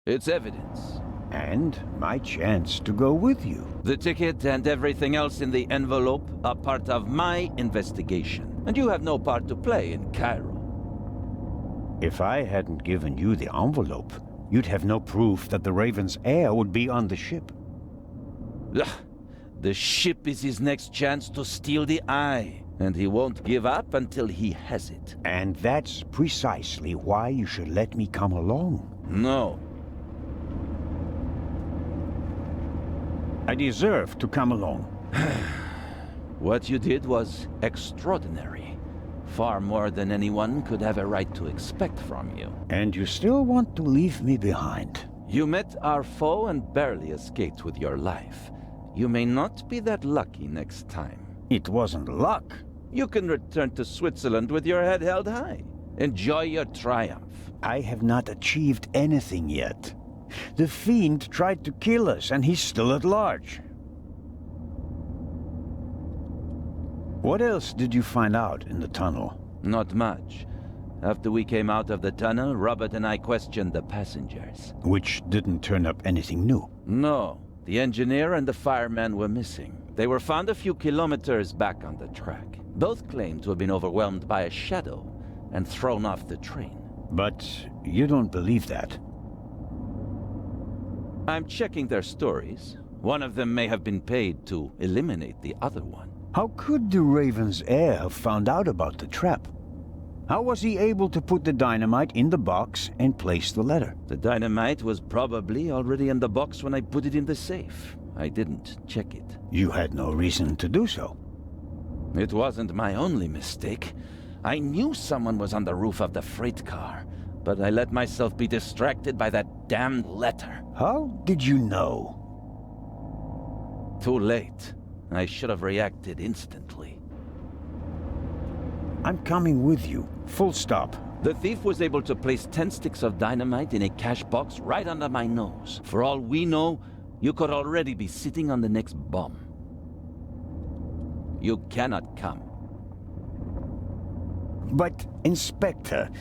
It's evidence. And my chance to go with you. The ticket and everything else in the envelope are part of my investigation. And you have no part to play in Cairo. If I hadn't given you the envelope, you'd have no proof that the Raven's heir would be on the ship. Ugh. The ship is his next chance to steal the eye. And he won't give up until he has it. And that's precisely why you should let me come along. No. I deserve to come along. What you did was extraordinary. Far more than anyone could have a right to expect from you. And you still want to leave me behind? You met our foe and barely escaped with your life. You may not be that lucky next time. It wasn't luck. You can return to Switzerland with your head held high. Enjoy your triumph. I have not achieved anything yet. The Fiend tried to kill us, and he's still at large. What else did you find out in the tunnel? Not much. After we came out of the tunnel, Robert and I questioned the passengers. Which didn't turn up anything new. No. The engineer and the fireman were missing. They were found a few kilometers back on the track. Both claimed to have been overwhelmed by a shadow and thrown off the train. But you don't believe that. I'm checking their stories. One of them may have been paid to eliminate the other one. How could the Raven's heir have found out about the trap? How was he able to put the dynamite in the box and place the letter? The dynamite was probably already in the box when I put it in the safe. I didn't check it. You had no reason to do so. It wasn't my only mistake. I knew someone was on the roof of the freight car, but I let myself be distracted by that damned letter. How did you know? Too late. I should have reacted instantly. I'm coming with you. Full stop. The thief was able to place 10 sticks of dynamite in a cash box right under my nose. For all we know, you could already be sitting on the next bomb. You cannot come. But, Inspector...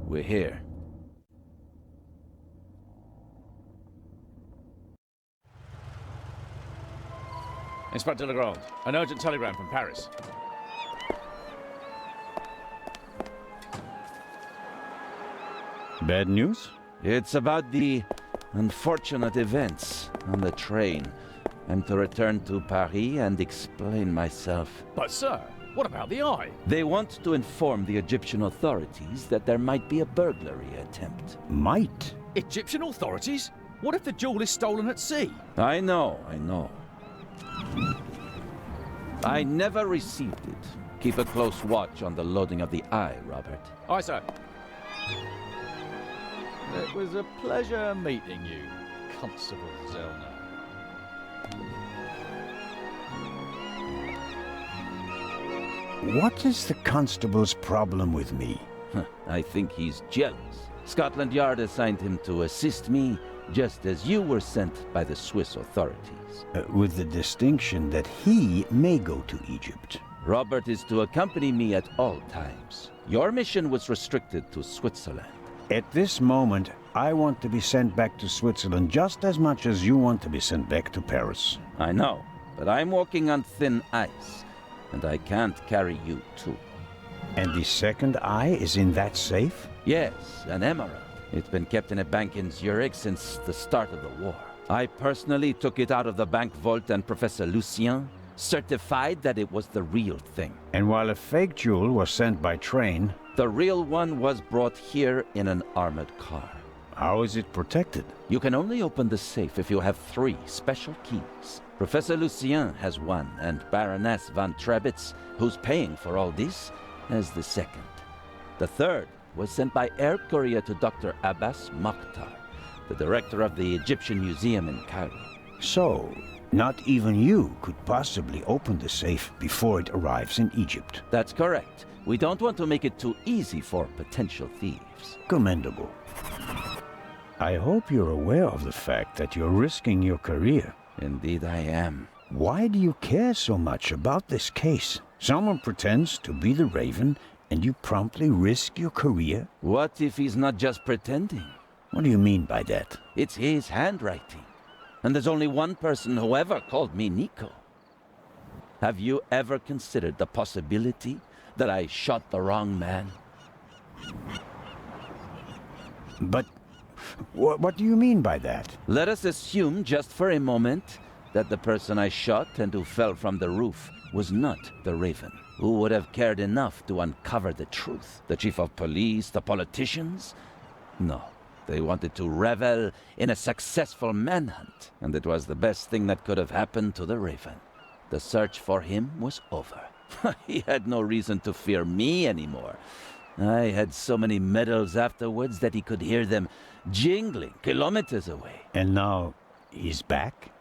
We're here. Inspector Legrand, an urgent telegram from Paris. Bad news? It's about the unfortunate events on the train. I'm to return to Paris and explain myself. But sir, what about the eye? They want to inform the Egyptian authorities that there might be a burglary attempt. Might? Egyptian authorities? What if the jewel is stolen at sea? I know. I never received it. Keep a close watch on the loading of the eye, Robert. Aye, sir. It was a pleasure meeting you, Constable Zellner. What is the constable's problem with me? I think he's jealous. Scotland Yard assigned him to assist me, just as you were sent by the Swiss authorities. With the distinction that he may go to Egypt. Robert is to accompany me at all times. Your mission was restricted to Switzerland. At this moment, I want to be sent back to Switzerland just as much as you want to be sent back to Paris. I know, but I'm walking on thin ice, and I can't carry you too. And the second eye is in that safe? Yes, an emerald. It's been kept in a bank in Zurich since the start of the war. I personally took it out of the bank vault, and Professor Lucien certified that it was the real thing. And while a fake jewel was sent by train... The real one was brought here in an armored car. How is it protected? You can only open the safe if you have 3 special keys. Professor Lucien has one, and Baroness von Trebitz, who's paying for all this, has the second. The third was sent by air courier to Dr. Abbas Mokhtar, the director of the Egyptian Museum in Cairo. So, not even you could possibly open the safe before it arrives in Egypt. That's correct. We don't want to make it too easy for potential thieves. Commendable. I hope you're aware of the fact that you're risking your career. Indeed I am. Why do you care so much about this case? Someone pretends to be the Raven, and you promptly risk your career? What if he's not just pretending? What do you mean by that? It's his handwriting. And there's only one person who ever called me Nico. Have you ever considered the possibility that I shot the wrong man? But what do you mean by that? Let us assume just for a moment that the person I shot and who fell from the roof was not the Raven. Who would have cared enough to uncover the truth? The chief of police, the politicians? No. They wanted to revel in a successful manhunt, and it was the best thing that could have happened to the Raven. The search for him was over. He had no reason to fear me anymore. I had so many medals afterwards that he could hear them jingling kilometers away. And now he's back?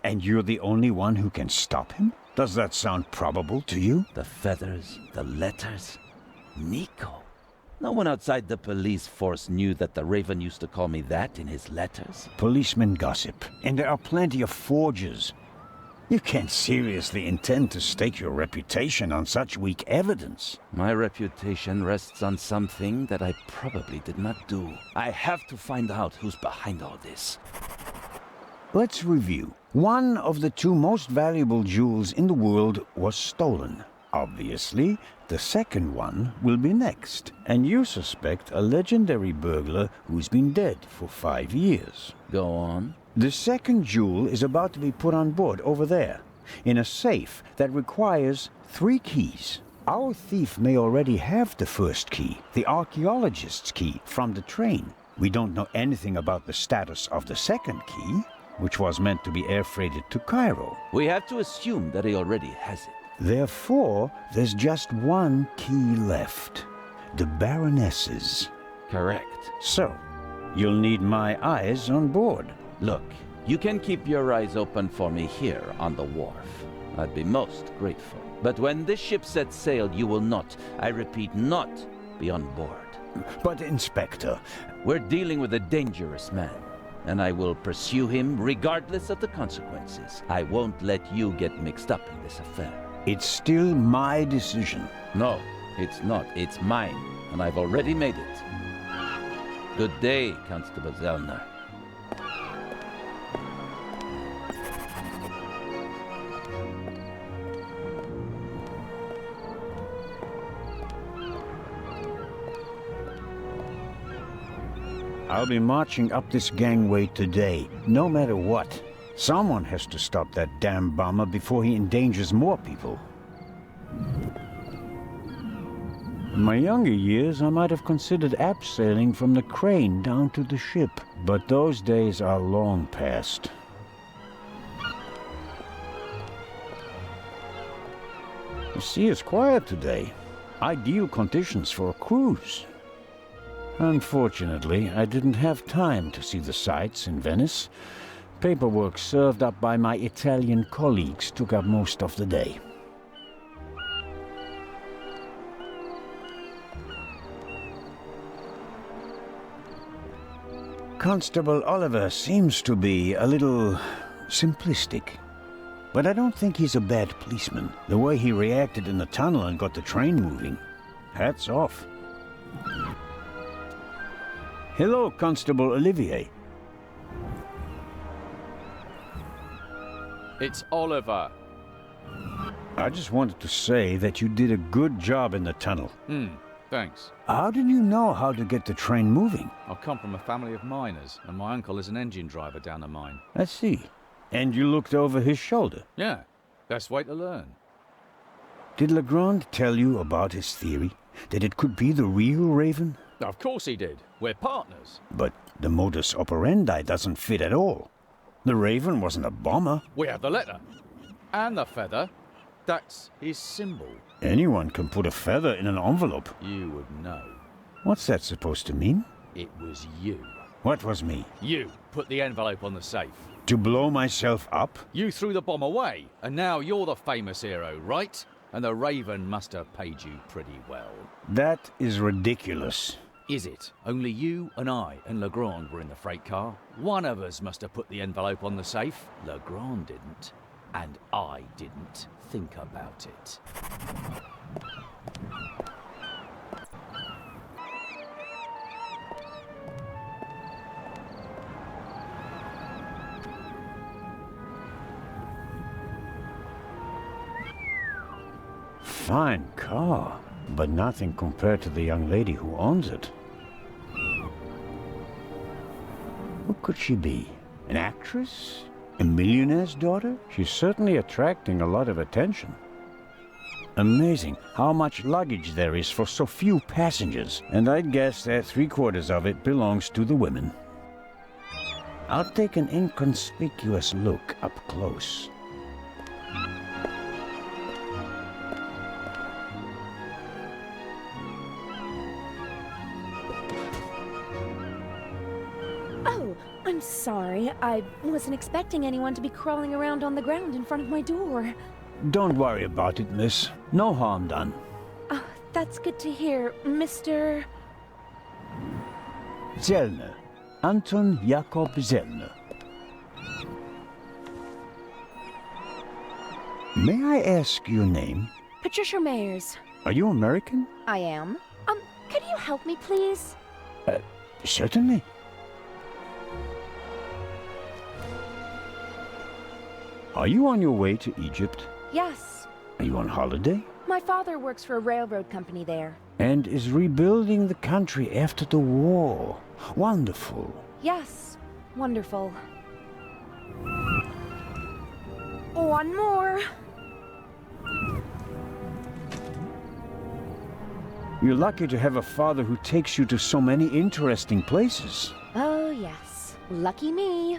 And you're the only one who can stop him? Does that sound probable to you? The feathers, the letters. Nico. No one outside the police force knew that the Raven used to call me that in his letters. Policemen gossip, and there are plenty of forgers. You can't seriously intend to stake your reputation on such weak evidence. My reputation rests on something that I probably did not do. I have to find out who's behind all this. Let's review. One of the two most valuable jewels in the world was stolen. Obviously, the second one will be next. And you suspect a legendary burglar who's been dead for 5 years. Go on. The second jewel is about to be put on board over there, in a safe that requires 3 keys. Our thief may already have the first key, the archaeologist's key, from the train. We don't know anything about the status of the second key, which was meant to be air freighted to Cairo. We have to assume that he already has it. Therefore, there's just one key left. The Baroness's. Correct. So, you'll need my eyes on board. Look, you can keep your eyes open for me here on the wharf. I'd be most grateful. But when this ship sets sail, you will not, I repeat, not be on board. But, Inspector... We're dealing with a dangerous man, and I will pursue him regardless of the consequences. I won't let you get mixed up in this affair. It's still my decision. No, it's not. It's mine, and I've already made it. Good day, Constable Zellner. I'll be marching up this gangway today, no matter what. Someone has to stop that damn bomber before he endangers more people. In my younger years, I might have considered abseiling from the crane down to the ship, but those days are long past. The sea is quiet today. Ideal conditions for a cruise. Unfortunately, I didn't have time to see the sights in Venice. Paperwork served up by my Italian colleagues took up most of the day. Constable Oliver seems to be a little simplistic. But I don't think he's a bad policeman. The way he reacted in the tunnel and got the train moving. Hats off. Hello, Constable Olivier. It's Oliver. I just wanted to say that you did a good job in the tunnel. Thanks. How did you know how to get the train moving? I come from a family of miners, and my uncle is an engine driver down a mine. I see. And you looked over his shoulder? Yeah, best way to learn. Did Legrand tell you about his theory? That it could be the real Raven? Of course he did. We're partners. But the modus operandi doesn't fit at all. The Raven wasn't a bomber. We have the letter. And the feather. That's his symbol. Anyone can put a feather in an envelope. You would know. What's that supposed to mean? It was you. What was me? You put the envelope on the safe. To blow myself up? You threw the bomb away, and now you're the famous hero, right? And the Raven must have paid you pretty well. That is ridiculous. Is it? Only you and I and Legrand were in the freight car. One of us must have put the envelope on the safe. Legrand didn't. And I didn't think about it. Fine car, but nothing compared to the young lady who owns it. Who could she be? An actress? A millionaire's daughter? She's certainly attracting a lot of attention. Amazing how much luggage there is for so few passengers, and I'd guess that 3/4 of it belongs to the women. I'll take an inconspicuous look up close. I'm sorry. I wasn't expecting anyone to be crawling around on the ground in front of my door. Don't worry about it, miss. No harm done. That's good to hear, Mr. Zellner. Anton Jakob Zellner. May I ask your name? Patricia Mayers. Are you American? I am. Could you help me, please? Certainly. Are you on your way to Egypt? Yes. Are you on holiday? My father works for a railroad company there. And is rebuilding the country after the war. Wonderful. Yes. Wonderful. One more. You're lucky to have a father who takes you to so many interesting places. Oh, yes. Lucky me.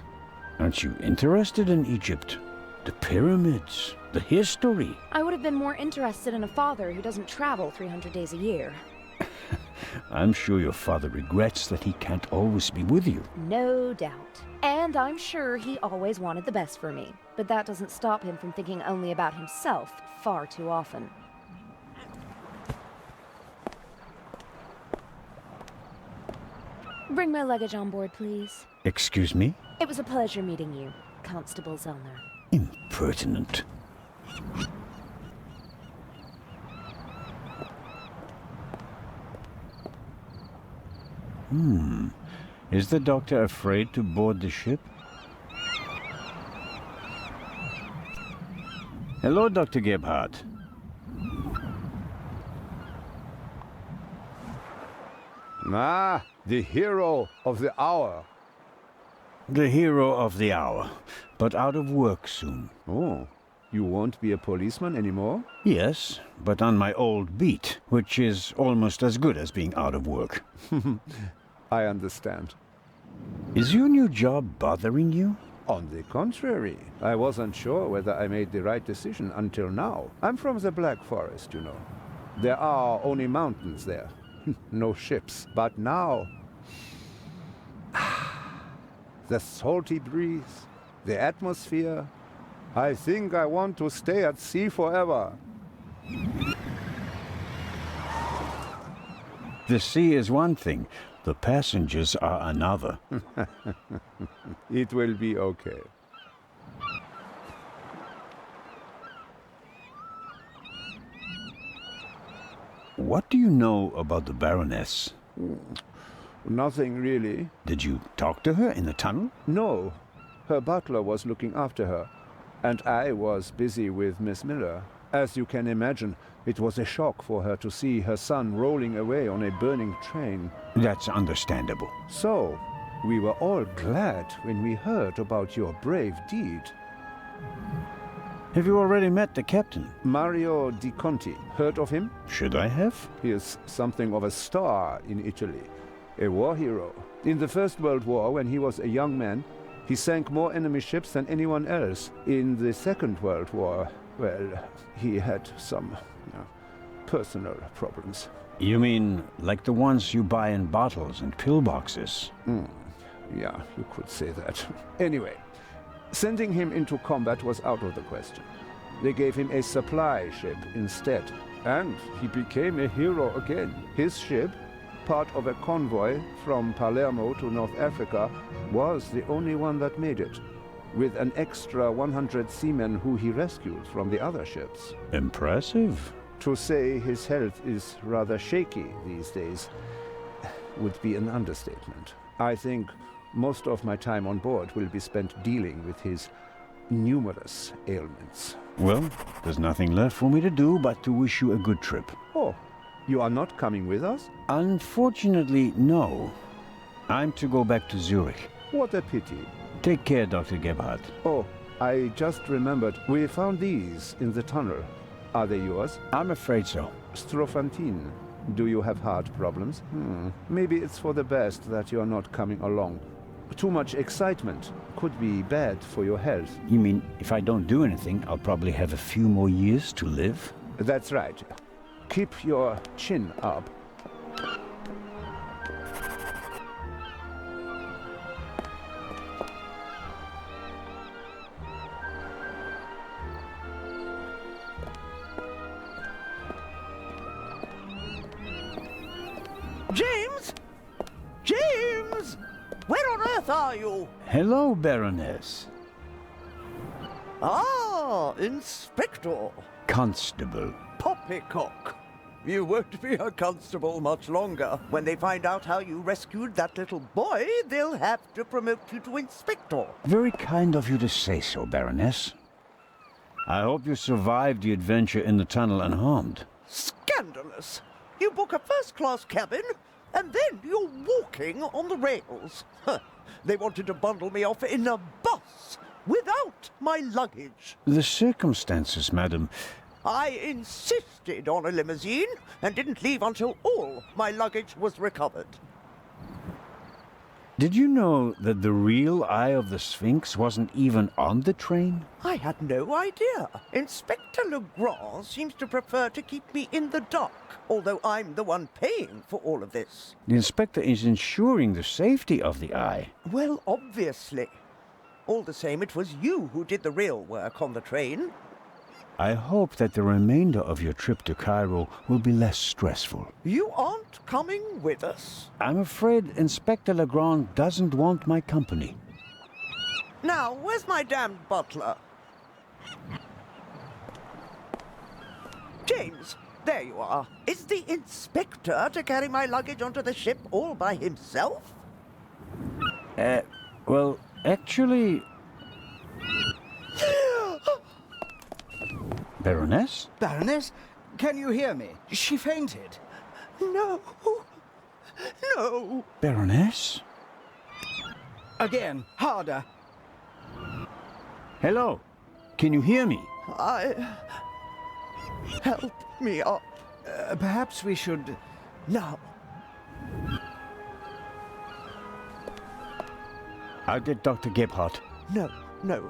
Aren't you interested in Egypt? The pyramids, the history. I would have been more interested in a father who doesn't travel 300 days a year. I'm sure your father regrets that he can't always be with you. No doubt. And I'm sure he always wanted the best for me. But that doesn't stop him from thinking only about himself far too often. Bring my luggage on board, please. Excuse me? It was a pleasure meeting you, Constable Zellner. Impertinent. Is the doctor afraid to board the ship? Hello, Dr. Gebhardt. Ah, the hero of the hour. The hero of the hour, but out of work soon. Oh, you won't be a policeman anymore? Yes, but on my old beat, which is almost as good as being out of work. I understand. Is your new job bothering you? On the contrary, I wasn't sure whether I made the right decision until now. I'm from the Black Forest, you know. There are only mountains there. No ships. But now... the salty breeze, the atmosphere. I think I want to stay at sea forever. The sea is one thing, the passengers are another. It will be okay. What do you know about the Baroness? Nothing really. Did you talk to her in the tunnel? No. Her butler was looking after her, and I was busy with Miss Miller. As you can imagine, it was a shock for her to see her son rolling away on a burning train. That's understandable. So, we were all glad when we heard about your brave deed. Have you already met the captain? Mario Di Conti. Heard of him? Should I have? He is something of a star in Italy. A war hero. In the First World War, when he was a young man, he sank more enemy ships than anyone else. In the Second World War, well, he had some personal problems. You mean like the ones you buy in bottles and pillboxes? Yeah, you could say that. Anyway, sending him into combat was out of the question. They gave him a supply ship instead, and he became a hero again. His ship, part of a convoy from Palermo to North Africa, was the only one that made it. with an extra 100 seamen who he rescued from the other ships. Impressive. To say his health is rather shaky these days would be an understatement. I think most of my time on board will be spent dealing with his numerous ailments. Well, there's nothing left for me to do but to wish you a good trip. Oh, you are not coming with us? Unfortunately, no. I'm to go back to Zurich. What a pity. Take care, Dr. Gebhardt. Oh, I just remembered. We found these in the tunnel. Are they yours? I'm afraid so. Strophantine. Do you have heart problems? Maybe it's for the best that you're not coming along. Too much excitement could be bad for your health. You mean, if I don't do anything, I'll probably have a few more years to live? That's right. Keep your chin up. James? James! Where on earth are you? Hello, Baroness. Ah, Inspector. Constable. Poppycock. You won't be a constable much longer. When they find out how you rescued that little boy, they'll have to promote you to Inspector. Very kind of you to say so, Baroness. I hope you survived the adventure in the tunnel unharmed. Scandalous. You book a first-class cabin, and then you're walking on the rails. Huh. They wanted to bundle me off in a bus without my luggage. The circumstances, madam. I insisted on a limousine and didn't leave until all my luggage was recovered. Did you know that the real Eye of the Sphinx wasn't even on the train? I had no idea. Inspector Legrand seems to prefer to keep me in the dark, although I'm the one paying for all of this. The inspector is ensuring the safety of the Eye. Well, obviously. All the same, it was you who did the real work on the train. I hope that the remainder of your trip to Cairo will be less stressful. You aren't coming with us. I'm afraid Inspector Legrand doesn't want my company. Now, where's my damned butler? James, there you are. Is the inspector to carry my luggage onto the ship all by himself? Well, actually... Baroness? Baroness, can you hear me? She fainted. No. No. Baroness? Again, harder. Hello? Can you hear me? Help me up. Perhaps we should... Now. I'll get Dr. Gebhardt. No,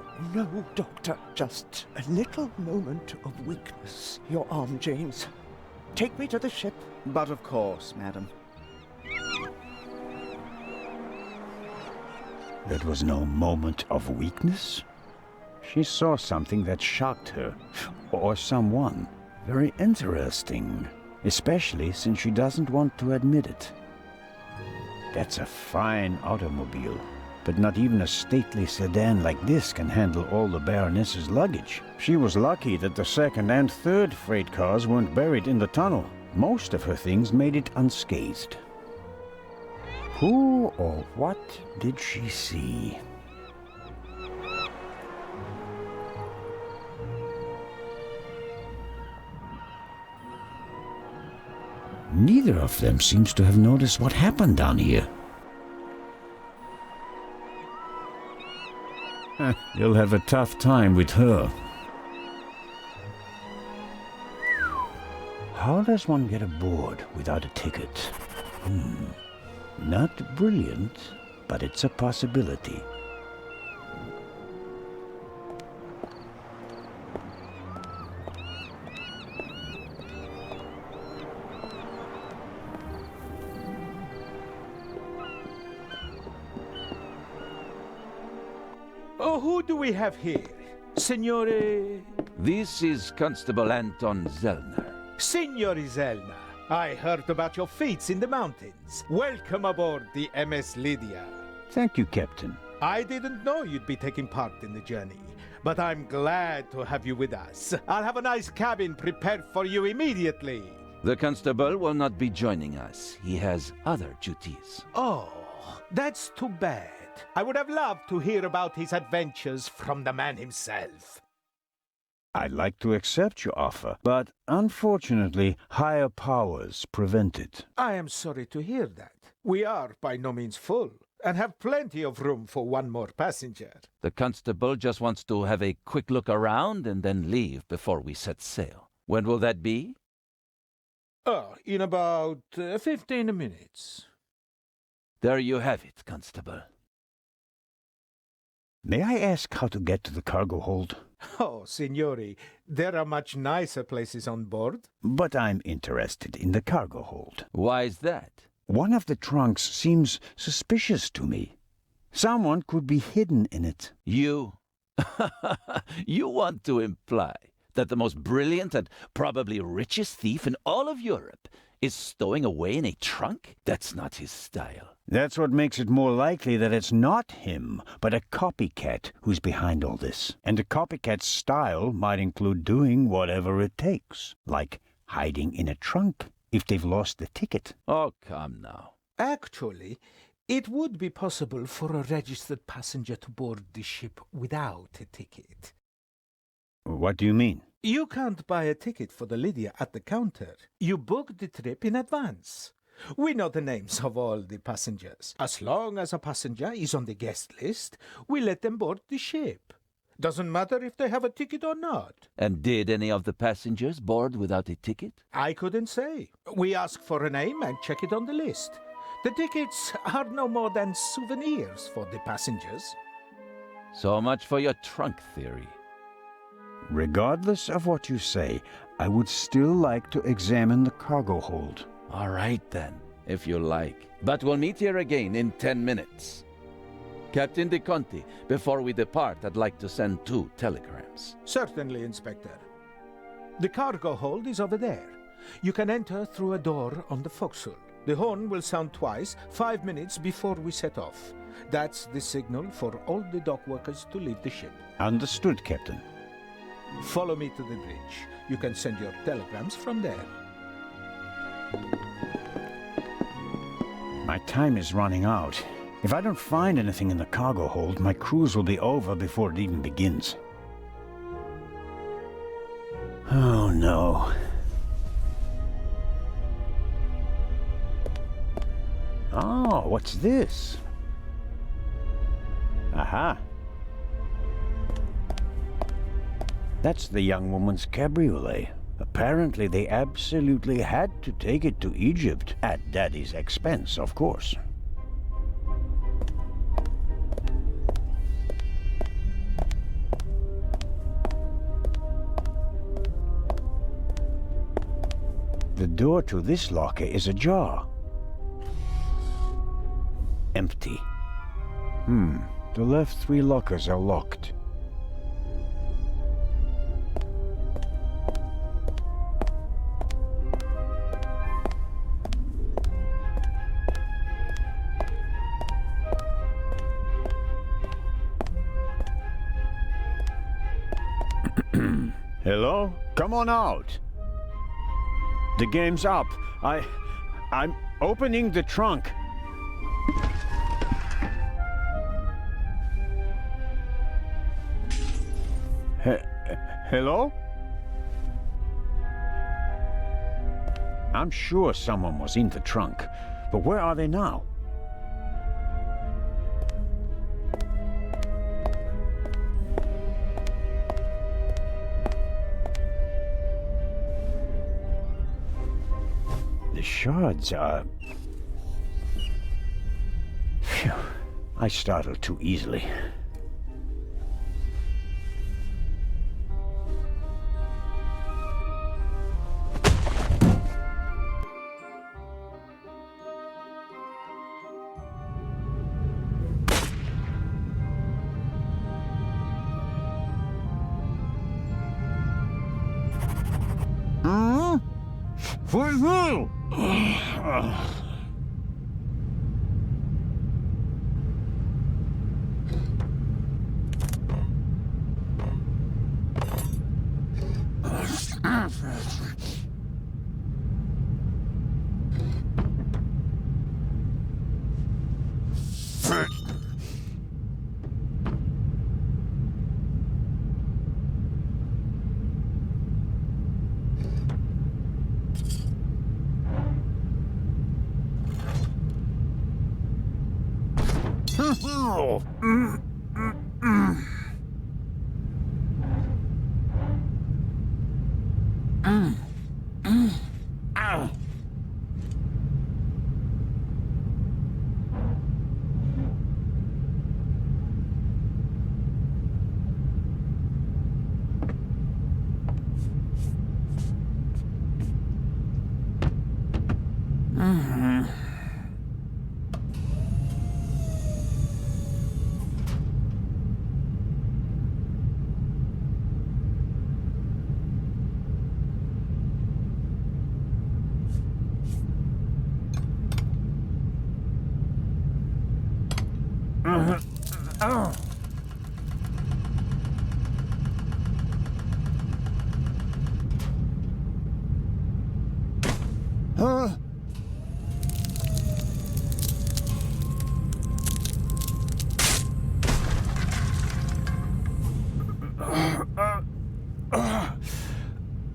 Doctor. Just a little moment of weakness. Your arm, James. Take me to the ship. But of course, madam. That was no moment of weakness. She saw something that shocked her, or someone. Very interesting, especially since she doesn't want to admit it. That's a fine automobile, but not even a stately sedan like this can handle all the Baroness's luggage. She was lucky that the second and third freight cars weren't buried in the tunnel. Most of her things made it unscathed. Who or what did she see? Neither of them seems to have noticed what happened down here. You'll have a tough time with her. How does one get aboard without a ticket? Not brilliant, but it's a possibility. Oh, who do we have here? Signore... This is Constable Anton Zellner. Signore Zelna. I heard about your feats in the mountains. Welcome aboard the MS Lydia. Thank you, Captain. I didn't know you'd be taking part in the journey, but I'm glad to have you with us. I'll have a nice cabin prepared for you immediately. The constable will not be joining us. He has other duties. Oh, that's too bad. I would have loved to hear about his adventures from the man himself. I'd like to accept your offer, but unfortunately, higher powers prevent it. I am sorry to hear that. We are by no means full, and have plenty of room for one more passenger. The constable just wants to have a quick look around and then leave before we set sail. When will that be? Oh, in about 15 minutes. There you have it, constable. May I ask how to get to the cargo hold? Oh, signori, there are much nicer places on board. But I'm interested in the cargo hold. Why is that? One of the trunks seems suspicious to me. Someone could be hidden in it. You? You want to imply that the most brilliant and probably richest thief in all of Europe is stowing away in a trunk? That's not his style. That's what makes it more likely that it's not him, but a copycat who's behind all this. And a copycat's style might include doing whatever it takes, like hiding in a trunk if they've lost the ticket. Oh, come now. Actually, it would be possible for a registered passenger to board the ship without a ticket. What do you mean? You can't buy a ticket for the Lydia at the counter. You book the trip in advance. We know the names of all the passengers. As long as a passenger is on the guest list, we let them board the ship. Doesn't matter if they have a ticket or not. And did any of the passengers board without a ticket? I couldn't say. We ask for a name and check it on the list. The tickets are no more than souvenirs for the passengers. So much for your trunk theory. Regardless of what you say, I would still like to examine the cargo hold. All right, then, if you like. But we'll meet here again in 10 minutes. Captain De Conti, before we depart, I'd like to send 2 telegrams. Certainly, Inspector. The cargo hold is over there. You can enter through a door on the forecastle. The horn will sound twice, 5 minutes before we set off. That's the signal for all the dock workers to leave the ship. Understood, Captain. Follow me to the bridge. You can send your telegrams from there. My time is running out. If I don't find anything in the cargo hold, my cruise will be over before it even begins. Oh, no. Oh, what's this? Aha. That's the young woman's cabriolet. Apparently they absolutely had to take it to Egypt, at Daddy's expense, of course. The door to this locker is ajar. Empty. The left 3 lockers are locked. Hello? Come on out. The game's up. I'm opening the trunk. Hello? I'm sure someone was in the trunk, but where are they now? The shards are... Phew, I startled too easily. For who?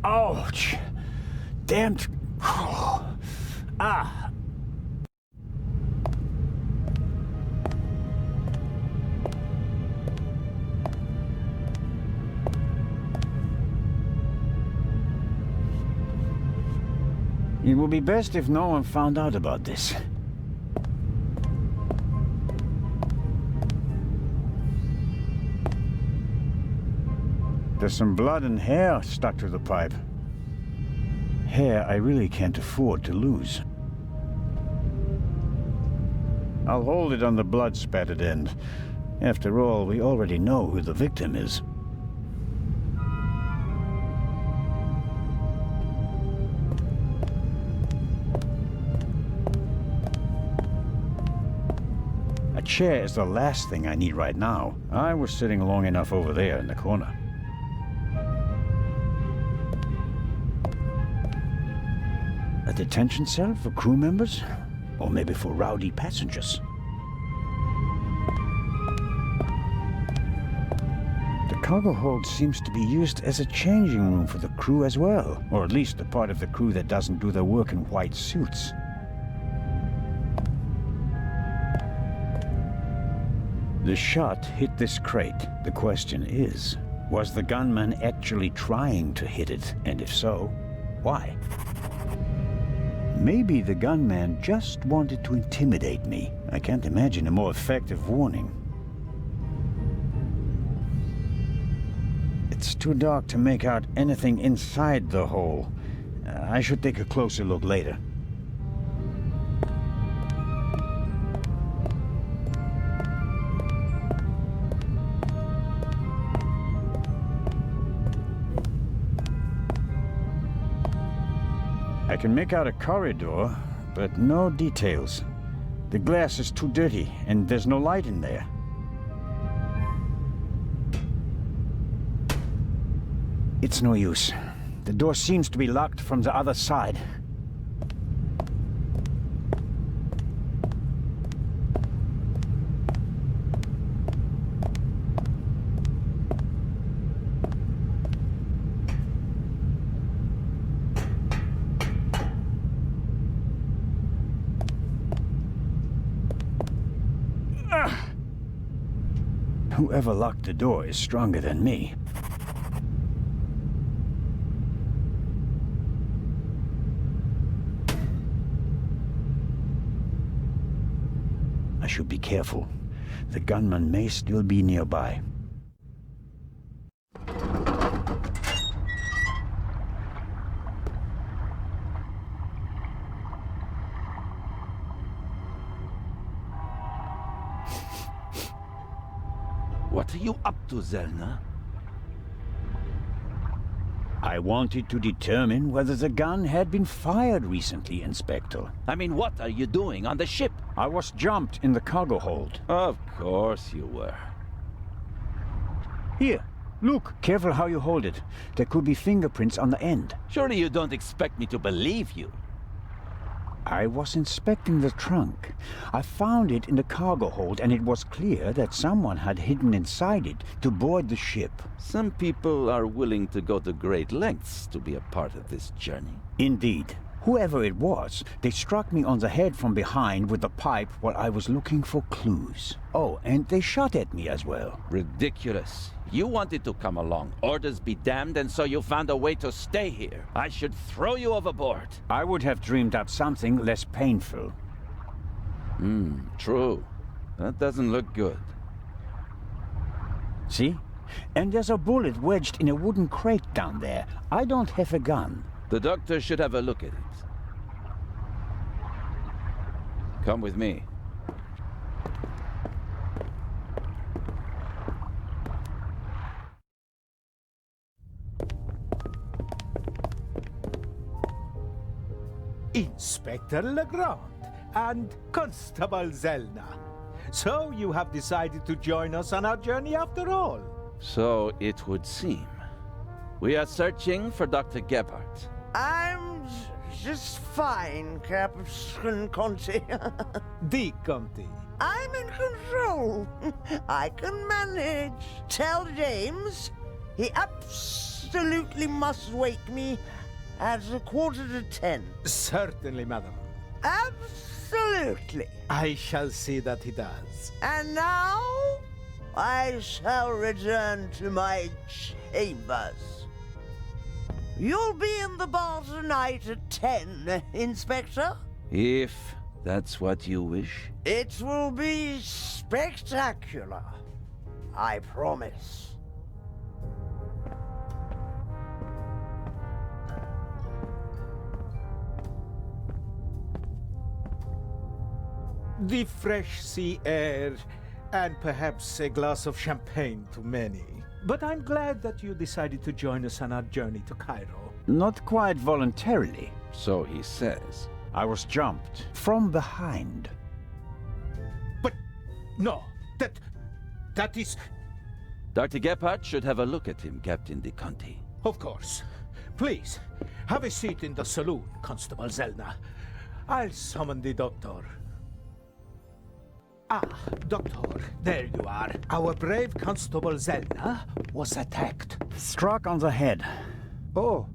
Ouch! Damned. Ah! It would be best if no one found out about this. There's some blood and hair stuck to the pipe. Hair I really can't afford to lose. I'll hold it on the blood-spattered end. After all, we already know who the victim is. A chair is the last thing I need right now. I was sitting long enough over there in the corner. A detention cell for crew members? Or maybe for rowdy passengers? The cargo hold seems to be used as a changing room for the crew as well. Or at least the part of the crew that doesn't do their work in white suits. The shot hit this crate. The question is, was the gunman actually trying to hit it? And if so, why? Maybe the gunman just wanted to intimidate me. I can't imagine a more effective warning. It's too dark to make out anything inside the hole. I should take a closer look later. I can make out a corridor, but no details. The glass is too dirty, and there's no light in there. It's no use. The door seems to be locked from the other side. Whoever locked the door is stronger than me. I should be careful. The gunman may still be nearby. What are you up to, Zellner? I wanted to determine whether the gun had been fired recently, Inspector. I mean, what are you doing on the ship? I was jumped in the cargo hold. Of course you were. Here, Look, careful how you hold it. There could be fingerprints on the end. Surely you don't expect me to believe you. I was inspecting the trunk. I found it in the cargo hold, and it was clear that someone had hidden inside it to board the ship. Some people are willing to go to great lengths to be a part of this journey. Indeed. Whoever it was, they struck me on the head from behind with the pipe while I was looking for clues. Oh, and they shot at me as well. Ridiculous. You wanted to come along. Orders be damned, and so you found a way to stay here. I should throw you overboard. I would have dreamed up something less painful. True. That doesn't look good. See? And there's a bullet wedged in a wooden crate down there. I don't have a gun. The doctor should have a look at it. Come with me. Inspector Legrand and Constable Zelna. So you have decided to join us on our journey after all? So it would seem. We are searching for Dr. Gebhardt. I'm just fine, Captain Conti. Di Conti. I'm in control. I can manage. Tell James he absolutely must wake me at 9:45. Certainly, madam. Absolutely. I shall see that he does. And now I shall return to my chambers. You'll be in the bar tonight at 10, Inspector. If that's what you wish. It will be spectacular. I promise. The fresh sea air, and perhaps a glass of champagne to many. But I'm glad that you decided to join us on our journey to Cairo. Not quite voluntarily. So he says. I was jumped from behind. But no, that is... Dr. Gebhardt should have a look at him, Captain De Conti. Of course. Please, have a seat in the saloon, Constable Zelna. I'll summon the doctor. Ah, Doctor, there you are. Our brave Constable Zelna was attacked. Struck on the head. Oh.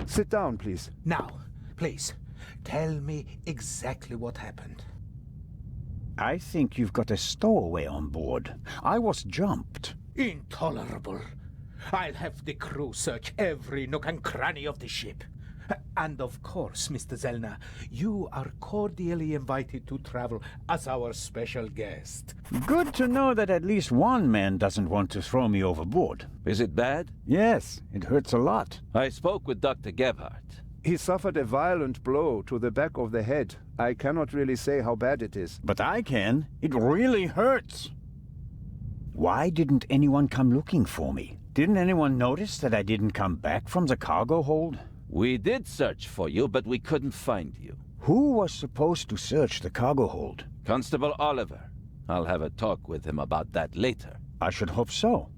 Sit down, please. Now, please, tell me exactly what happened. I think you've got a stowaway on board. I was jumped. Intolerable. I'll have the crew search every nook and cranny of the ship. And of course, Mr. Zelna, you are cordially invited to travel as our special guest. Good to know that at least one man doesn't want to throw me overboard. Is it bad? Yes, it hurts a lot. I spoke with Dr. Gebhardt. He suffered a violent blow to the back of the head. I cannot really say how bad it is. But I can. It really hurts. Why didn't anyone come looking for me? Didn't anyone notice that I didn't come back from the cargo hold? We did search for you, but we couldn't find you. Who was supposed to search the cargo hold? Constable Oliver. I'll have a talk with him about that later. I should hope so.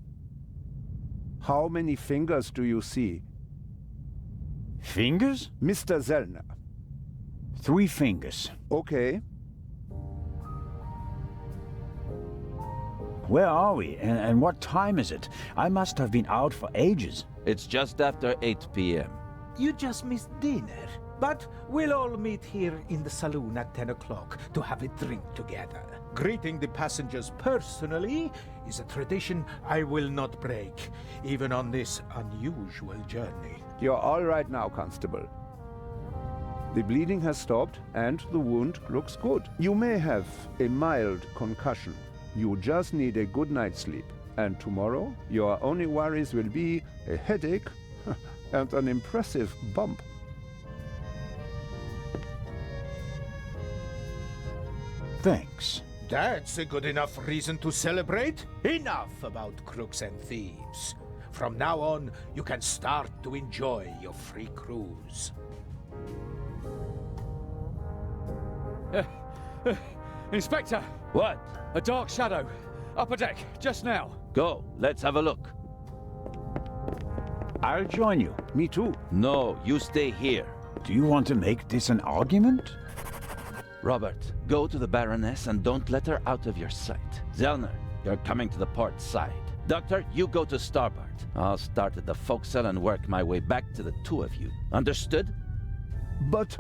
How many fingers do you see? Fingers? Mr. Zelna. 3 fingers. Okay. Where are we, and what time is it? I must have been out for ages. It's just after 8 p.m. You just missed dinner. But we'll all meet here in the saloon at 10 o'clock to have a drink together. Greeting the passengers personally is a tradition I will not break, even on this unusual journey. You're all right now, Constable. The bleeding has stopped and the wound looks good. You may have a mild concussion. You just need a good night's sleep. And tomorrow, your only worries will be a headache and an impressive bump. Thanks. That's a good enough reason to celebrate. Enough about crooks and thieves. From now on, you can start to enjoy your free cruise. Inspector! What? A dark shadow. Upper deck, just now. Go, let's have a look. I'll join you. Me too. No, you stay here. Do you want to make this an argument? Robert, go to the Baroness and don't let her out of your sight. Zellner, you're coming to the port side. Doctor, you go to starboard. I'll start at the forecastle and work my way back to the two of you. Understood? But...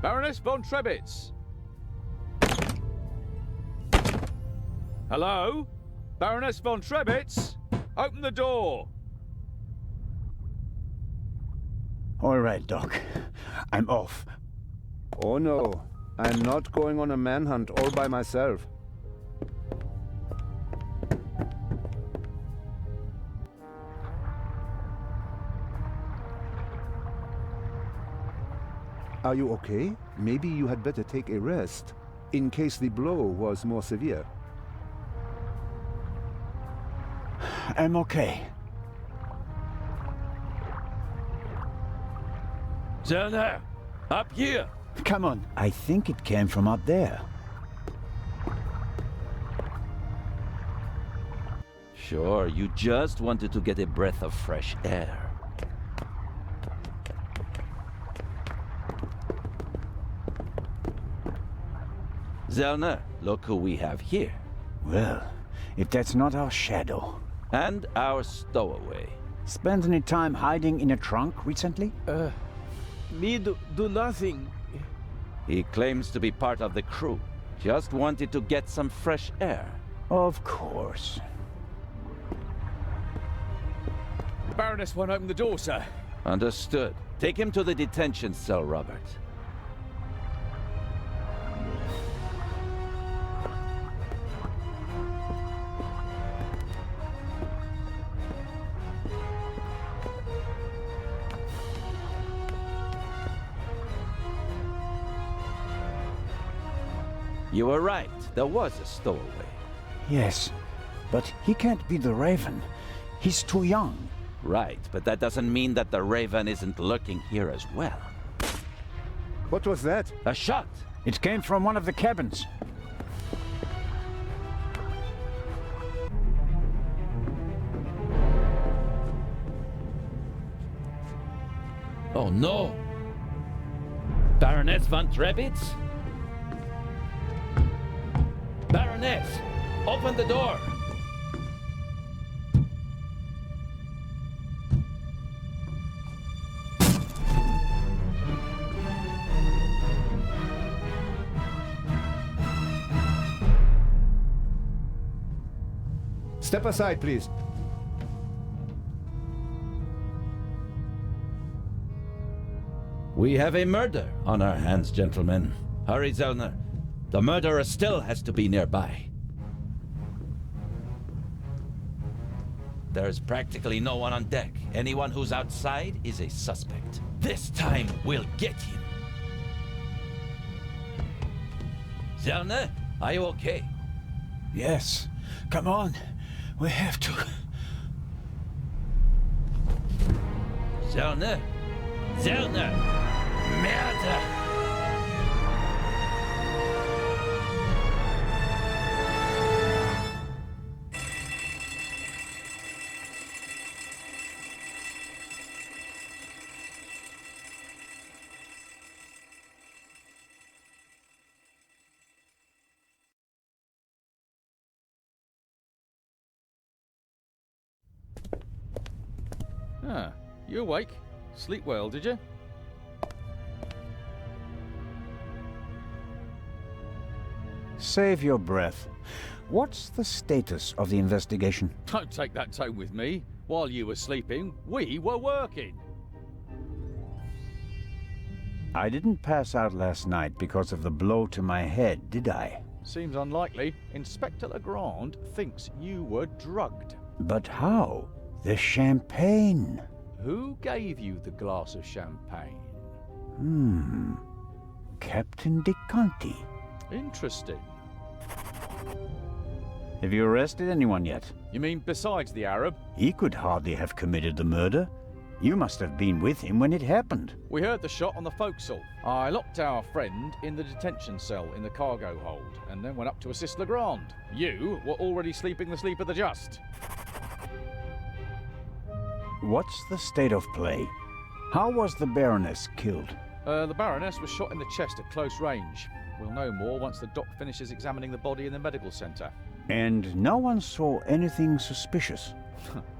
Baroness von Trebitz! Hello? Baroness von Trebitz? Open the door! All right, Doc. I'm off. Oh no, I'm not going on a manhunt all by myself. Are you okay? Maybe you had better take a rest, in case the blow was more severe. I'm okay. Zellner, up here! Come on. I think it came from up there. Sure, you just wanted to get a breath of fresh air. Zellner, look who we have here. Well, if that's not our shadow. And our stowaway. Spent any time hiding in a trunk recently? Me do nothing. He claims to be part of the crew. Just wanted to get some fresh air. Of course. Baroness won't open the door, sir. Understood. Take him to the detention cell, Robert. You were right. There was a stowaway. Yes, but he can't be the Raven. He's too young. Right, but that doesn't mean that the Raven isn't lurking here as well. What was that? A shot! It came from one of the cabins. Oh no! Baroness von Trebitz? Baroness! Open the door! Step aside, please. We have a murder on our hands, gentlemen. Hurry, Zellner. The murderer still has to be nearby. There's practically no one on deck. Anyone who's outside is a suspect. This time, we'll get him. Zellner, are you okay? Yes. Come on. We have to. Zellner! Zellner! Merde! Ah, you awake? Sleep well, did you? Save your breath. What's the status of the investigation? Don't take that tone with me. While you were sleeping, we were working. I didn't pass out last night because of the blow to my head, did I? Seems unlikely. Inspector Legrand thinks you were drugged. But how? The champagne. Who gave you the glass of champagne? Captain De Conti. Interesting. Have you arrested anyone yet? You mean besides the Arab? He could hardly have committed the murder. You must have been with him when it happened. We heard the shot on the forecastle. I locked our friend in the detention cell in the cargo hold, and then went up to assist Legrand. You were already sleeping the sleep of the just. What's the state of play? How was the Baroness killed? The Baroness was shot in the chest at close range. We'll know more once the doc finishes examining the body in the medical centre. And no one saw anything suspicious?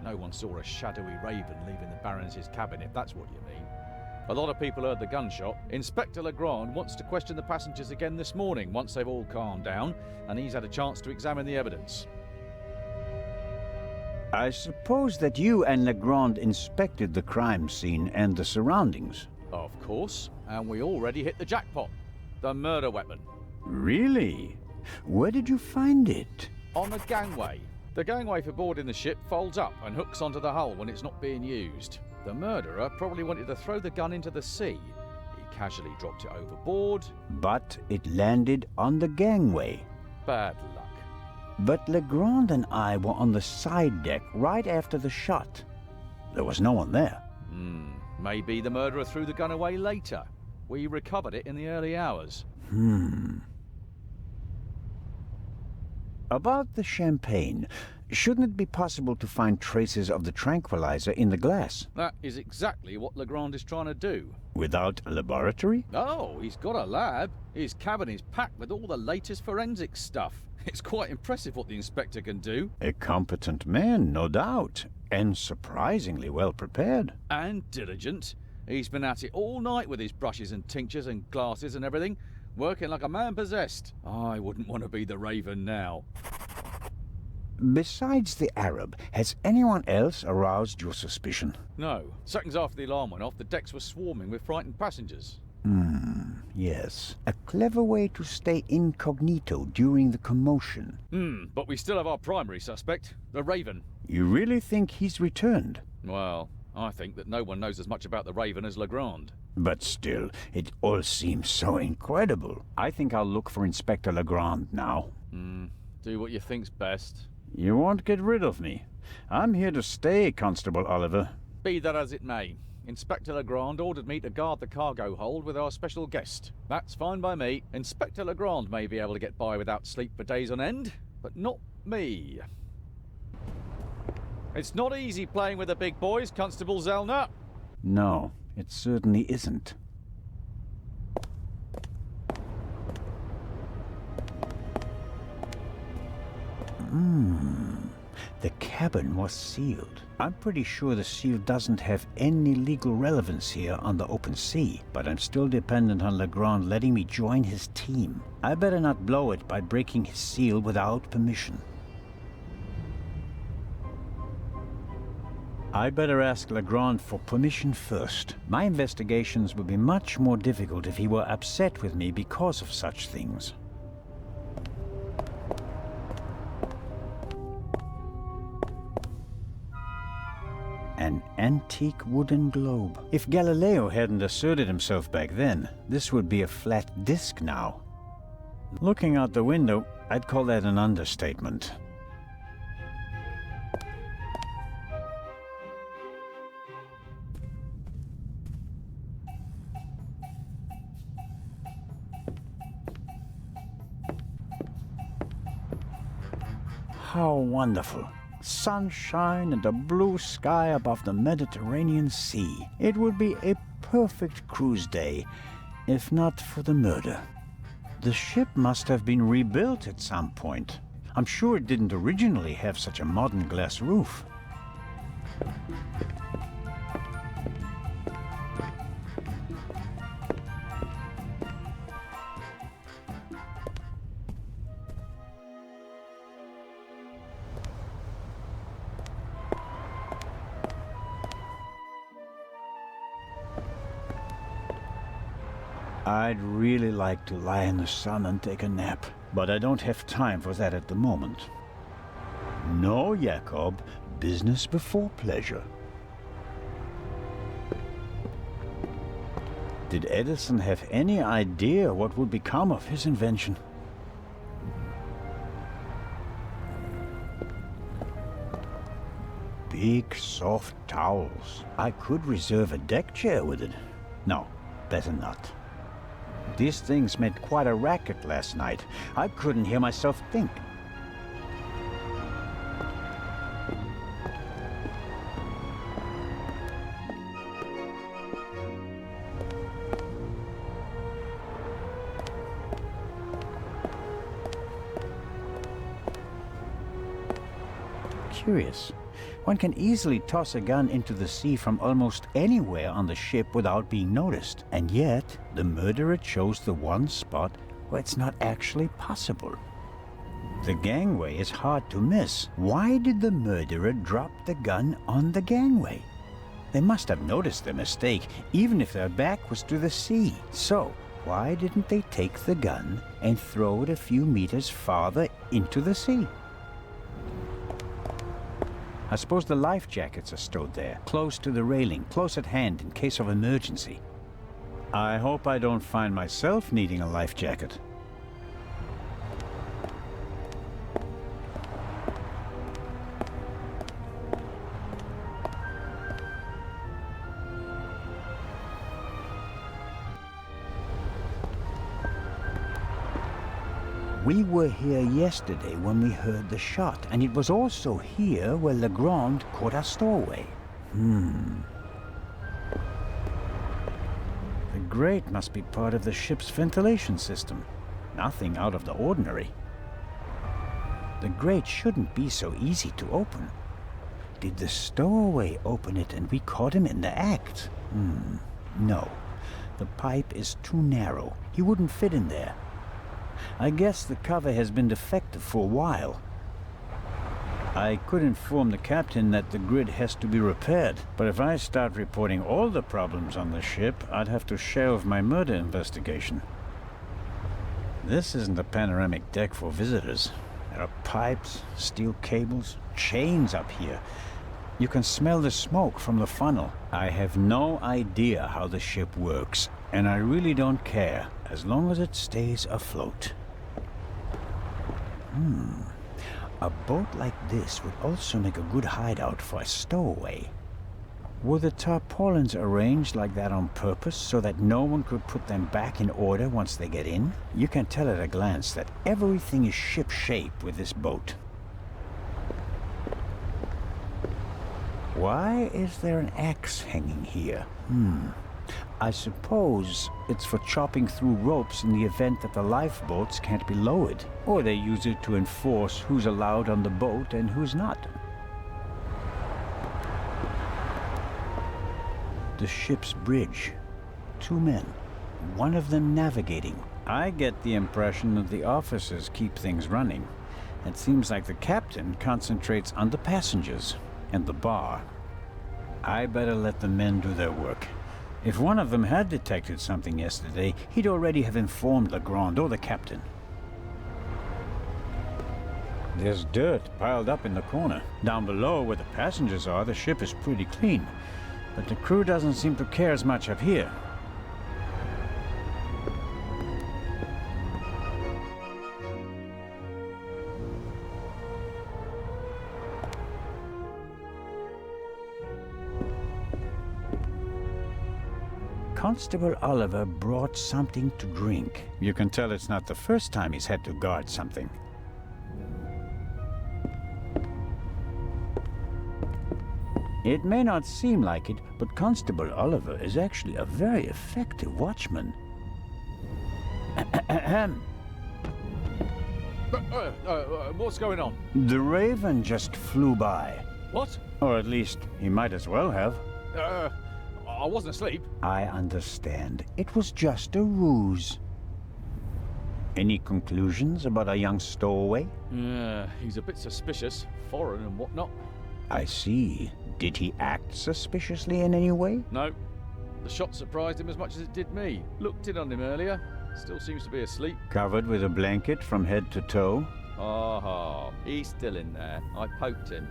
No one saw a shadowy raven leaving the Baroness's cabin, if that's what you mean. A lot of people heard the gunshot. Inspector Legrand wants to question the passengers again this morning, once they've all calmed down, and he's had a chance to examine the evidence. I suppose that you and Legrand inspected the crime scene and the surroundings. Of course, and we already hit the jackpot. The murder weapon. Really? Where did you find it? On the gangway. The gangway for boarding the ship folds up and hooks onto the hull when it's not being used. The murderer probably wanted to throw the gun into the sea. He casually dropped it overboard. But it landed on the gangway. Bad luck. But Legrand and I were on the side deck right after the shot. There was no one there. Maybe the murderer threw the gun away later. We recovered it in the early hours. About the champagne, shouldn't it be possible to find traces of the tranquilizer in the glass? That is exactly what Legrand is trying to do. Without a laboratory? Oh, he's got a lab. His cabin is packed with all the latest forensic stuff. It's quite impressive what the inspector can do. A competent man, no doubt, and surprisingly well prepared. And diligent. He's been at it all night with his brushes and tinctures and glasses and everything, working like a man possessed. I wouldn't want to be the Raven now. Besides the Arab, has anyone else aroused your suspicion? No. Seconds after the alarm went off, the decks were swarming with frightened passengers. Yes. A clever way to stay incognito during the commotion. But we still have our primary suspect, the Raven. You really think he's returned? Well, I think that no one knows as much about the Raven as Legrand. But still, it all seems so incredible. I think I'll look for Inspector Legrand now. Do what you think's best. You won't get rid of me. I'm here to stay, Constable Oliver. Be that as it may, Inspector Legrand ordered me to guard the cargo hold with our special guest. That's fine by me. Inspector Legrand may be able to get by without sleep for days on end, but not me. It's not easy playing with the big boys, Constable Zellner. No, it certainly isn't. The cabin was sealed. I'm pretty sure the seal doesn't have any legal relevance here on the open sea, but I'm still dependent on Legrand letting me join his team. I better not blow it by breaking his seal without permission. I better ask Legrand for permission first. My investigations would be much more difficult if he were upset with me because of such things. An antique wooden globe. If Galileo hadn't asserted himself back then, this would be a flat disk now. Looking out the window, I'd call that an understatement. How wonderful. Sunshine and a blue sky above the Mediterranean Sea. It would be a perfect cruise day, if not for the murder. The ship must have been rebuilt at some point. I'm sure it didn't originally have such a modern glass roof. I'd really like to lie in the sun and take a nap, but I don't have time for that at the moment. No, Jacob, business before pleasure. Did Edison have any idea what would become of his invention? Big, soft towels. I could reserve a deck chair with it. No, better not. These things made quite a racket last night. I couldn't hear myself think. Curious. One can easily toss a gun into the sea from almost anywhere on the ship without being noticed, and yet the murderer chose the one spot where it's not actually possible. The gangway is hard to miss. Why did the murderer drop the gun on the gangway? They must have noticed their mistake, even if their back was to the sea. So, why didn't they take the gun and throw it a few meters farther into the sea? I suppose the life jackets are stowed there, close to the railing, close at hand in case of emergency. I hope I don't find myself needing a life jacket. We were here yesterday when we heard the shot, and it was also here where Legrand caught our stowaway. The grate must be part of the ship's ventilation system. Nothing out of the ordinary. The grate shouldn't be so easy to open. Did the stowaway open it and we caught him in the act? No. The pipe is too narrow. He wouldn't fit in there. I guess the cover has been defective for a while. I could inform the captain that the grid has to be repaired, but if I start reporting all the problems on the ship, I'd have to shelve my murder investigation. This isn't a panoramic deck for visitors. There are pipes, steel cables, chains up here. You can smell the smoke from the funnel. I have no idea how the ship works, and I really don't care, as long as it stays afloat. A boat like this would also make a good hideout for a stowaway. Were the tarpaulins arranged like that on purpose so that no one could put them back in order once they get in? You can tell at a glance that everything is ship-shape with this boat. Why is there an axe hanging here? I suppose it's for chopping through ropes in the event that the lifeboats can't be lowered, or they use it to enforce who's allowed on the boat and who's not. The ship's bridge. 2 men, one of them navigating. I get the impression that the officers keep things running. It seems like the captain concentrates on the passengers and the bar. I better let the men do their work. If one of them had detected something yesterday, he'd already have informed Legrand or the captain. There's dirt piled up in the corner. Down below where the passengers are, the ship is pretty clean. But the crew doesn't seem to care as much up here. Constable Oliver brought something to drink. You can tell it's not the first time he's had to guard something. It may not seem like it, but Constable Oliver is actually a very effective watchman. What's going on? The Raven just flew by. What? Or at least, he might as well have. I wasn't asleep. I understand. It was just a ruse. Any conclusions about a young stowaway? He's a bit suspicious, foreign and whatnot. I see. Did he act suspiciously in any way? No. The shot surprised him as much as it did me. Looked in on him earlier. Still seems to be asleep. Covered with a blanket from head to toe? Aha, he's still in there. I poked him.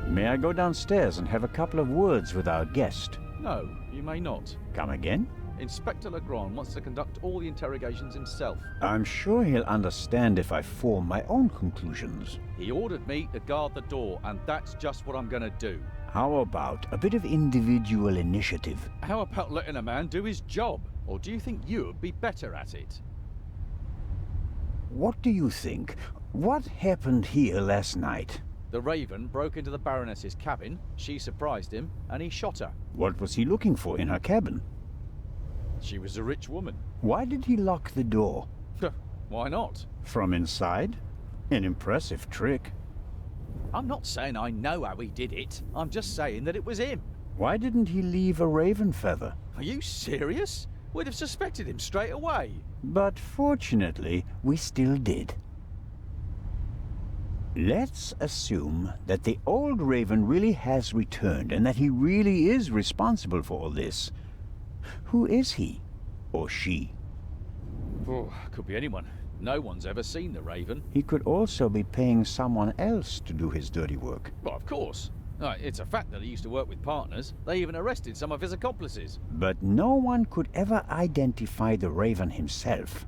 May I go downstairs and have a couple of words with our guest? No, you may not. Come again? Inspector Legrand wants to conduct all the interrogations himself. I'm sure he'll understand if I form my own conclusions. He ordered me to guard the door, and that's just what I'm gonna do. How about a bit of individual initiative? How about letting a man do his job? Or do you think you'd be better at it? What do you think? What happened here last night? The Raven broke into the Baroness's cabin, she surprised him, and he shot her. What was he looking for in her cabin? She was a rich woman. Why did he lock the door? Why not? From inside? An impressive trick. I'm not saying I know how he did it. I'm just saying that it was him. Why didn't he leave a raven feather? Are you serious? We'd have suspected him straight away. But fortunately, we still did. Let's assume that the old raven really has returned and that he really is responsible for all this. Who is he? Or she? Oh, could be anyone. No one's ever seen the Raven. He could also be paying someone else to do his dirty work. Well, of course. It's a fact that he used to work with partners. They even arrested some of his accomplices. But no one could ever identify the Raven himself.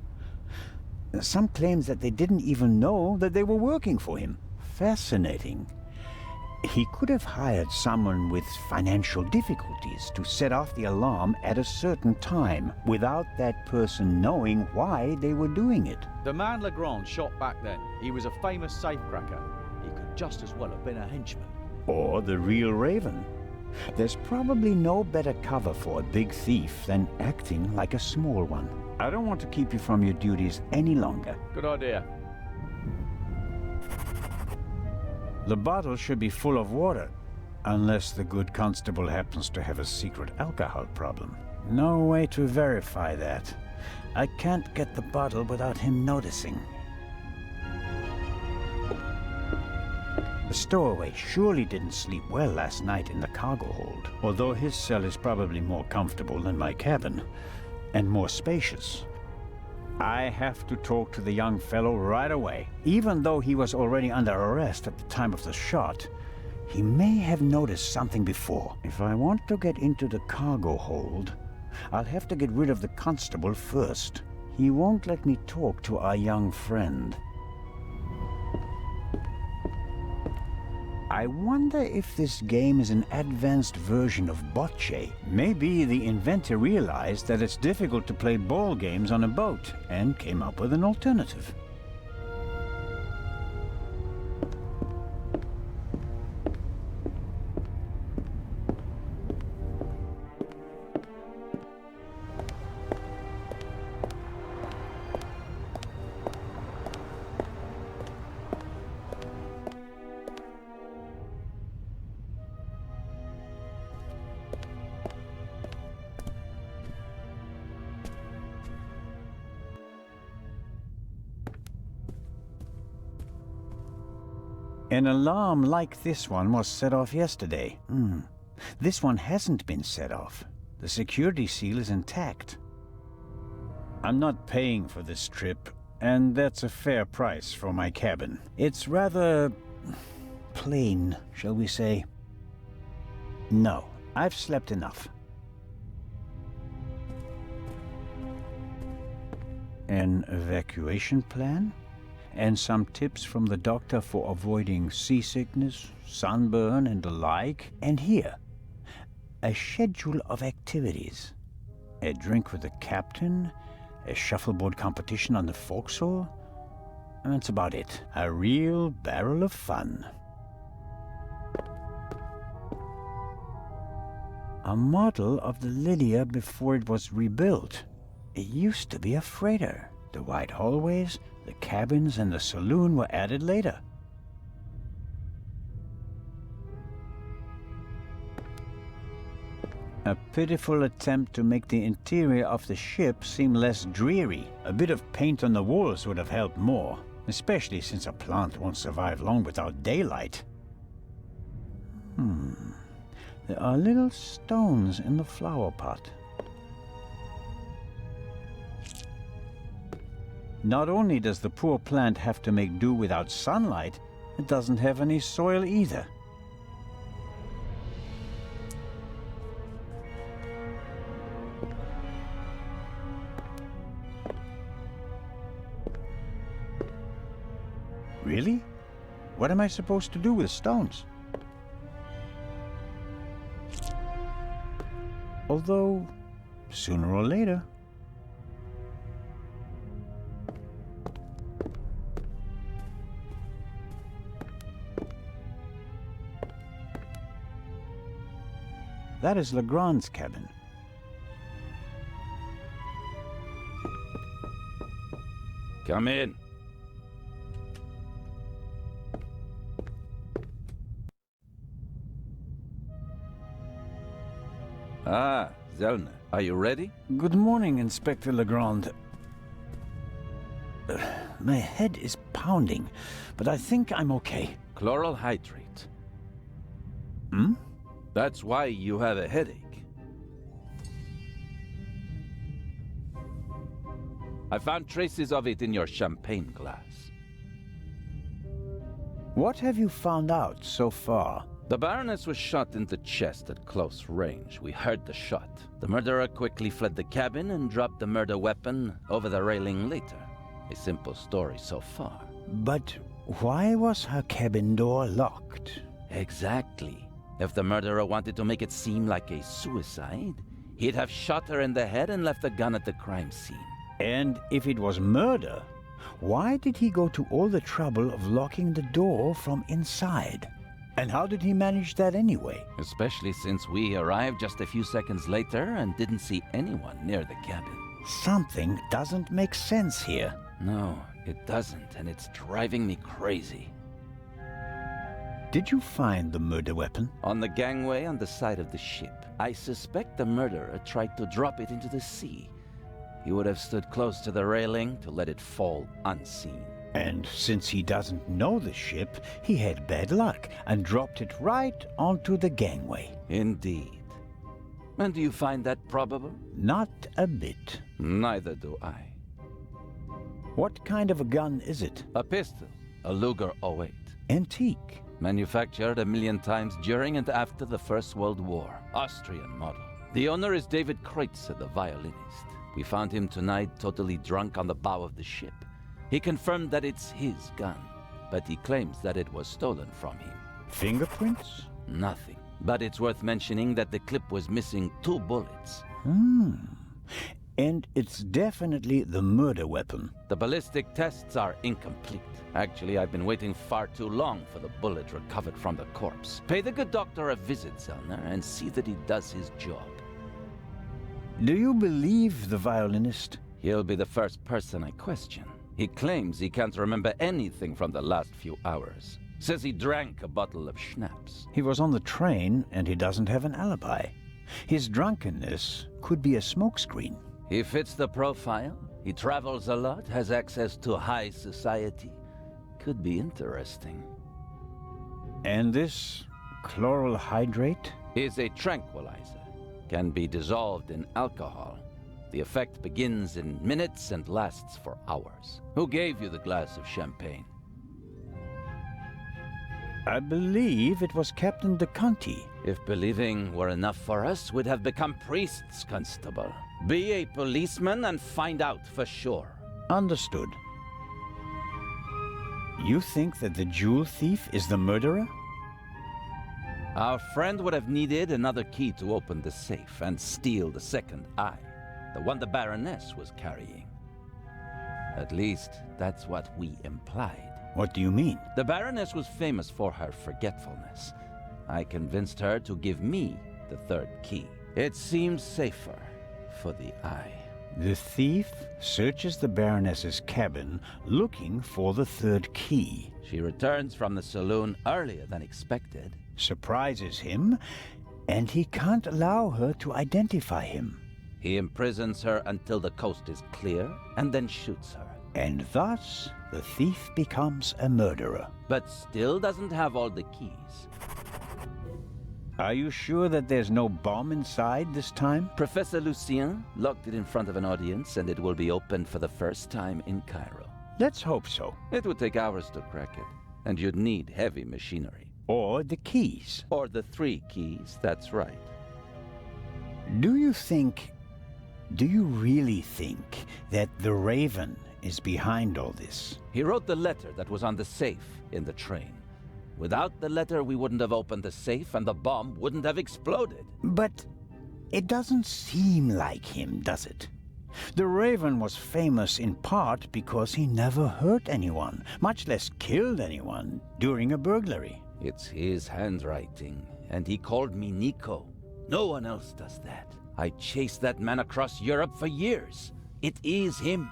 Some claims that they didn't even know that they were working for him. Fascinating. He could have hired someone with financial difficulties to set off the alarm at a certain time without that person knowing why they were doing it. The man Legrand shot back then, he was a famous safecracker. He could just as well have been a henchman. Or the real Raven. There's probably no better cover for a big thief than acting like a small one. I don't want to keep you from your duties any longer. Good idea. The bottle should be full of water, unless the good constable happens to have a secret alcohol problem. No way to verify that. I can't get the bottle without him noticing. The stowaway surely didn't sleep well last night in the cargo hold, although his cell is probably more comfortable than my cabin, and more spacious. I have to talk to the young fellow right away. Even though he was already under arrest at the time of the shot, he may have noticed something before. If I want to get into the cargo hold, I'll have to get rid of the constable first. He won't let me talk to our young friend. I wonder if this game is an advanced version of bocce. Maybe the inventor realized that it's difficult to play ball games on a boat and came up with an alternative. An alarm like this one was set off yesterday. This one hasn't been set off. The security seal is intact. I'm not paying for this trip, and that's a fair price for my cabin. It's rather plain, shall we say. No, I've slept enough. An evacuation plan? And some tips from the doctor for avoiding seasickness, sunburn, and the like. And here, a schedule of activities. A drink with the captain, a shuffleboard competition on the forecastle. And that's about it. A real barrel of fun. A model of the Lydia before it was rebuilt. It used to be a freighter. The wide hallways, the cabins, and the saloon were added later. A pitiful attempt to make the interior of the ship seem less dreary. A bit of paint on the walls would have helped more, especially since a plant won't survive long without daylight. There are little stones in the flower pot. Not only does the poor plant have to make do without sunlight, it doesn't have any soil either. What am I supposed to do with stones? Although, sooner or later... That is Legrand's cabin. Come in. Ah, Zellner, are you ready? Good morning, Inspector Legrand. My head is pounding, but I think I'm okay. Chloral hydrate. Hmm? That's why you have a headache. I found traces of it in your champagne glass. What have you found out so far? The Baroness was shot in the chest at close range. We heard the shot. The murderer quickly fled the cabin and dropped the murder weapon over the railing later. A simple story so far. But why was her cabin door locked? Exactly. If the murderer wanted to make it seem like a suicide, he'd have shot her in the head and left the gun at the crime scene. And if it was murder, why did he go to all the trouble of locking the door from inside? And how did he manage that anyway? Especially since we arrived just a few seconds later and didn't see anyone near the cabin. Something doesn't make sense here. No, it doesn't, and it's driving me crazy. Did you find the murder weapon? On the gangway on the side of the ship. I suspect the murderer tried to drop it into the sea. He would have stood close to the railing to let it fall unseen. And since he doesn't know the ship, he had bad luck and dropped it right onto the gangway. Indeed. And do you find that probable? Not a bit. Neither do I. What kind of a gun is it? A pistol, a Luger .08. Antique. Manufactured 1,000,000 times during and after the First World War. Austrian model. The owner is David Kreutzer, the violinist. We found him tonight totally drunk on the bow of the ship. He confirmed that it's his gun, but he claims that it was stolen from him. Fingerprints? Nothing. But it's worth mentioning that the clip was missing 2 bullets. And it's definitely the murder weapon. The ballistic tests are incomplete. Actually, I've been waiting far too long for the bullet recovered from the corpse. Pay the good doctor a visit, Zellner, and see that he does his job. Do you believe the violinist? He'll be the first person I question. He claims he can't remember anything from the last few hours. Says he drank a bottle of schnapps. He was on the train and he doesn't have an alibi. His drunkenness could be a smokescreen. He fits the profile. He travels a lot, has access to high society. Could be interesting. And this chloral hydrate? Is a tranquilizer. Can be dissolved in alcohol. The effect begins in minutes and lasts for hours. Who gave you the glass of champagne? I believe it was Captain de Conti. If believing were enough for us, we'd have become priests, Constable. Be a policeman and find out for sure. Understood. You think that the jewel thief is the murderer? Our friend would have needed another key to open the safe and steal the second eye, the one the Baroness was carrying. At least, that's what we implied. What do you mean? The Baroness was famous for her forgetfulness. I convinced her to give me the third key. It seems safer for the eye. The thief searches the Baroness's cabin looking for the third key. She returns from the saloon earlier than expected. Surprises him, and he can't allow her to identify him. He imprisons her until the coast is clear, and then shoots her. And thus, the thief becomes a murderer. But still doesn't have all the keys. Are you sure that there's no bomb inside this time? Professor Lucien locked it in front of an audience, and it will be opened for the first time in Cairo. Let's hope so. It would take hours to crack it, and you'd need heavy machinery. Or the keys. Or the 3 keys, that's right. Do you really think that the Raven is behind all this? He wrote the letter that was on the safe in the train. Without the letter, we wouldn't have opened the safe and the bomb wouldn't have exploded. But it doesn't seem like him, does it? The Raven was famous in part because he never hurt anyone, much less killed anyone, during a burglary. It's his handwriting, and he called me Nico. No one else does that. I chased that man across Europe for years. It is him.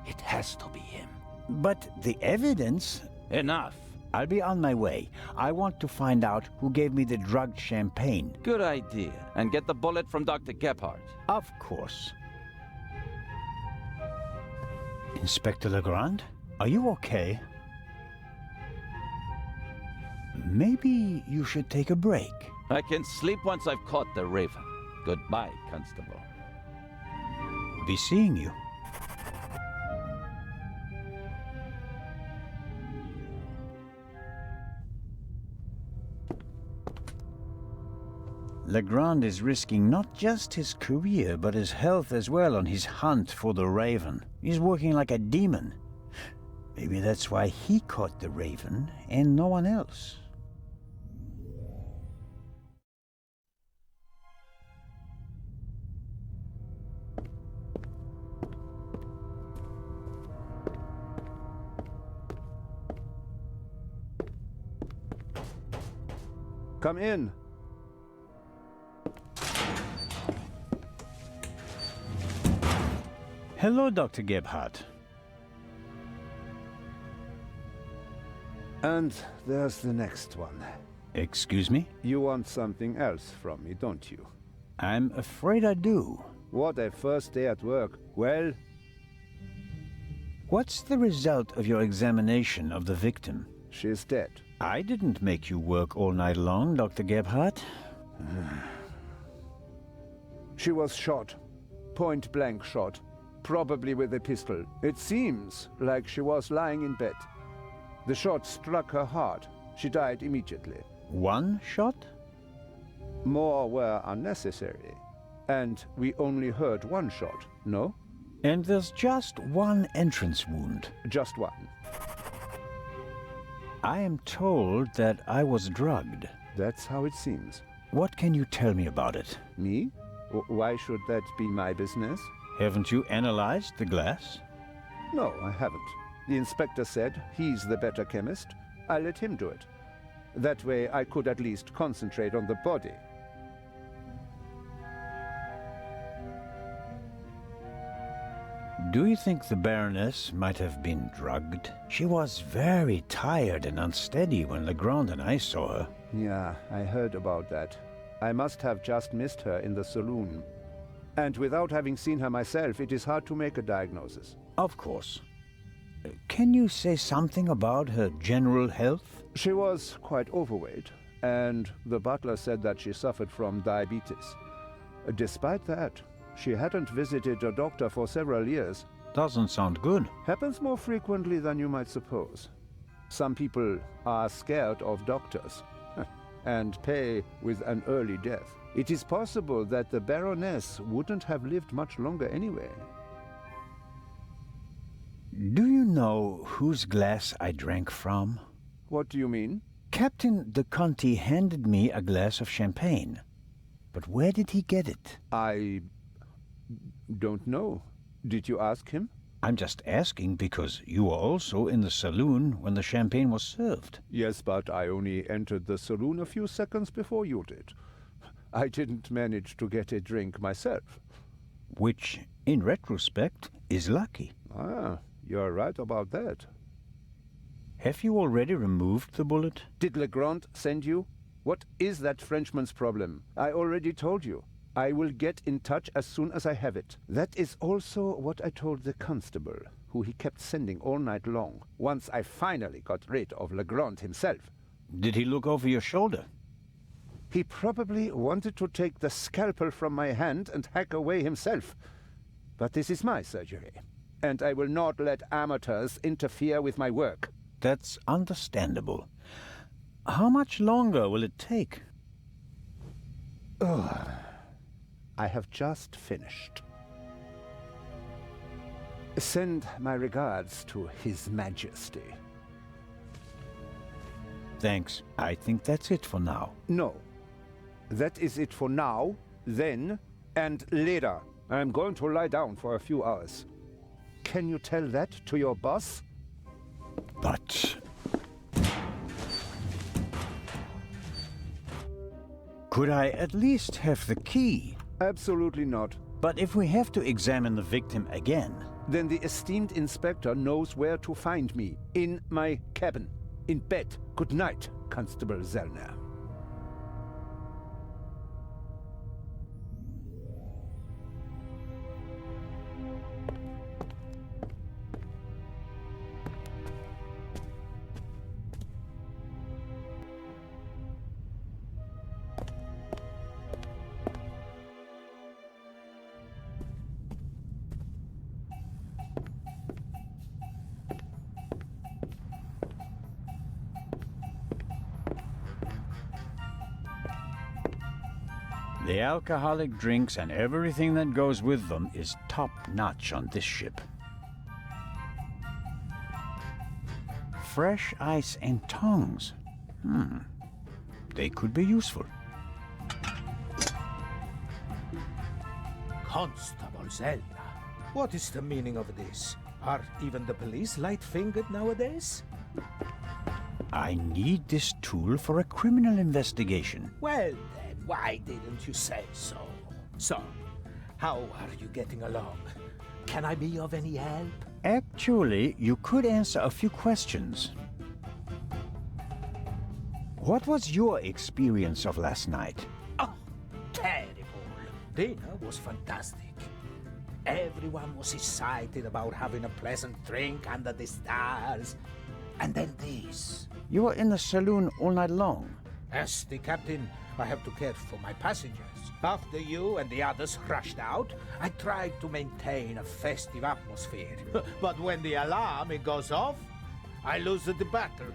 It has to be him. But the evidence... Enough. I'll be on my way. I want to find out who gave me the drugged champagne. Good idea. And get the bullet from Dr. Gebhardt. Of course. Inspector Legrand, are you okay? Maybe you should take a break. I can sleep once I've caught the Raven. Goodbye, Constable. Be seeing you. Legrand is risking not just his career, but his health as well on his hunt for the Raven. He's working like a demon. Maybe that's why he caught the Raven and no one else. Come in. Hello, Dr. Gebhardt. And there's the next one. Excuse me? You want something else from me, don't you? I'm afraid I do. What a first day at work. Well, What's the result of your examination of the victim? she's dead. I didn't make you work all night long, Dr. Gebhardt. She was shot. Point-blank shot. Probably with a pistol. It seems like she was lying in bed. The shot struck her heart. She died immediately. One shot? More were unnecessary. And we only heard one shot, no? And there's just one entrance wound. Just one. I am told that I was drugged. That's how it seems. What can you tell me about it? Me? Why should that be my business? Haven't you analyzed the glass? No, I haven't. The inspector said he's the better chemist. I let him do it. That way I could at least concentrate on the body. Do you think the Baroness might have been drugged? She was very tired and unsteady when Legrand and I saw her. Yeah, I heard about that. I must have just missed her in the saloon. And without having seen her myself, it is hard to make a diagnosis. Of course. Can you say something about her general health? She was quite overweight, and the butler said that she suffered from diabetes. Despite that, she hadn't visited a doctor for several years. Doesn't sound good. Happens more frequently than you might suppose. Some people are scared of doctors and pay with an early death. It is possible that the Baroness wouldn't have lived much longer anyway. Do you know whose glass I drank from? What do you mean? Captain de Conti handed me a glass of champagne. But where did he get it? I don't know. Did you ask him? I'm just asking because you were also in the saloon when the champagne was served. Yes, but I only entered the saloon a few seconds before you did. I didn't manage to get a drink myself. Which, in retrospect, is lucky. Ah, you're right about that. Have you already removed the bullet? Did Legrand send you? What is that Frenchman's problem? I already told you. I will get in touch as soon as I have it. That is also what I told the constable, who he kept sending all night long, once I finally got rid of Legrand himself. Did he look over your shoulder? He probably wanted to take the scalpel from my hand and hack away himself. But this is my surgery, and I will not let amateurs interfere with my work. That's understandable. How much longer will it take? I have just finished. Send my regards to His Majesty. Thanks. I think that's it for now. No. That is it for now, then, and later. I'm going to lie down for a few hours. Can you tell that to your boss? But... could I at least have the key? Absolutely not. But if we have to examine the victim again... Then the esteemed inspector knows where to find me. In my cabin. In bed. Good night, Constable Zellner. The alcoholic drinks and everything that goes with them is top-notch on this ship. Fresh ice and tongs. They could be useful. Constable Zelda, what is the meaning of this? Are even the police light-fingered nowadays? I need this tool for a criminal investigation. Well then, why didn't you say so? So, how are you getting along? Can I be of any help? Actually, you could answer a few questions. What was your experience of last night? Oh, terrible. Dinner was fantastic. Everyone was excited about having a pleasant drink under the stars. And then this. You were in the saloon all night long. As the captain, I have to care for my passengers. After you and the others rushed out, I tried to maintain a festive atmosphere. But when the alarm goes off, I lose the battle.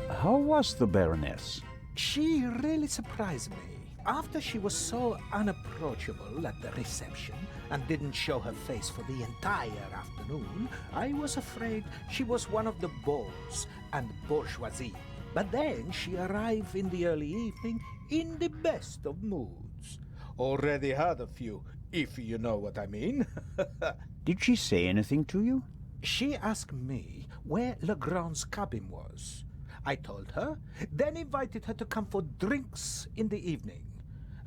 How was the Baroness? She really surprised me. After she was so unapproachable at the reception and didn't show her face for the entire afternoon, I was afraid she was one of the beaux and bourgeoisie. But then she arrived in the early evening in the best of moods. Already had a few, if you know what I mean. Did she say anything to you? She asked me where Legrand's cabin was. I told her, then invited her to come for drinks in the evening.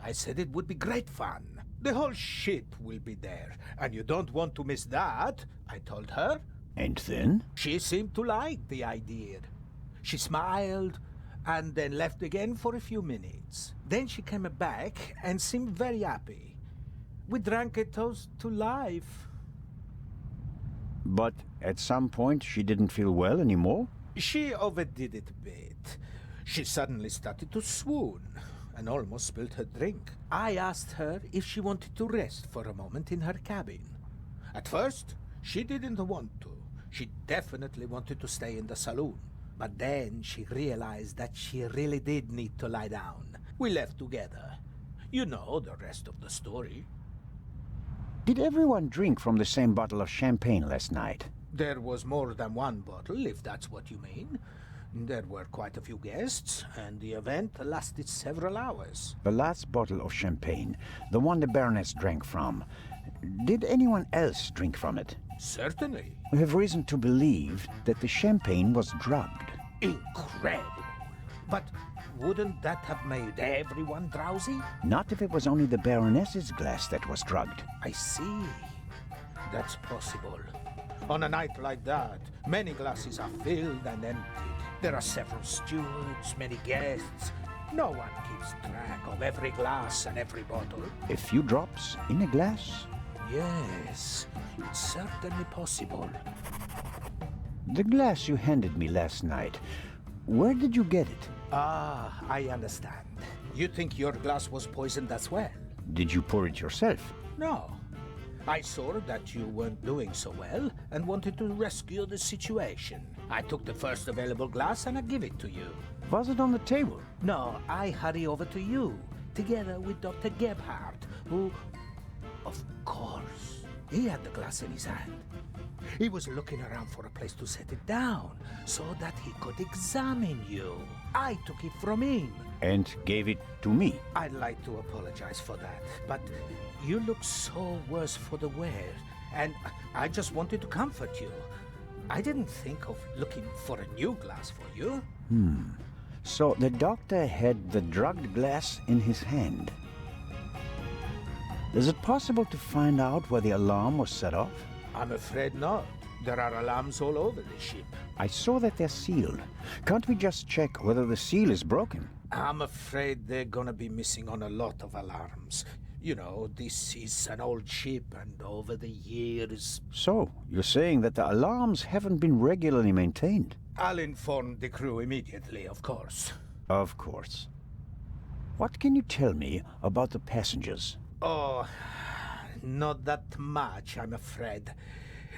I said it would be great fun. The whole ship will be there, and you don't want to miss that, I told her. And then? She seemed to like the idea. She smiled, and then left again for a few minutes. Then she came back and seemed very happy. We drank a toast to life. But at some point she didn't feel well anymore? She overdid it a bit. She suddenly started to swoon and almost spilled her drink. I asked her if she wanted to rest for a moment in her cabin. At first, she didn't want to. She definitely wanted to stay in the saloon. But then she realized that she really did need to lie down. We left together. You know the rest of the story. Did everyone drink from the same bottle of champagne last night? There was more than one bottle, if that's what you mean. There were quite a few guests, and the event lasted several hours. The last bottle of champagne, the one the Baroness drank from, did anyone else drink from it? Certainly. We have reason to believe that the champagne was drugged. Incredible. But wouldn't that have made everyone drowsy? Not if it was only the Baroness's glass that was drugged. I see. That's possible. On a night like that, many glasses are filled and emptied. There are several stewards, many guests. No one keeps track of every glass and every bottle. A few drops in a glass? Yes, it's certainly possible. The glass you handed me last night, where did you get it? Ah, I understand. You think your glass was poisoned as well? Did you pour it yourself? No. I saw that you weren't doing so well and wanted to rescue the situation. I took the first available glass and I give it to you. Was it on the table? No, I hurry over to you, together with Dr. Gebhardt, who... Of course, he had the glass in his hand. He was looking around for a place to set it down so that he could examine you. I took it from him. And gave it to me. I'd like to apologize for that, but you look so worse for the wear, and I just wanted to comfort you. I didn't think of looking for a new glass for you. So the doctor had the drugged glass in his hand. Is it possible to find out where the alarm was set off? I'm afraid not. There are alarms all over the ship. I saw that they're sealed. Can't we just check whether the seal is broken? I'm afraid they're gonna be missing on a lot of alarms. You know, this is an old ship, and over the years... So, you're saying that the alarms haven't been regularly maintained? I'll inform the crew immediately, of course. Of course. What can you tell me about the passengers? Oh, not that much, I'm afraid.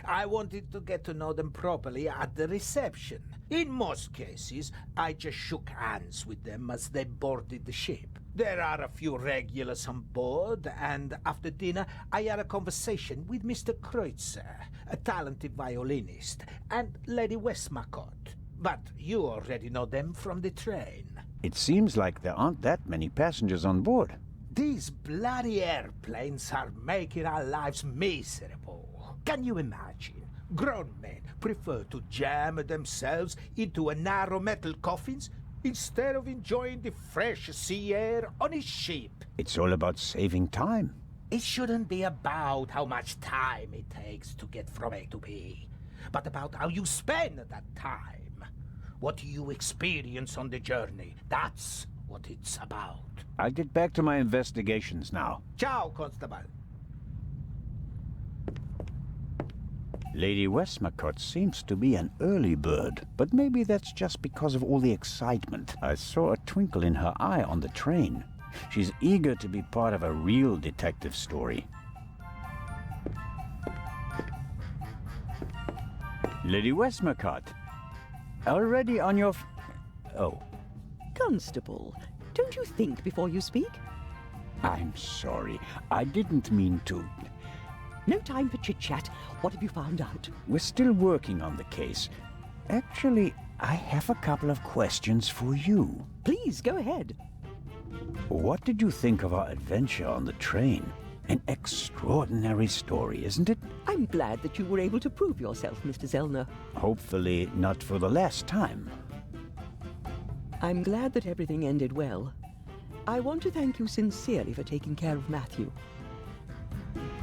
I wanted to get to know them properly at the reception. In most cases, I just shook hands with them as they boarded the ship. There are a few regulars on board, and after dinner, I had a conversation with Mr. Kreutzer, a talented violinist, and Lady Westmacott. But you already know them from the train. It seems like there aren't that many passengers on board. These bloody airplanes are making our lives miserable. Can you imagine? Grown men prefer to jam themselves into a narrow metal coffins instead of enjoying the fresh sea air on a ship. It's all about saving time. It shouldn't be about how much time it takes to get from A to B, but about how you spend that time. What you experience on the journey, that's what it's about. I'll get back to my investigations now. Ciao, Constable. Lady Westmacott seems to be an early bird, but maybe that's just because of all the excitement. I saw a twinkle in her eye on the train. She's eager to be part of a real detective story. Lady Westmacott, already on your... Oh. Constable, don't you think before you speak? I'm sorry. I didn't mean to. No time for chit-chat. What have you found out? We're still working on the case. Actually, I have a couple of questions for you. Please, go ahead. What did you think of our adventure on the train? An extraordinary story, isn't it? I'm glad that you were able to prove yourself, Mr. Zellner. Hopefully not for the last time. I'm glad that everything ended well. I want to thank you sincerely for taking care of Matthew.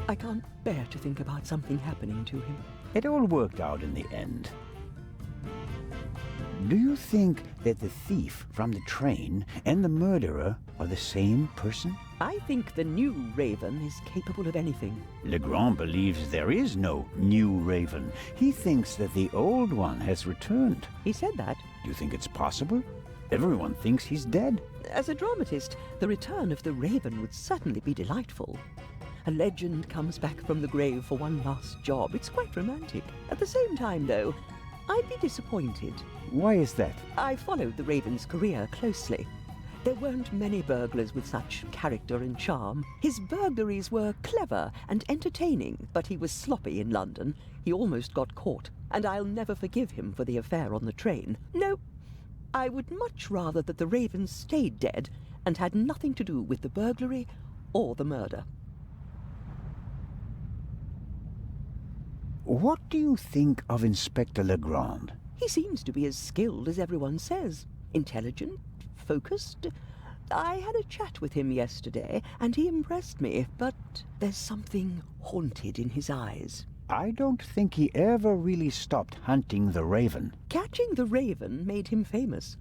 I can't bear to think about something happening to him. It all worked out in the end. Do you think that the thief from the train and the murderer are the same person? I think the new Raven is capable of anything. Legrand believes there is no new Raven. He thinks that the old one has returned. He said that. Do you think it's possible? Everyone thinks he's dead. As a dramatist, the return of the Raven would certainly be delightful. A legend comes back from the grave for one last job. It's quite romantic. At the same time, though, I'd be disappointed. Why is that? I followed the Raven's career closely. There weren't many burglars with such character and charm. His burglaries were clever and entertaining, but he was sloppy in London. He almost got caught, and I'll never forgive him for the affair on the train. No, I would much rather that the Raven stayed dead and had nothing to do with the burglary or the murder. What do you think of Inspector Legrand? He seems to be as skilled as everyone says. Intelligent, focused. I had a chat with him yesterday, and he impressed me, but there's something haunted in his eyes. I don't think he ever really stopped hunting the Raven. Catching the Raven made him famous.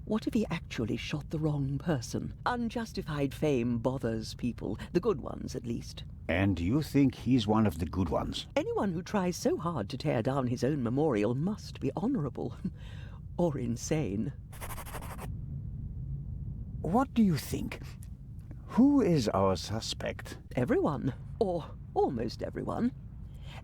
What if he actually shot the wrong person? Unjustified fame bothers people, the good ones at least. And you think he's one of the good ones? Anyone who tries so hard to tear down his own memorial must be honorable. Or insane. What do you think? Who is our suspect? Everyone. Or almost everyone.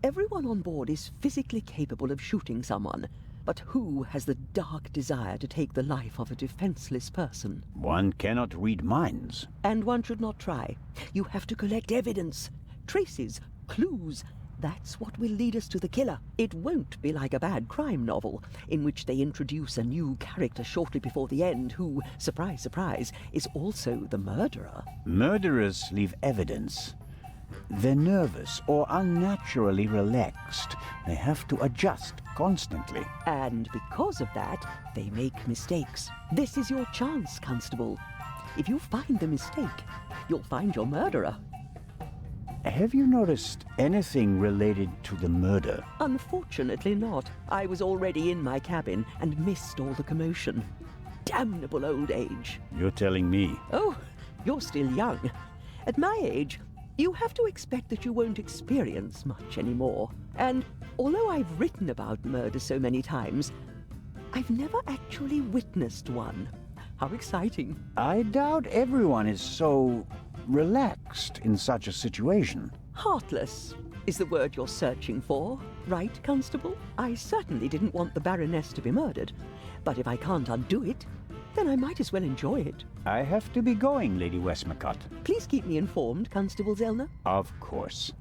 Everyone on board is physically capable of shooting someone. But who has the dark desire to take the life of a defenseless person? One cannot read minds. And one should not try. You have to collect evidence, traces, clues, That's what will lead us to the killer. It won't be like a bad crime novel, in which they introduce a new character shortly before the end who, surprise, surprise, is also the murderer. Murderers leave evidence. They're nervous or unnaturally relaxed. They have to adjust constantly. And because of that, they make mistakes. This is your chance, Constable. If you find the mistake, you'll find your murderer. Have you noticed anything related to the murder? Unfortunately not. I was already in my cabin and missed all the commotion. Damnable old age. You're telling me. Oh, you're still young. At my age, you have to expect that you won't experience much anymore. And although I've written about murder so many times, I've never actually witnessed one. How exciting. I doubt everyone is so relaxed in such a situation. Heartless is the word you're searching for, right, Constable? I certainly didn't want the Baroness to be murdered, but if I can't undo it, then I might as well enjoy it. I have to be going, Lady Westmacott. Please keep me informed, Constable Zellner. Of course.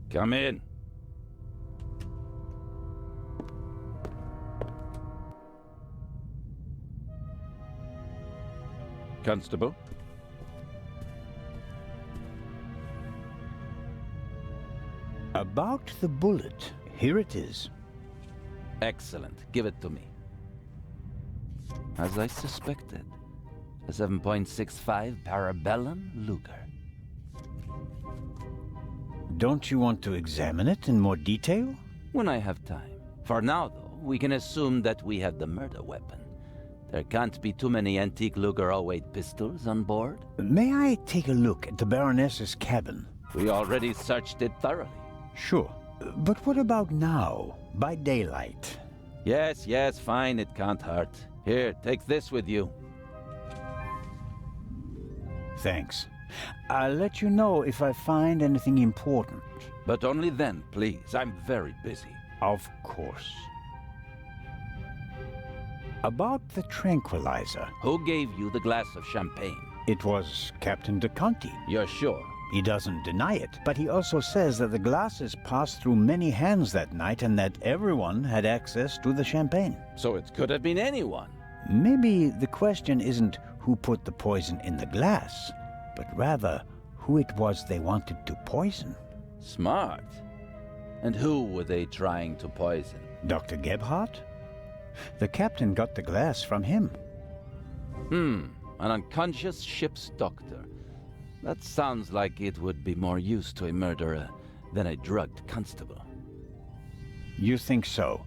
Come in. Constable? About the bullet. Here it is. Excellent. Give it to me. As I suspected, a 7.65 Parabellum Luger. Don't you want to examine it in more detail? When I have time. For now, though, we can assume that we have the murder weapon. There can't be too many antique Luger all-weight pistols on board. May I take a look at the Baroness's cabin? We already searched it thoroughly. Sure. But what about now, by daylight? Yes, fine, it can't hurt. Here, take this with you. Thanks. I'll let you know if I find anything important. But only then, please. I'm very busy. Of course. About the tranquilizer. Who gave you the glass of champagne? It was Captain de Conti. You're sure? He doesn't deny it, but he also says that the glasses passed through many hands that night and that everyone had access to the champagne. So it could have been anyone. Maybe the question isn't who put the poison in the glass, but rather who it was they wanted to poison. Smart. And who were they trying to poison? Dr. Gebhardt? The captain got the glass from him. An unconscious ship's doctor. That sounds like it would be more use to a murderer than a drugged constable. You think so?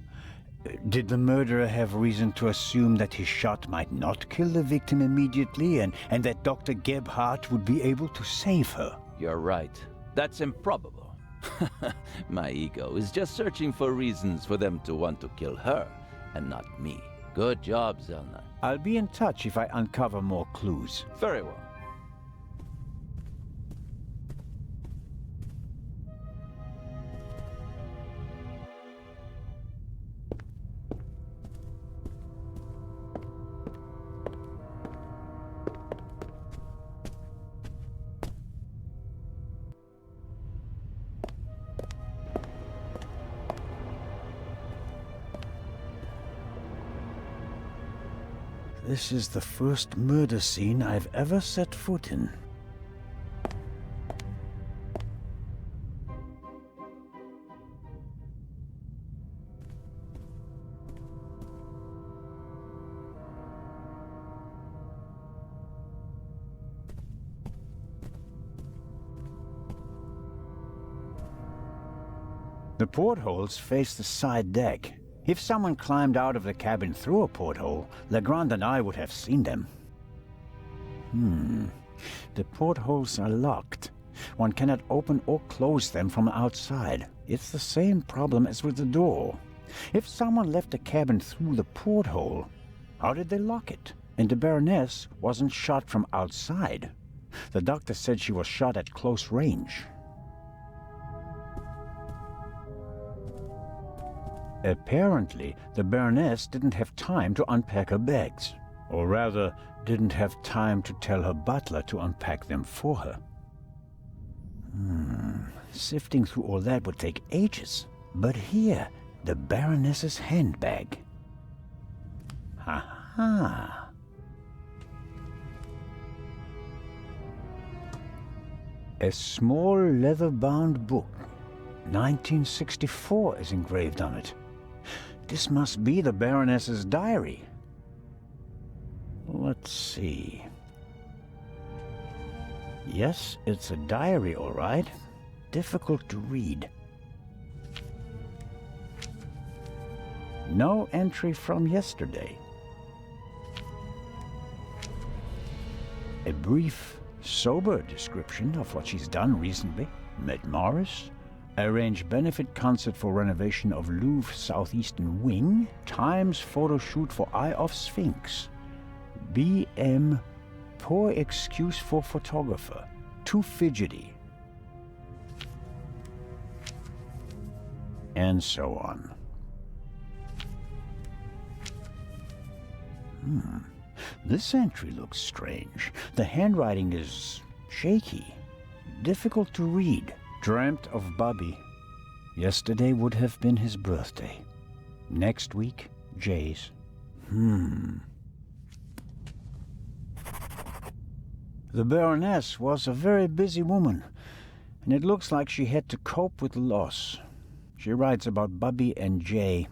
Did the murderer have reason to assume that his shot might not kill the victim immediately and that Dr. Gebhardt would be able to save her? You're right. That's improbable. My ego is just searching for reasons for them to want to kill her and not me. Good job, Zellner. I'll be in touch if I uncover more clues. Very well. This is the first murder scene I've ever set foot in. The portholes face the side deck. If someone climbed out of the cabin through a porthole, Legrand and I would have seen them. The portholes are locked. One cannot open or close them from outside. It's the same problem as with the door. If someone left the cabin through the porthole, how did they lock it? And the Baroness wasn't shot from outside. The doctor said she was shot at close range. Apparently, the Baroness didn't have time to unpack her bags. Or rather, didn't have time to tell her butler to unpack them for her. Sifting through all that would take ages. But here, the Baroness's handbag. Ha-ha! A small leather-bound book. 1964 is engraved on it. This must be the Baroness's diary. Let's see. Yes, it's a diary, all right. Difficult to read. No entry from yesterday. A brief, sober description of what she's done recently. Met Morris, arranged benefit concert for renovation of Louvre Southeastern Wing, Times photo shoot for Eye of Sphinx, BM, poor excuse for photographer, too fidgety, and so on. This entry looks strange. The handwriting is shaky, difficult to read. Dreamt of Bubby. Yesterday would have been his birthday. Next week, Jay's. The Baroness was a very busy woman, and it looks like she had to cope with the loss. She writes about Bubby and Jay.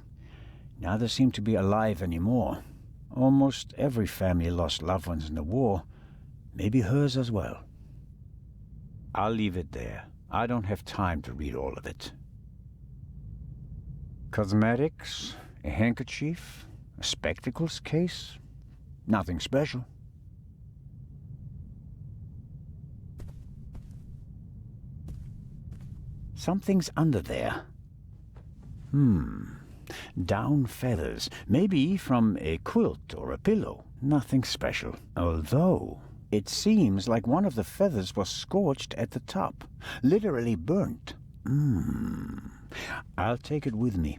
Neither seem to be alive anymore. Almost every family lost loved ones in the war. Maybe hers as well. I'll leave it there. I don't have time to read all of it. Cosmetics, a handkerchief, a spectacles case. Nothing special. Something's under there. Down feathers. Maybe from a quilt or a pillow. Nothing special. Although it seems like one of the feathers was scorched at the top. Literally burnt. I'll take it with me.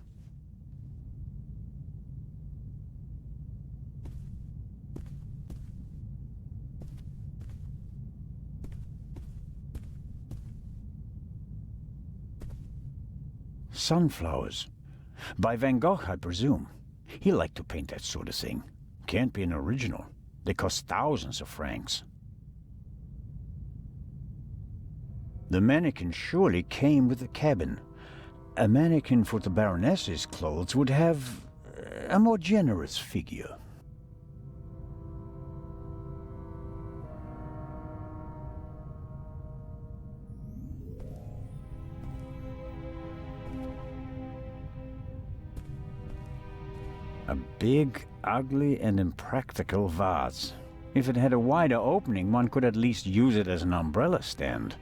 Sunflowers. By Van Gogh, I presume. He liked to paint that sort of thing. Can't be an original. They cost thousands of francs. The mannequin surely came with the cabin. A mannequin for the Baroness's clothes would have a more generous figure. A big, ugly, and impractical vase. If it had a wider opening, one could at least use it as an umbrella stand.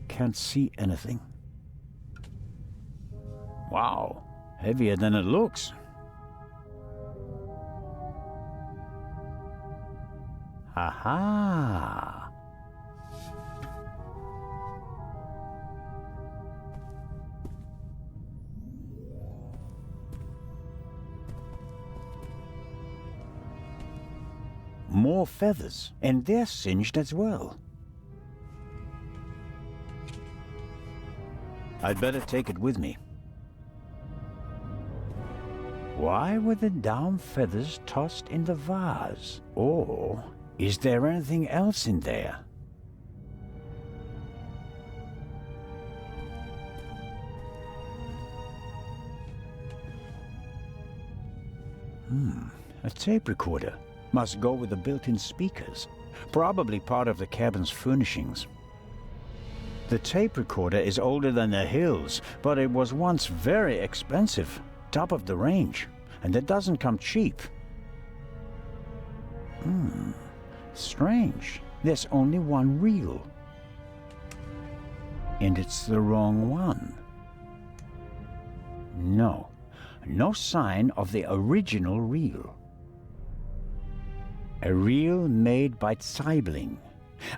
Can't see anything. Wow, heavier than it looks. Aha! More feathers, and they're singed as well. I'd better take it with me. Why were the down feathers tossed in the vase? Or is there anything else in there? A tape recorder. Must go with the built-in speakers. Probably part of the cabin's furnishings. The tape recorder is older than the hills, but it was once very expensive. Top of the range. And it doesn't come cheap. Strange. There's only one reel. And it's the wrong one. No. No sign of the original reel. A reel made by Zeibling.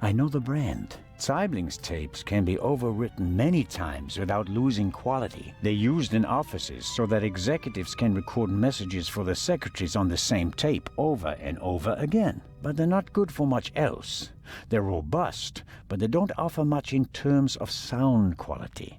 I know the brand. Zeibling's tapes can be overwritten many times without losing quality. They're used in offices so that executives can record messages for the secretaries on the same tape over and over again. But they're not good for much else. They're robust, but they don't offer much in terms of sound quality.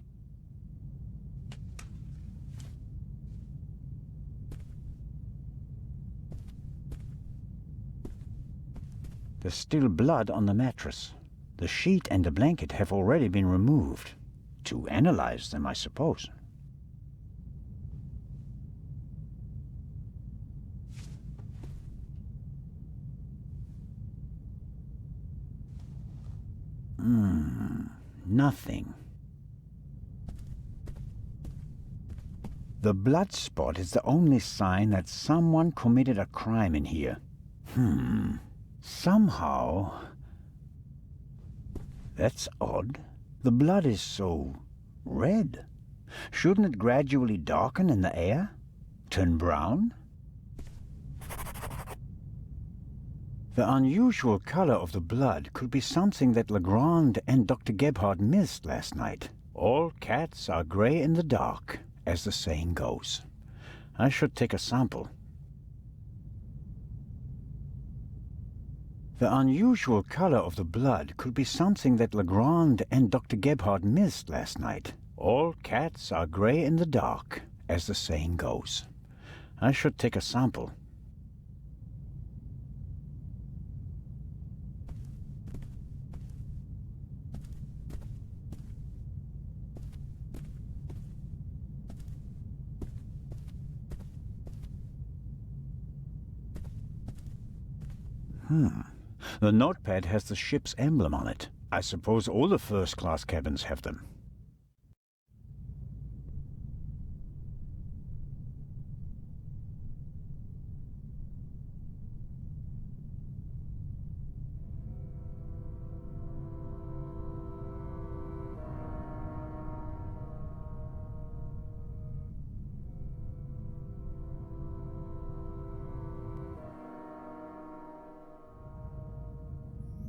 There's still blood on the mattress. The sheet and the blanket have already been removed. To analyze them, I suppose. Nothing. The blood spot is the only sign that someone committed a crime in here. Somehow... That's odd. The blood is so red. Shouldn't it gradually darken in the air? Turn brown? The unusual color of the blood could be something that Legrand and Dr. Gebhardt missed last night. All cats are gray in the dark, as the saying goes. I should take a sample. The unusual color of the blood could be something that Legrand and Dr. Gebhardt missed last night. All cats are gray in the dark, as the saying goes. I should take a sample. The notepad has the ship's emblem on it. I suppose all the first-class cabins have them.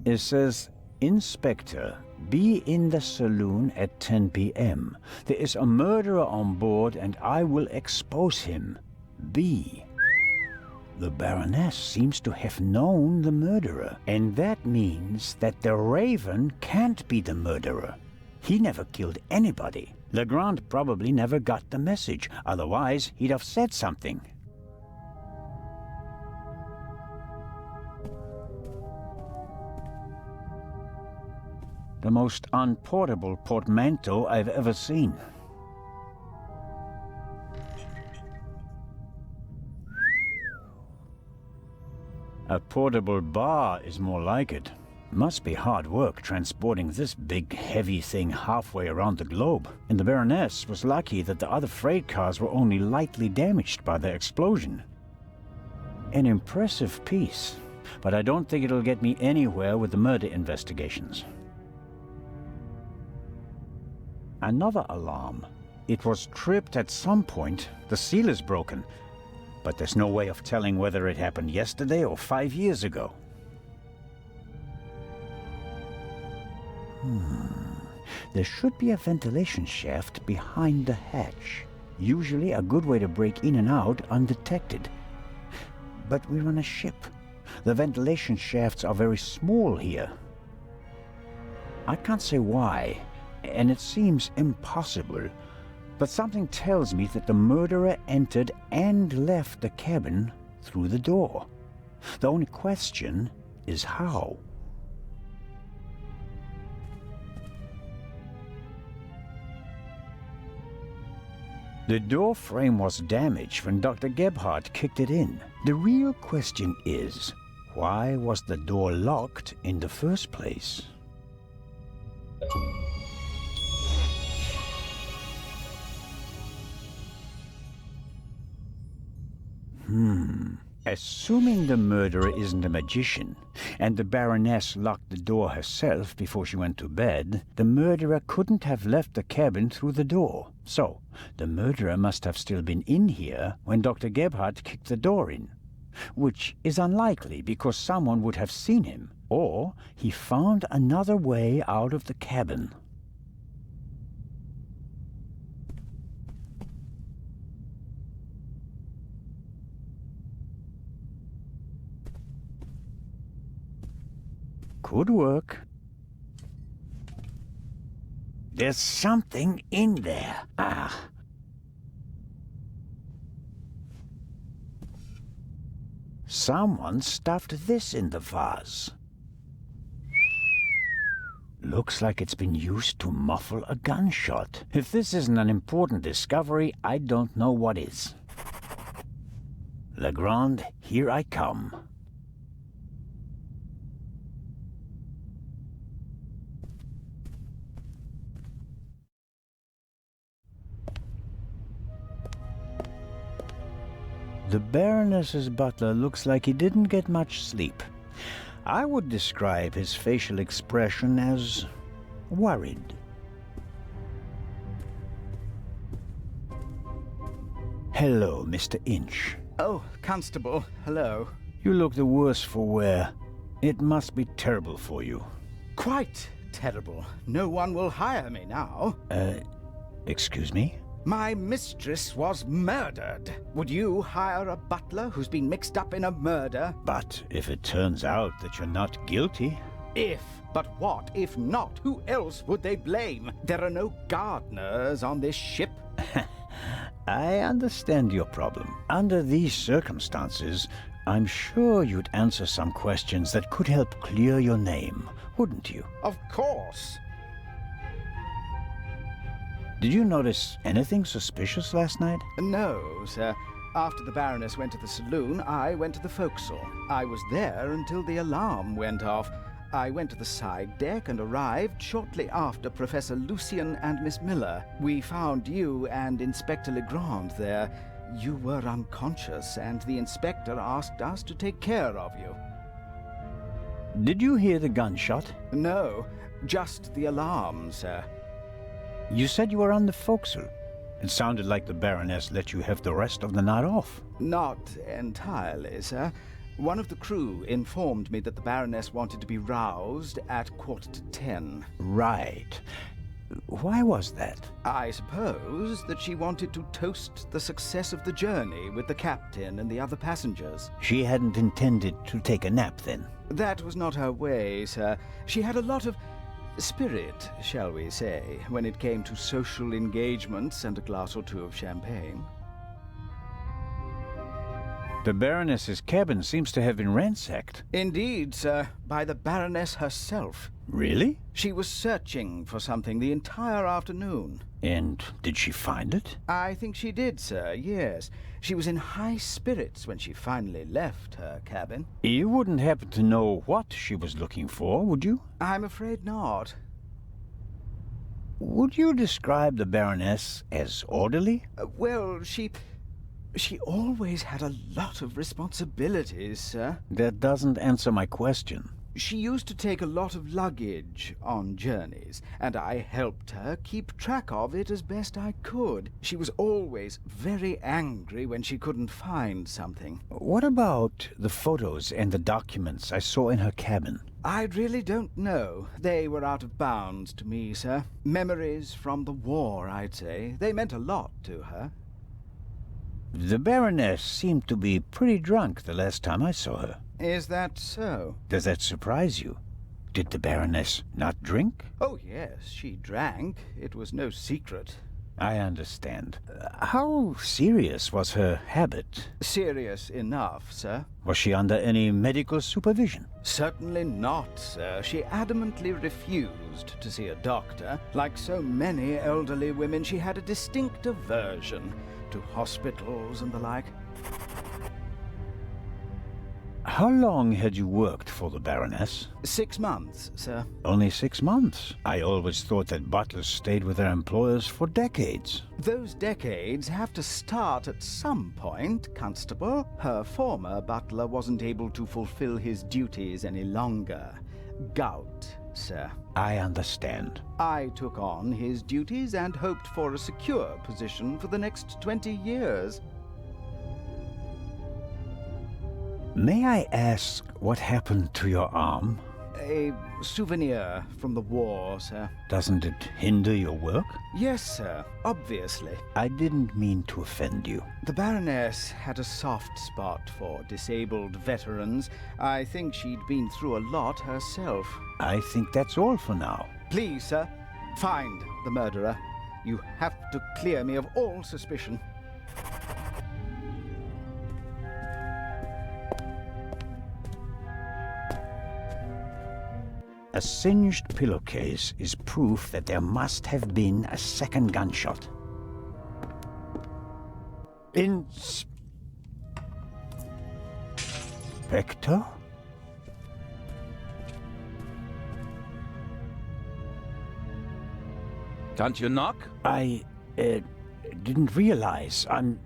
It says, Inspector, be in the saloon at 10 p.m. There is a murderer on board and I will expose him. B. The Baroness seems to have known the murderer, and that means that the Raven can't be the murderer. He never killed anybody. Legrand probably never got the message, otherwise he'd have said something. The most unportable portmanteau I've ever seen. A portable bar is more like it. Must be hard work transporting this big, heavy thing halfway around the globe. And the Baroness was lucky that the other freight cars were only lightly damaged by the explosion. An impressive piece, but I don't think it'll get me anywhere with the murder investigations. Another alarm. It was tripped at some point. The seal is broken. But there's no way of telling whether it happened yesterday or 5 years ago. There should be a ventilation shaft behind the hatch. Usually a good way to break in and out undetected. But we're on a ship. The ventilation shafts are very small here. I can't say why, and it seems impossible, but something tells me that the murderer entered and left the cabin through the door. The only question is how. The door frame was damaged when Dr. Gebhardt kicked it in. The real question is, why was the door locked in the first place? Assuming the murderer isn't a magician, and the Baroness locked the door herself before she went to bed, the murderer couldn't have left the cabin through the door. So, the murderer must have still been in here when Dr. Gebhardt kicked the door in. Which is unlikely because someone would have seen him, or he found another way out of the cabin. Could work. There's something in there. Ah. Someone stuffed this in the vase. Looks like it's been used to muffle a gunshot. If this isn't an important discovery, I don't know what is. Legrand, here I come. The Baroness's butler looks like he didn't get much sleep. I would describe his facial expression as worried. Hello, Mr. Inch. Oh, Constable, hello. You look the worse for wear. It must be terrible for you. Quite terrible. No one will hire me now. Excuse me? My mistress was murdered. Would you hire a butler who's been mixed up in a murder? But if it turns out that you're not guilty... If. But what if not? Who else would they blame? There are no gardeners on this ship. I understand your problem. Under these circumstances, I'm sure you'd answer some questions that could help clear your name, wouldn't you? Of course. Did you notice anything suspicious last night? No, sir. After the Baroness went to the saloon, I went to the forecastle. I was there until the alarm went off. I went to the side deck and arrived shortly after Professor Lucien and Miss Miller. We found you and Inspector Legrand there. You were unconscious, and the inspector asked us to take care of you. Did you hear the gunshot? No, just the alarm, sir. You said you were on the forecastle. It sounded like the Baroness let you have the rest of the night off. Not entirely, sir. One of the crew informed me that the Baroness wanted to be roused at 10:15. Right. Why was that? I suppose that she wanted to toast the success of the journey with the captain and the other passengers. She hadn't intended to take a nap, then? That was not her way, sir. She had a lot of spirit, shall we say, when it came to social engagements and a glass or two of champagne. The Baroness's cabin seems to have been ransacked. Indeed, sir, by the Baroness herself. Really? She was searching for something the entire afternoon. And did she find it? I think she did, sir, yes. She was in high spirits when she finally left her cabin. You wouldn't happen to know what she was looking for, would you? I'm afraid not. Would you describe the Baroness as orderly? Well, she always had a lot of responsibilities, sir. That doesn't answer my question. She used to take a lot of luggage on journeys, and I helped her keep track of it as best I could. She was always very angry when she couldn't find something. What about the photos and the documents I saw in her cabin? I really don't know. They were out of bounds to me, sir. Memories from the war, I'd say. They meant a lot to her. The Baroness seemed to be pretty drunk the last time I saw her. Is that so? Does that surprise you? Did the Baroness not drink? Oh, yes, she drank. It was no secret. I understand. How serious was her habit? Serious enough, sir. Was she under any medical supervision? Certainly not, sir. She adamantly refused to see a doctor. Like so many elderly women, she had a distinct aversion to hospitals and the like. How long had you worked for the Baroness? 6 months, sir. Only 6 months. I always thought that butlers stayed with their employers for decades. Those decades have to start at some point, Constable. Her former butler wasn't able to fulfill his duties any longer. Gout, sir. I understand. I took on his duties and hoped for a secure position for the next 20 years. May I ask what happened to your arm? A souvenir from the war, sir. Doesn't it hinder your work? Yes, sir, obviously. I didn't mean to offend you. The Baroness had a soft spot for disabled veterans. I think she'd been through a lot herself. I think that's all for now. Please, sir, find the murderer. You have to clear me of all suspicion. A singed pillowcase is proof that there must have been a second gunshot. Inspector? Can't you knock? I didn't realize. I'm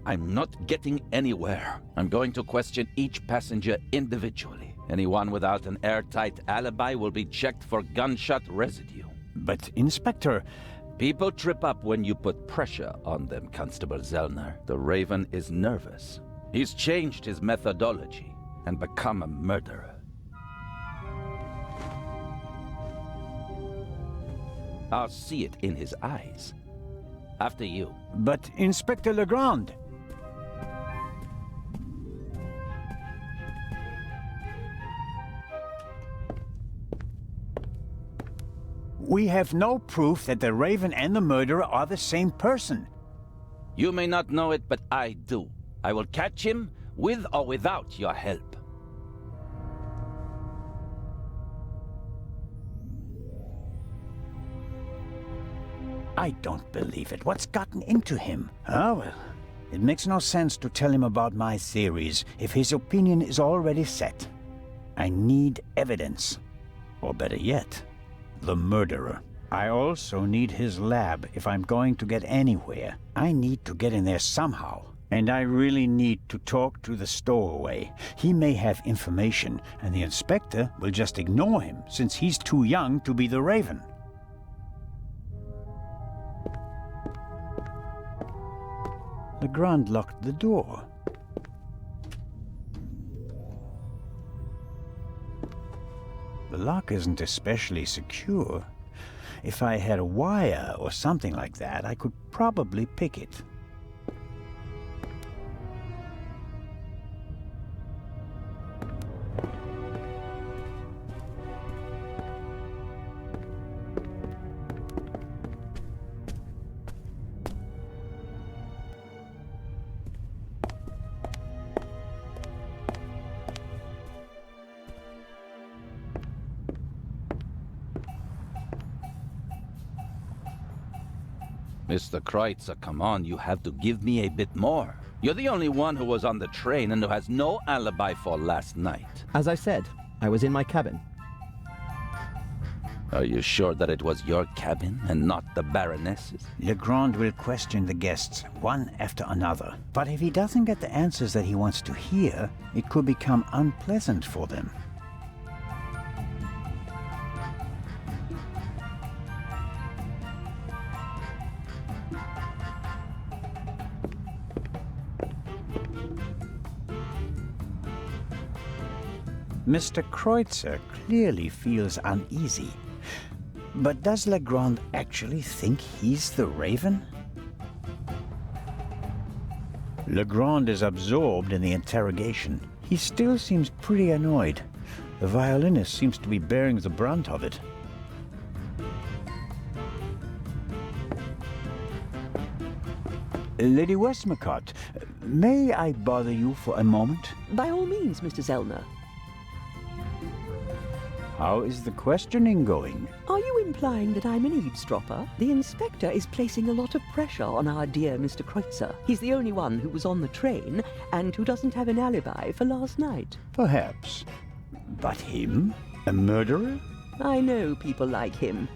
not getting anywhere. I'm going to question each passenger individually. Anyone without an airtight alibi will be checked for gunshot residue. But, Inspector... People trip up when you put pressure on them, Constable Zellner. The Raven is nervous. He's changed his methodology and become a murderer. I'll see it in his eyes. After you. But, Inspector Legrand... We have no proof that the Raven and the murderer are the same person. You may not know it, but I do. I will catch him, with or without your help. I don't believe it. What's gotten into him? Oh, well, it makes no sense to tell him about my theories if his opinion is already set. I need evidence. Or better yet, the murderer. I also need his lab if I'm going to get anywhere. I need to get in there somehow. And I really need to talk to the stowaway. He may have information, and the inspector will just ignore him, since he's too young to be the Raven. Legrand locked the door. The lock isn't especially secure. If I had a wire or something like that, I could probably pick it. Mr. Kreutzer, come on, you have to give me a bit more. You're the only one who was on the train and who has no alibi for last night. As I said, I was in my cabin. Are you sure that it was your cabin and not the Baroness's? Legrand will question the guests one after another. But if he doesn't get the answers that he wants to hear, it could become unpleasant for them. Mr. Kreutzer clearly feels uneasy. But does Legrand actually think he's the Raven? Legrand is absorbed in the interrogation. He still seems pretty annoyed. The violinist seems to be bearing the brunt of it. Lady Westmacott, may I bother you for a moment? By all means, Mr. Zellner. How is the questioning going? Are you implying that I'm an eavesdropper? The inspector is placing a lot of pressure on our dear Mr. Kreutzer. He's the only one who was on the train and who doesn't have an alibi for last night. Perhaps. But him? A murderer? I know people like him.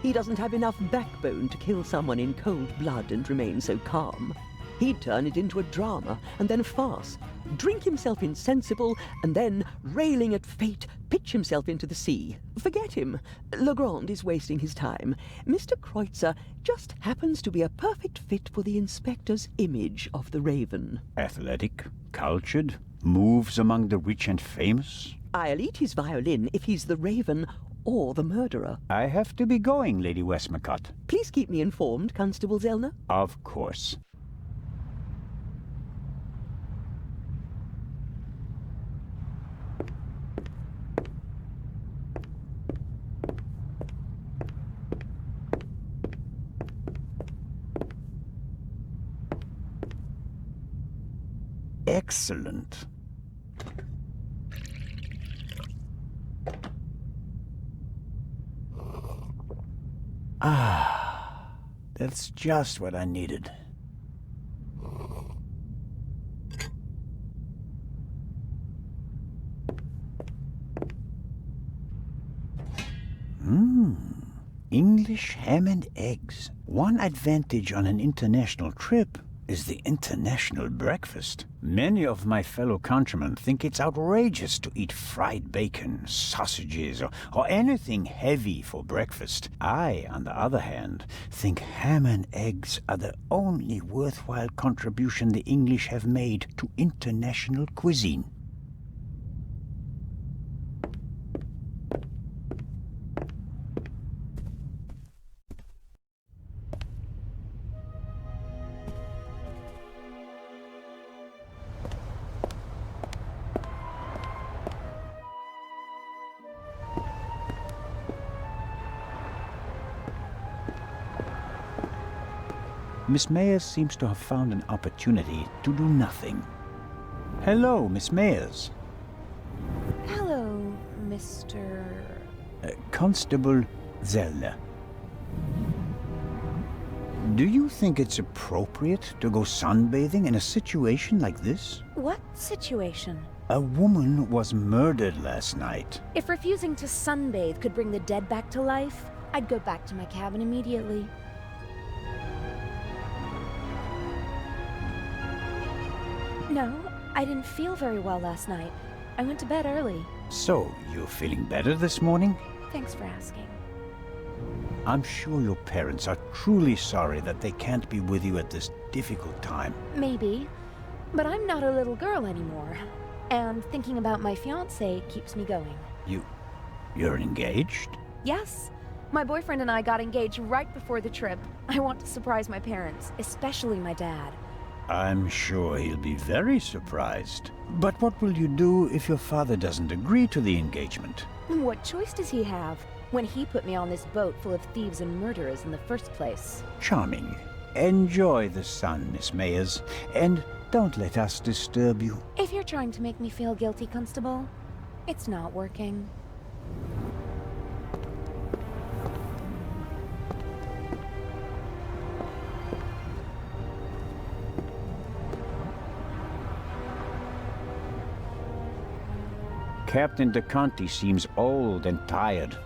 He doesn't have enough backbone to kill someone in cold blood and remain so calm. He'd turn it into a drama, and then a farce, drink himself insensible, and then, railing at fate, pitch himself into the sea. Forget him. Legrand is wasting his time. Mr. Kreutzer just happens to be a perfect fit for the inspector's image of the Raven. Athletic, cultured, moves among the rich and famous. I'll eat his violin if he's the Raven or the murderer. I have to be going, Lady Westmacott. Please keep me informed, Constable Zellner. Of course. Excellent. Ah, that's just what I needed. English ham and eggs. One advantage on an international trip is the international breakfast. Many of my fellow countrymen think it's outrageous to eat fried bacon, sausages, or anything heavy for breakfast. I, on the other hand, think ham and eggs are the only worthwhile contribution the English have made to international cuisine. Miss Mayers seems to have found an opportunity to do nothing. Hello, Miss Mayers. Hello, Mr. Constable Zellner. Do you think it's appropriate to go sunbathing in a situation like this? What situation? A woman was murdered last night. If refusing to sunbathe could bring the dead back to life, I'd go back to my cabin immediately. No, I didn't feel very well last night. I went to bed early. So, you're feeling better this morning? Thanks for asking. I'm sure your parents are truly sorry that they can't be with you at this difficult time. Maybe, but I'm not a little girl anymore. And thinking about my fiancé keeps me going. You're engaged? Yes. My boyfriend and I got engaged right before the trip. I want to surprise my parents, especially my dad. I'm sure he'll be very surprised. But what will you do if your father doesn't agree to the engagement? What choice does he have when he put me on this boat full of thieves and murderers in the first place? Charming. Enjoy the sun, Miss Mayers, and don't let us disturb you. If you're trying to make me feel guilty, Constable, it's not working. Captain de Conti seems old and tired.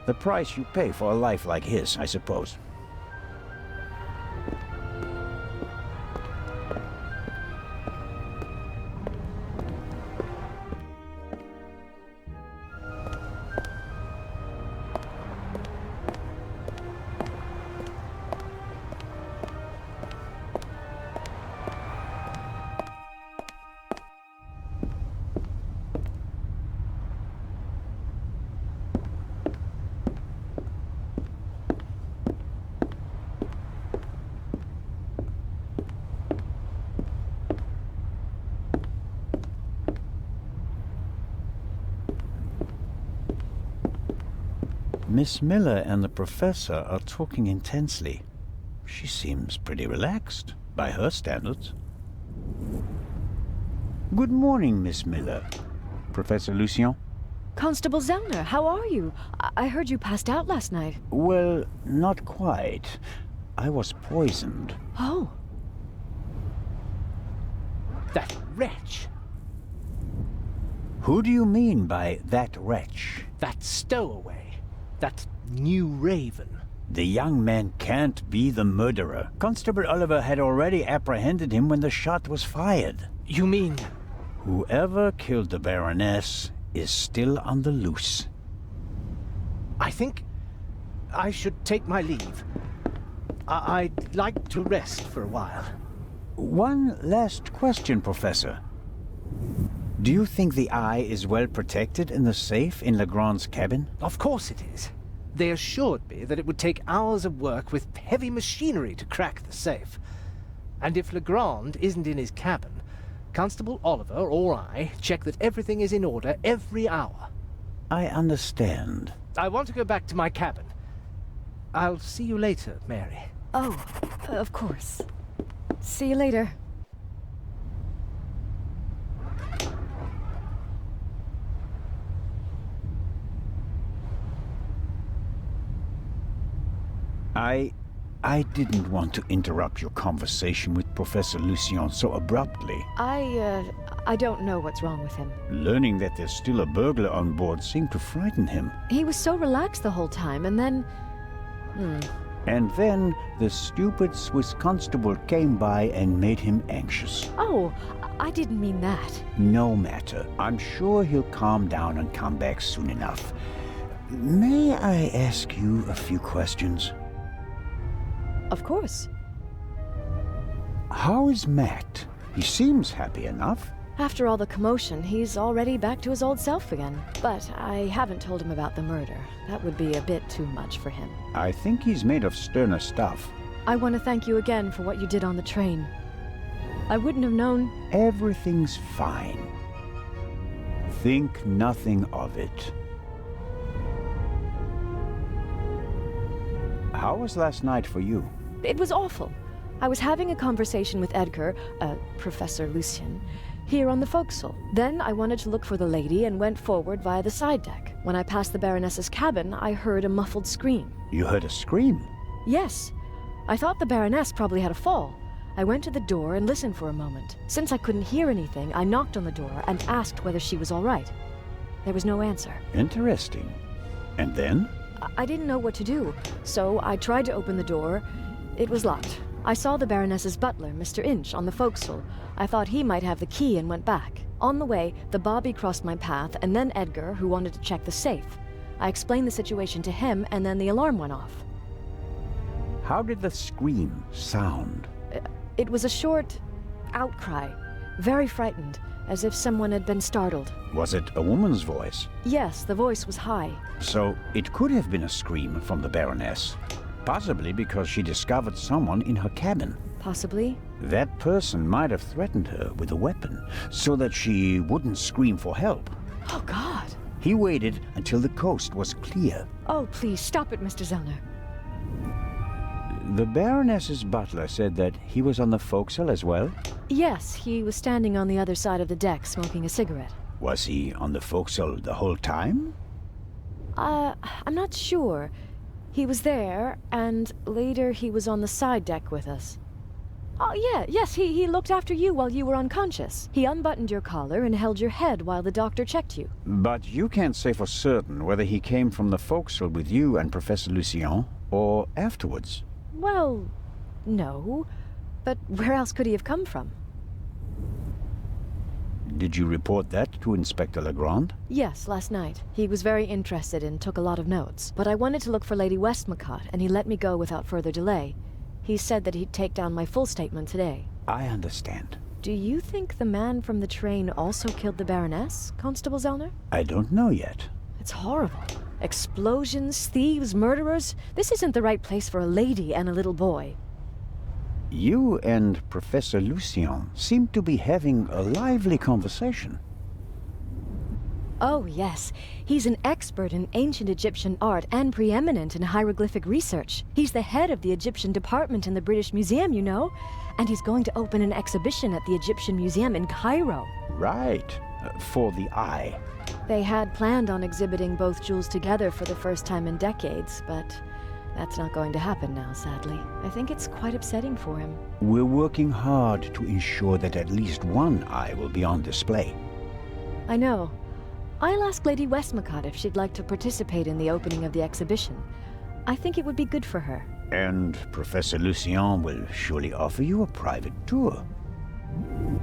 The price you pay for a life like his, I suppose. Miss Miller and the professor are talking intensely. She seems pretty relaxed, by her standards. Good morning, Miss Miller. Professor Lucien? Constable Zellner, how are you? I heard you passed out last night. Well, not quite. I was poisoned. Oh. That wretch! Who do you mean by that wretch? That stowaway. That new raven. The young man can't be the murderer. Constable Oliver had already apprehended him when the shot was fired. You mean... Whoever killed the Baroness is still on the loose. I think I should take my leave. I'd like to rest for a while. One last question, Professor. Do you think the eye is well protected in the safe in Legrand's cabin? Of course it is. They assured me that it would take hours of work with heavy machinery to crack the safe. And if Legrand isn't in his cabin, Constable Oliver or I check that everything is in order every hour. I understand. I want to go back to my cabin. I'll see you later, Mary. Oh, of course. See you later. I didn't want to interrupt your conversation with Professor Lucien so abruptly. I don't know what's wrong with him. Learning that there's still a burglar on board seemed to frighten him. He was so relaxed the whole time, and then... And then the stupid Swiss constable came by and made him anxious. Oh, I didn't mean that. No matter. I'm sure he'll calm down and come back soon enough. May I ask you a few questions? Of course. How is Matt? He seems happy enough. After all the commotion, he's already back to his old self again. But I haven't told him about the murder. That would be a bit too much for him. I think he's made of sterner stuff. I want to thank you again for what you did on the train. I wouldn't have known... Everything's fine. Think nothing of it. How was last night for you? It was awful. I was having a conversation with Edgar, Professor Lucien, here on the forecastle. Then I wanted to look for the lady and went forward via the side deck. When I passed the Baroness's cabin, I heard a muffled scream. You heard a scream? Yes. I thought the Baroness probably had a fall. I went to the door and listened for a moment. Since I couldn't hear anything, I knocked on the door and asked whether she was all right. There was no answer. Interesting. And then? I didn't know what to do, so I tried to open the door. It was locked. I saw the Baroness's butler, Mr. Inch, on the forecastle. I thought he might have the key and went back. On the way, the bobby crossed my path, and then Edgar, who wanted to check the safe. I explained the situation to him, and then the alarm went off. How did the scream sound? It was a short outcry, very frightened, as if someone had been startled. Was it a woman's voice? Yes, the voice was high. So it could have been a scream from the Baroness. Possibly because she discovered someone in her cabin. Possibly. That person might have threatened her with a weapon, so that she wouldn't scream for help. Oh, God. He waited until the coast was clear. Oh, please, stop it, Mr. Zellner. The Baroness's butler said that he was on the forecastle as well? Yes, he was standing on the other side of the deck smoking a cigarette. Was he on the forecastle the whole time? I'm not sure. He was there, and later he was on the side deck with us. Oh, yes, he looked after you while you were unconscious. He unbuttoned your collar and held your head while the doctor checked you. But you can't say for certain whether he came from the forecastle with you and Professor Lucien, or afterwards. Well, no. But where else could he have come from? Did you report that to Inspector Legrand? Yes, last night. He was very interested and took a lot of notes. But I wanted to look for Lady Westmacott, and he let me go without further delay. He said that he'd take down my full statement today. I understand. Do you think the man from the train also killed the Baroness, Constable Zellner? I don't know yet. It's horrible. Explosions, thieves, murderers. This isn't the right place for a lady and a little boy. You and Professor Lucien seem to be having a lively conversation. Oh, yes. He's an expert in ancient Egyptian art and preeminent in hieroglyphic research. He's the head of the Egyptian department in the British Museum, you know. And he's going to open an exhibition at the Egyptian Museum in Cairo. Right. for the eye. They had planned on exhibiting both jewels together for the first time in decades, but that's not going to happen now, sadly. I think it's quite upsetting for him. We're working hard to ensure that at least one eye will be on display. I know. I'll ask Lady Westmacott if she'd like to participate in the opening of the exhibition. I think it would be good for her. And Professor Lucien will surely offer you a private tour.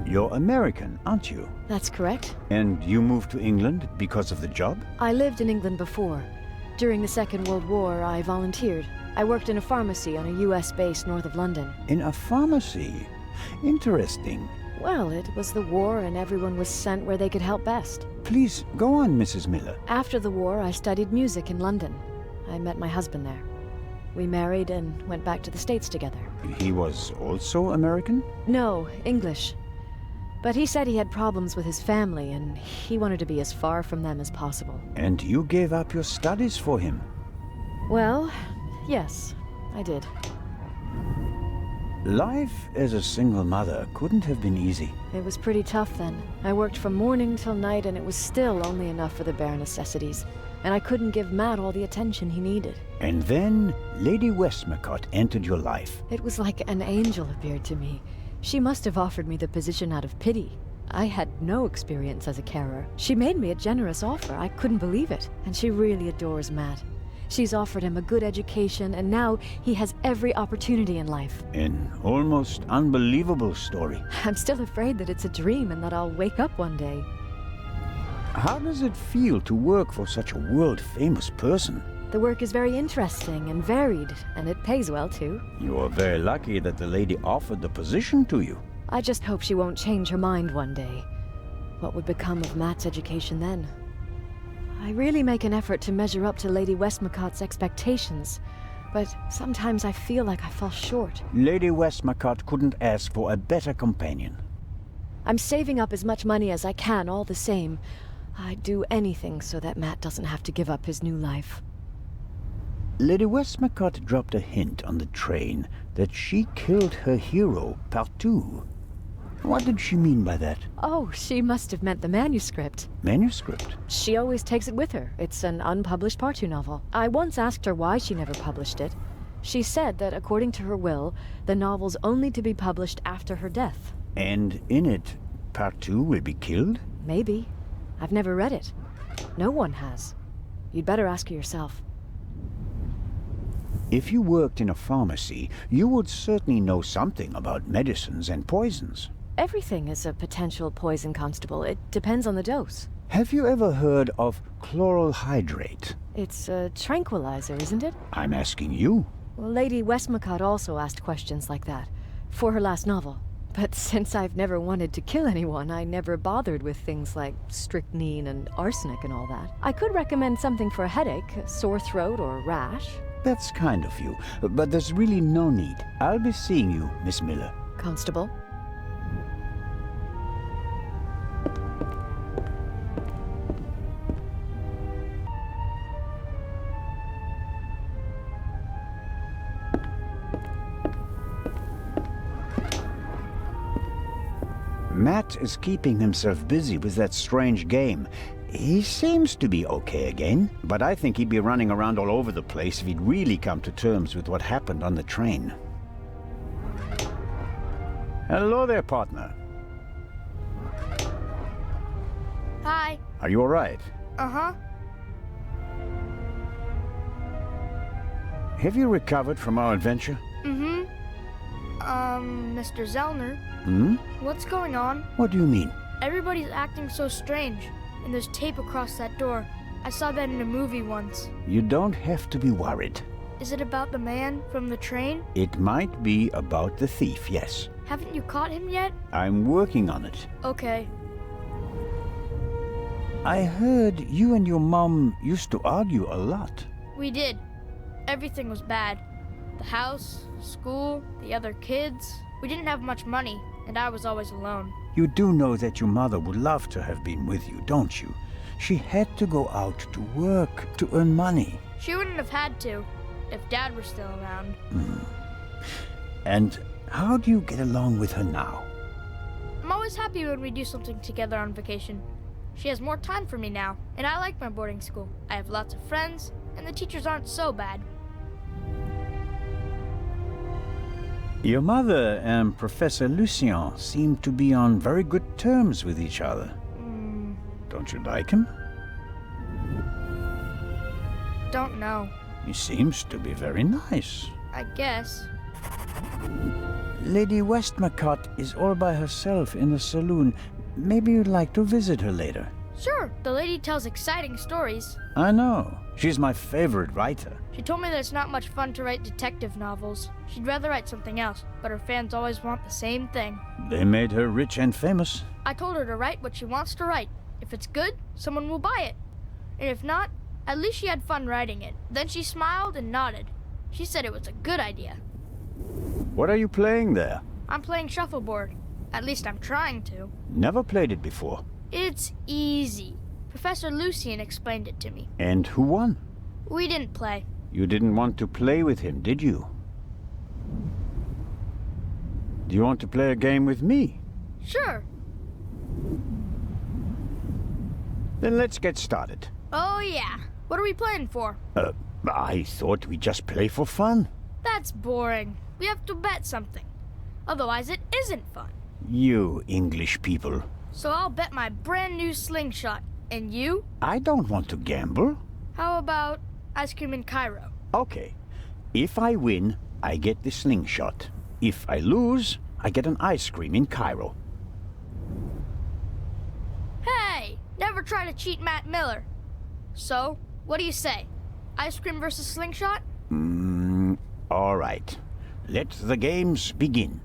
You're American, aren't you? That's correct. And you moved to England because of the job? I lived in England before. During the Second World War, I volunteered. I worked in a pharmacy on a US base north of London. In a pharmacy? Interesting. Well, it was the war and everyone was sent where they could help best. Please, go on, Mrs. Miller. After the war, I studied music in London. I met my husband there. We married and went back to the States together. He was also American? No, English. But he said he had problems with his family and he wanted to be as far from them as possible. And you gave up your studies for him? Well, yes, I did. Life as a single mother couldn't have been easy. It was pretty tough then. I worked from morning till night and it was still only enough for the bare necessities. And I couldn't give Matt all the attention he needed. And then Lady Westmacott entered your life. It was like an angel appeared to me. She must have offered me the position out of pity. I had no experience as a carer. She made me a generous offer. I couldn't believe it. And she really adores Matt. She's offered him a good education, and now he has every opportunity in life. An almost unbelievable story. I'm still afraid that it's a dream and that I'll wake up one day. How does it feel to work for such a world-famous person? The work is very interesting and varied, and it pays well, too. You are very lucky that the lady offered the position to you. I just hope she won't change her mind one day. What would become of Matt's education then? I really make an effort to measure up to Lady Westmacott's expectations, but sometimes I feel like I fall short. Lady Westmacott couldn't ask for a better companion. I'm saving up as much money as I can all the same. I'd do anything so that Matt doesn't have to give up his new life. Lady Westmacott dropped a hint on the train that she killed her hero, Partout. What did she mean by that? Oh, she must have meant the manuscript. Manuscript? She always takes it with her. It's an unpublished Partout novel. I once asked her why she never published it. She said that according to her will, the novel's only to be published after her death. And in it, Partout will be killed? Maybe. I've never read it. No one has. You'd better ask her yourself. If you worked in a pharmacy, you would certainly know something about medicines and poisons. Everything is a potential poison, Constable. It depends on the dose. Have you ever heard of chloral hydrate? It's a tranquilizer, isn't it? I'm asking you. Well, Lady Westmacott also asked questions like that, for her last novel. But since I've never wanted to kill anyone, I never bothered with things like strychnine and arsenic and all that. I could recommend something for a headache, a sore throat, or a rash. That's kind of you, but there's really no need. I'll be seeing you, Miss Miller. Constable? Matt is keeping himself busy with that strange game. He seems to be okay again, but I think he'd be running around all over the place if he'd really come to terms with what happened on the train. Hello there, partner. Hi. Are you all right? Uh-huh. Have you recovered from our adventure? Mm-hmm. Mr. Zellner. Hmm? What's going on? What do you mean? Everybody's acting so strange, and there's tape across that door. I saw that in a movie once. You don't have to be worried. Is it about the man from the train? It might be about the thief, yes. Haven't you caught him yet? I'm working on it. Okay. I heard you and your mom used to argue a lot. We did. Everything was bad. The house, school, the other kids. We didn't have much money, and I was always alone. You do know that your mother would love to have been with you, don't you? She had to go out to work to earn money. She wouldn't have had to, if Dad were still around. And how do you get along with her now? I'm always happy when we do something together on vacation. She has more time for me now, and I like my boarding school. I have lots of friends, and the teachers aren't so bad. Your mother and Professor Lucien seem to be on very good terms with each other. Don't you like him? Don't know. He seems to be very nice. I guess. Lady Westmacott is all by herself in the saloon. Maybe you'd like to visit her later. Sure, the lady tells exciting stories. I know. She's my favorite writer. She told me that it's not much fun to write detective novels. She'd rather write something else, but her fans always want the same thing. They made her rich and famous. I told her to write what she wants to write. If it's good, someone will buy it. And if not, at least she had fun writing it. Then she smiled and nodded. She said it was a good idea. What are you playing there? I'm playing shuffleboard. At least I'm trying to. Never played it before. It's easy. Professor Lucien explained it to me. And who won? We didn't play. You didn't want to play with him, did you? Do you want to play a game with me? Sure. Then let's get started. Oh yeah. What are we playing for? I thought we'd just play for fun. That's boring. We have to bet something. Otherwise it isn't fun. You English people. So I'll bet my brand new slingshot. And you? I don't want to gamble. How about ice cream in Cairo? Okay. If I win, I get the slingshot. If I lose, I get an ice cream in Cairo. Hey! Never try to cheat Matt Miller. So, what do you say? Ice cream versus slingshot? All right. Let the games begin.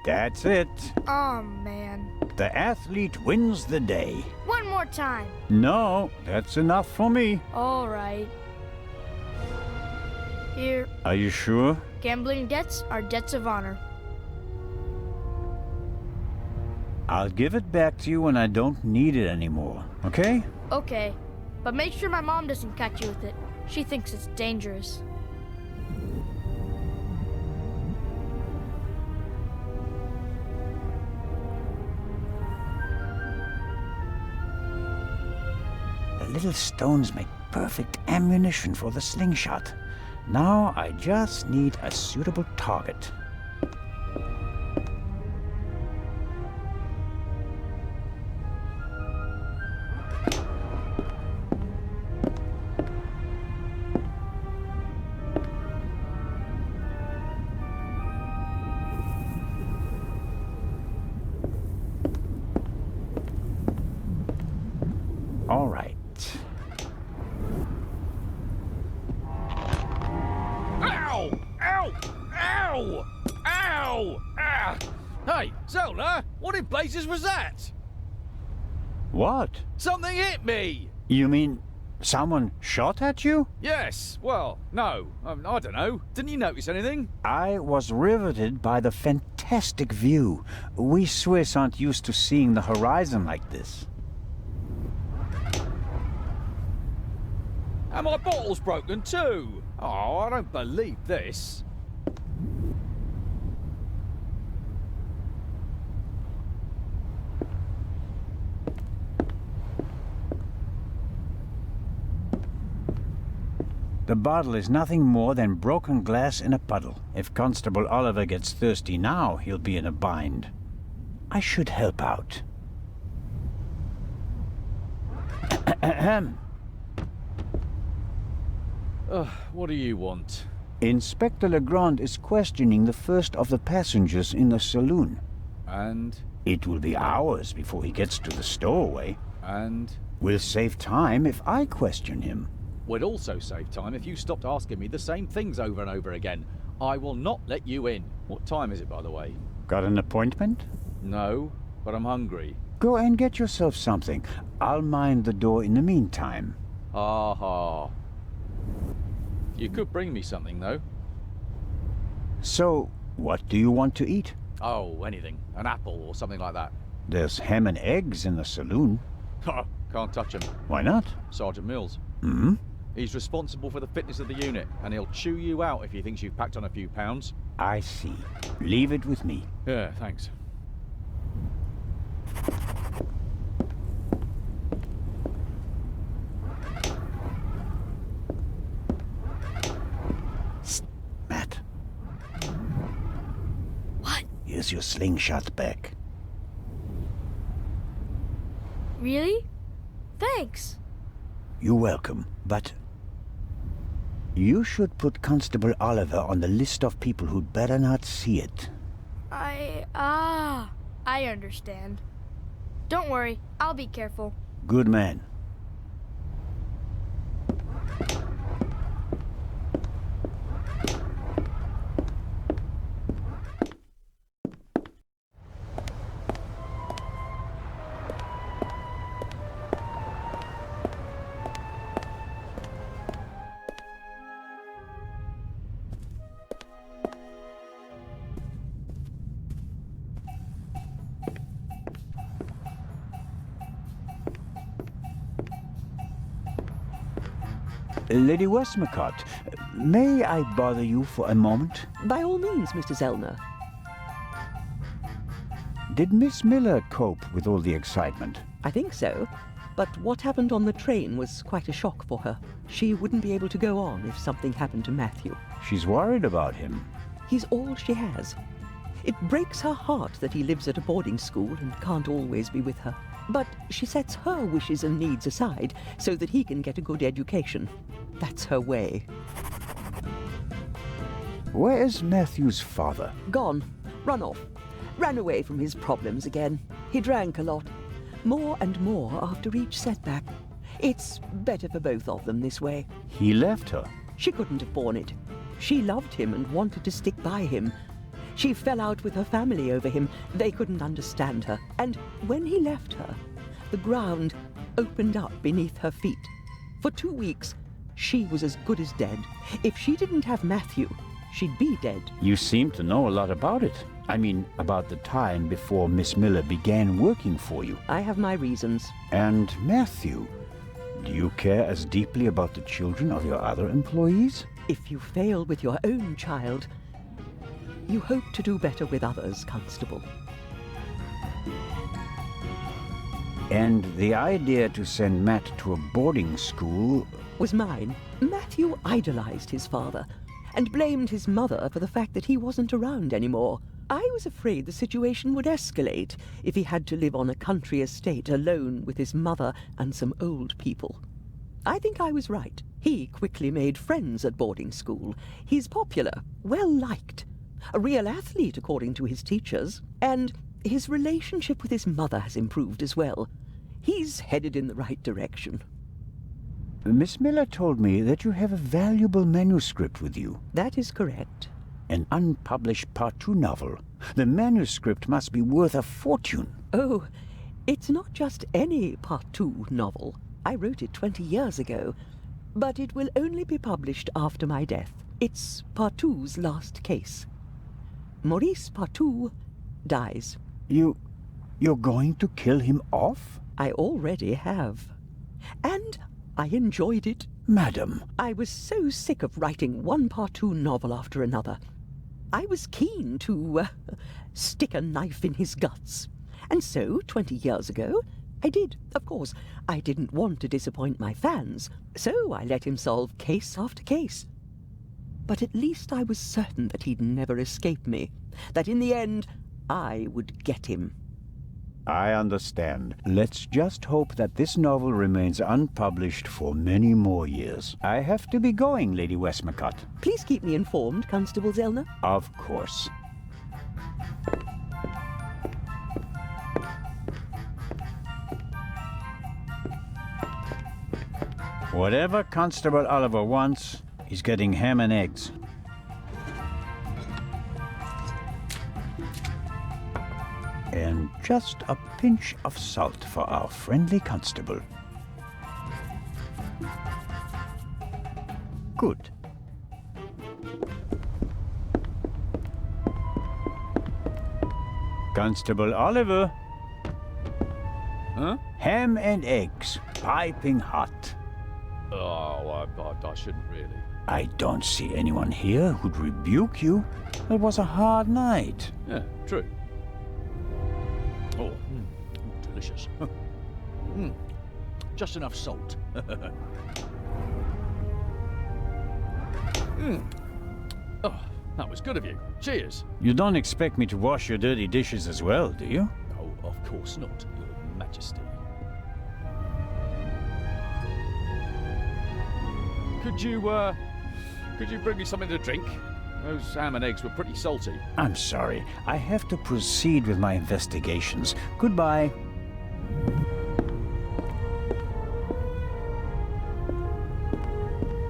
That's it. Oh, man. The athlete wins the day. One more time. No, that's enough for me. All right. Here, Are you sure? gambling debts are debts of honor. I'll give it back to you when I don't need it anymore, okay? Okay, but make sure my mom doesn't catch you with it. She thinks it's dangerous. The little stones make perfect ammunition for the slingshot. Now I just need a suitable target. All right. Ow! Ow! Ow! Ow! Ah! Hey, Zola, what in blazes was that? What? Something hit me! You mean someone shot at you? Yes, well, no, I don't know. Didn't you notice anything? I was riveted by the fantastic view. We Swiss aren't used to seeing the horizon like this. And my bottle's broken too. Oh, I don't believe this. The bottle is nothing more than broken glass in a puddle. If Constable Oliver gets thirsty now, he'll be in a bind. I should help out. What do you want? Inspector Legrand is questioning the first of the passengers in the saloon. And? It will be hours before he gets to the stowaway. And? We'll save time if I question him. We'd also save time if you stopped asking me the same things over and over again. I will not let you in. What time is it, by the way? Got an appointment? No, but I'm hungry. Go and get yourself something. I'll mind the door in the meantime. Ha ha. You could bring me something, though. So, what do you want to eat? Oh, anything. An apple or something like that. There's ham and eggs in the saloon. Can't touch him. Why not? Sergeant Mills. Hmm? He's responsible for the fitness of the unit, and he'll chew you out if he thinks you've packed on a few pounds. I see. Leave it with me. Yeah, thanks. Matt. What? Here's your slingshot back. Really? Thanks. You're welcome, but you should put Constable Oliver on the list of people who'd better not see it. I understand. Don't worry, I'll be careful. Good man. Lady Westmacott, may I bother you for a moment? By all means, Mr. Zellner. Did Miss Miller cope with all the excitement? I think so. But what happened on the train was quite a shock for her. She wouldn't be able to go on if something happened to Matthew. She's worried about him. He's all she has. It breaks her heart that he lives at a boarding school and can't always be with her. But she sets her wishes and needs aside so that he can get a good education. That's her way. Where is Matthew's father? Gone. Run off. Ran away from his problems again. He drank a lot. More and more after each setback. It's better for both of them this way. He left her. She couldn't have borne it. She loved him and wanted to stick by him. She fell out with her family over him. They couldn't understand her. And when he left her, the ground opened up beneath her feet. For 2 weeks, she was as good as dead. If she didn't have Matthew, she'd be dead. You seem to know a lot about it. I mean, about the time before Miss Miller began working for you. I have my reasons. And Matthew, do you care as deeply about the children of your other employees? If you fail with your own child, you hope to do better with others, Constable. And the idea to send Matt to a boarding school was mine. Matthew idolized his father and blamed his mother for the fact that he wasn't around anymore. I was afraid the situation would escalate if he had to live on a country estate alone with his mother and some old people. I think I was right. He quickly made friends at boarding school. He's popular, well-liked, a real athlete according to his teachers, and his relationship with his mother has improved as well. He's headed in the right direction. Miss Miller told me that you have a valuable manuscript with you. That is correct. An unpublished Part 2 novel. The manuscript must be worth a fortune. Oh, it's not just any Part 2 novel. I wrote it 20 years ago, but it will only be published after my death. It's Part 2's last case. Maurice Part 2 dies. You're going to kill him off? I already have. And I enjoyed it. Madam. I was so sick of writing one Part 2 novel after another. I was keen to stick a knife in his guts. And so, 20 years ago, I did, of course. I didn't want to disappoint my fans, so I let him solve case after case. But at least I was certain that he'd never escape me, that in the end, I would get him. I understand. Let's just hope that this novel remains unpublished for many more years. I have to be going, Lady Westmacott. Please keep me informed, Constable Zellner. Of course. Whatever Constable Oliver wants, he's getting ham and eggs. And just a pinch of salt for our friendly constable. Good. Constable Oliver. Huh? Ham and eggs, piping hot. Oh, I shouldn't really. I don't see anyone here who'd rebuke you. It was a hard night. Yeah, true. Oh, delicious. Just enough salt. Oh, that was good of you. Cheers. You don't expect me to wash your dirty dishes as well, do you? Oh, of course not, Your Majesty. Could you bring me something to drink? Those ham and eggs were pretty salty. I'm sorry. I have to proceed with my investigations. Goodbye.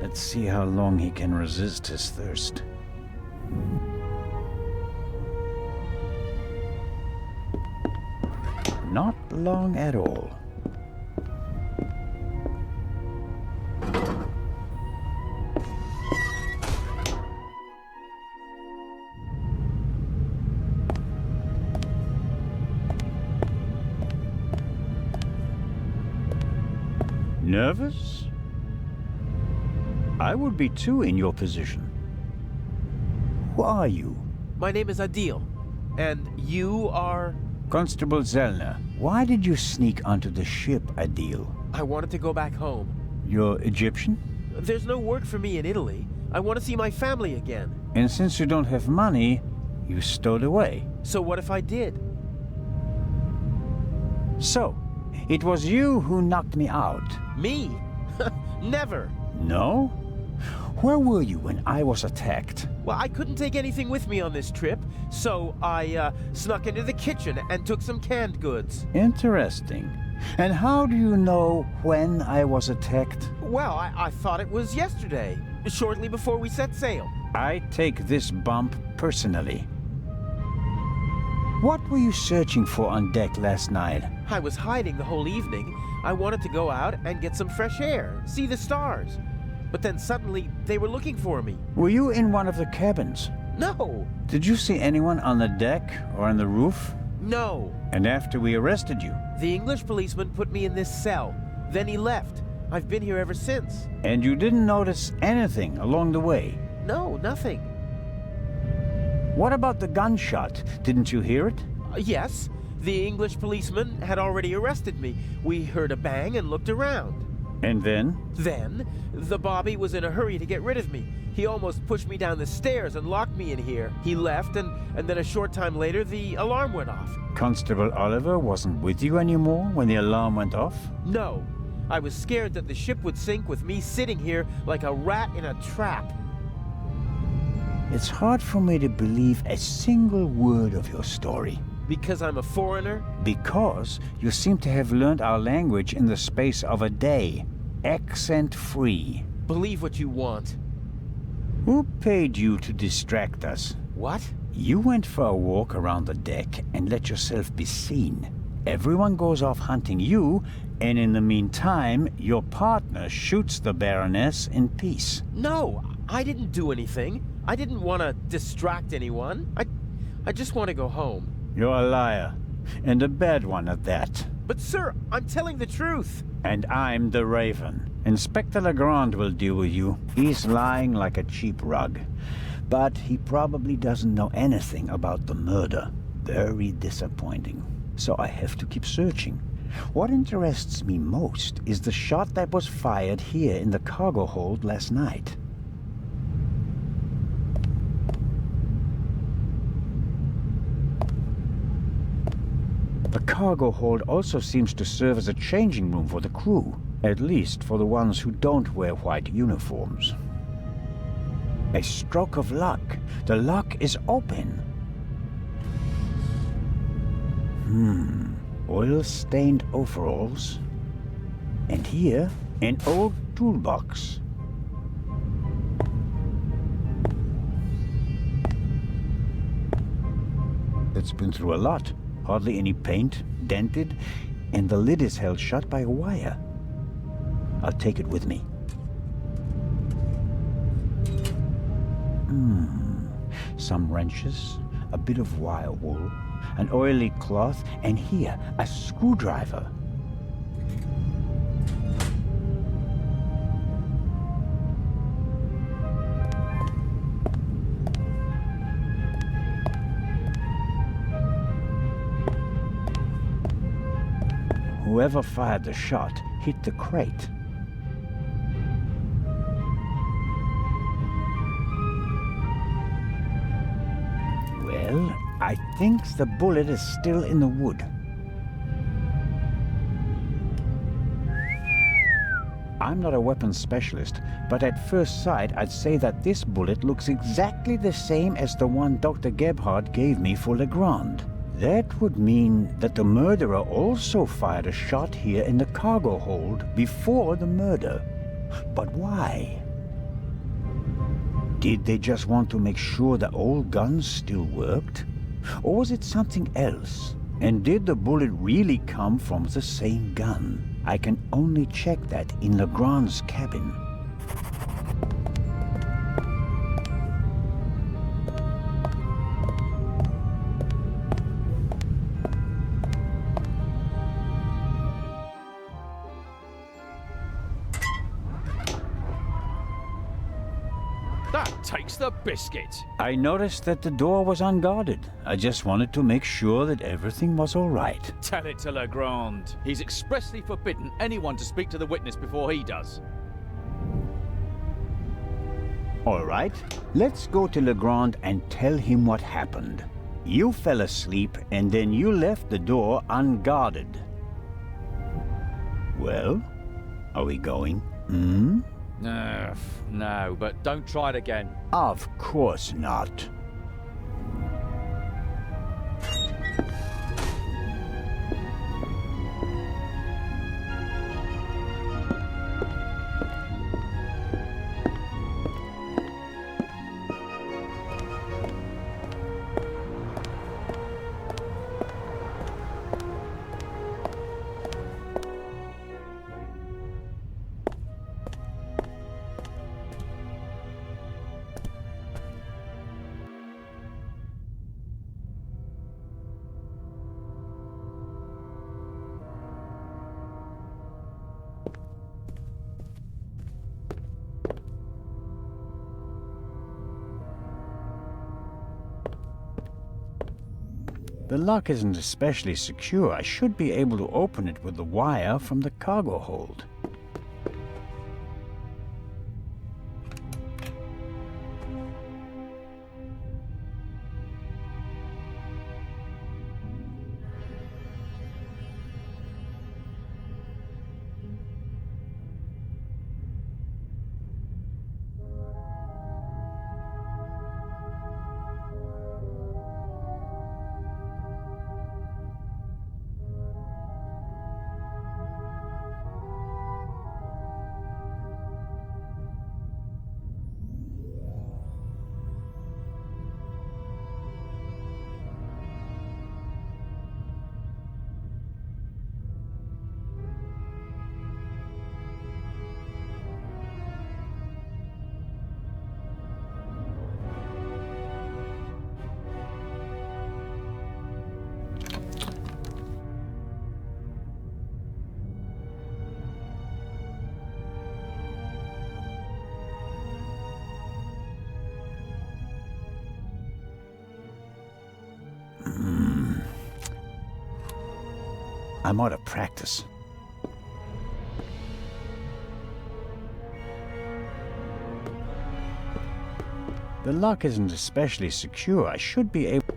Let's see how long he can resist his thirst. Not long at all. Nervous? I would be too in your position. Who are you? My name is Adil. And you are? Constable Zellner. Why did you sneak onto the ship, Adil? I wanted to go back home. You're Egyptian? There's no work for me in Italy. I want to see my family again. And since you don't have money, you stowed away. So what if I did? So, it was you who knocked me out. Me? Never. No? Where were you when I was attacked? Well, I couldn't take anything with me on this trip, so I snuck into the kitchen and took some canned goods. Interesting. And how do you know when I was attacked? Well, I thought it was yesterday, shortly before we set sail. I take this bump personally. What were you searching for on deck last night? I was hiding the whole evening. I wanted to go out and get some fresh air, see the stars. But then suddenly, they were looking for me. Were you in one of the cabins? No. Did you see anyone on the deck or on the roof? No. And after we arrested you? The English policeman put me in this cell. Then he left. I've been here ever since. And you didn't notice anything along the way? No, nothing. What about the gunshot? Didn't you hear it? Yes. The English policeman had already arrested me. We heard a bang and looked around. And then? Then, the Bobby was in a hurry to get rid of me. He almost pushed me down the stairs and locked me in here. He left, and then a short time later, the alarm went off. Constable Oliver wasn't with you anymore when the alarm went off? No. I was scared that the ship would sink with me sitting here like a rat in a trap. It's hard for me to believe a single word of your story. Because I'm a foreigner? Because you seem to have learned our language in the space of a day. Accent-free. Believe what you want. Who paid you to distract us? What? You went for a walk around the deck and let yourself be seen. Everyone goes off hunting you, and in the meantime, your partner shoots the Baroness in peace. No, I didn't do anything. I didn't want to distract anyone. I just want to go home. You're a liar, and a bad one at that. But sir, I'm telling the truth. And I'm the Raven. Inspector Legrand will deal with you. He's lying like a cheap rug. But he probably doesn't know anything about the murder. Very disappointing. So I have to keep searching. What interests me most is the shot that was fired here in the cargo hold last night. The cargo hold also seems to serve as a changing room for the crew, at least for the ones who don't wear white uniforms. A stroke of luck. The lock is open. Oil-stained overalls. And here, an old toolbox. It's been through a lot. Hardly any paint, dented, and the lid is held shut by a wire. I'll take it with me. Some wrenches, a bit of wire wool, an oily cloth, and here, a screwdriver. Whoever fired the shot hit the crate. Well, I think the bullet is still in the wood. I'm not a weapons specialist, but at first sight I'd say that this bullet looks exactly the same as the one Dr. Gebhardt gave me for Legrand. That would mean that the murderer also fired a shot here in the cargo hold before the murder. But why? Did they just want to make sure the old guns still worked? Or was it something else? And did the bullet really come from the same gun? I can only check that in Legrand's cabin. That takes the biscuit. I noticed that the door was unguarded. I just wanted to make sure that everything was all right. Tell it to Legrand. He's expressly forbidden anyone to speak to the witness before he does. All right, let's go to Legrand and tell him what happened. You fell asleep and then you left the door unguarded. Well, are we going? No, but don't try it again. Of course not. The lock isn't especially secure. I should be able to open it with the wire from the cargo hold. I'm out of practice. The lock isn't especially secure. I should be able...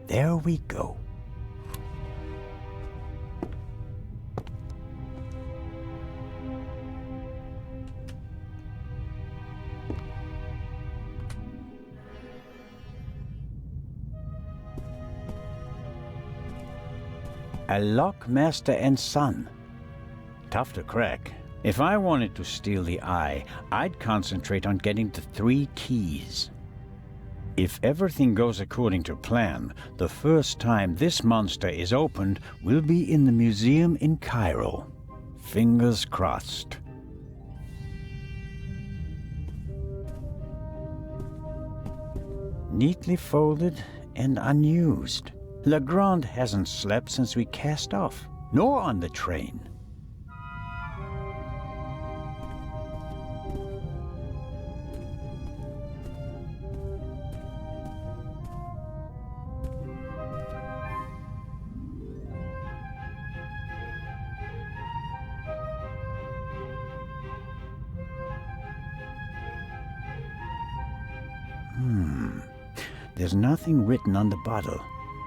There we go. A lock master and son. Tough to crack. If I wanted to steal the eye, I'd concentrate on getting the 3 keys. If everything goes according to plan, the first time this monster is opened will be in the museum in Cairo. Fingers crossed. Neatly folded and unused. Legrand hasn't slept since we cast off, nor on the train. There's nothing written on the bottle.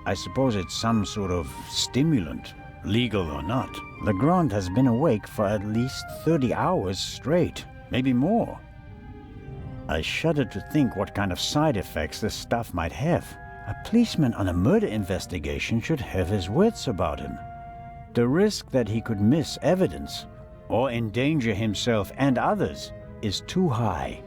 I suppose it's some sort of stimulant, legal or not. Legrand has been awake for at least 30 hours straight, maybe more. I shudder to think what kind of side effects this stuff might have. A policeman on a murder investigation should have his wits about him. The risk that he could miss evidence or endanger himself and others is too high.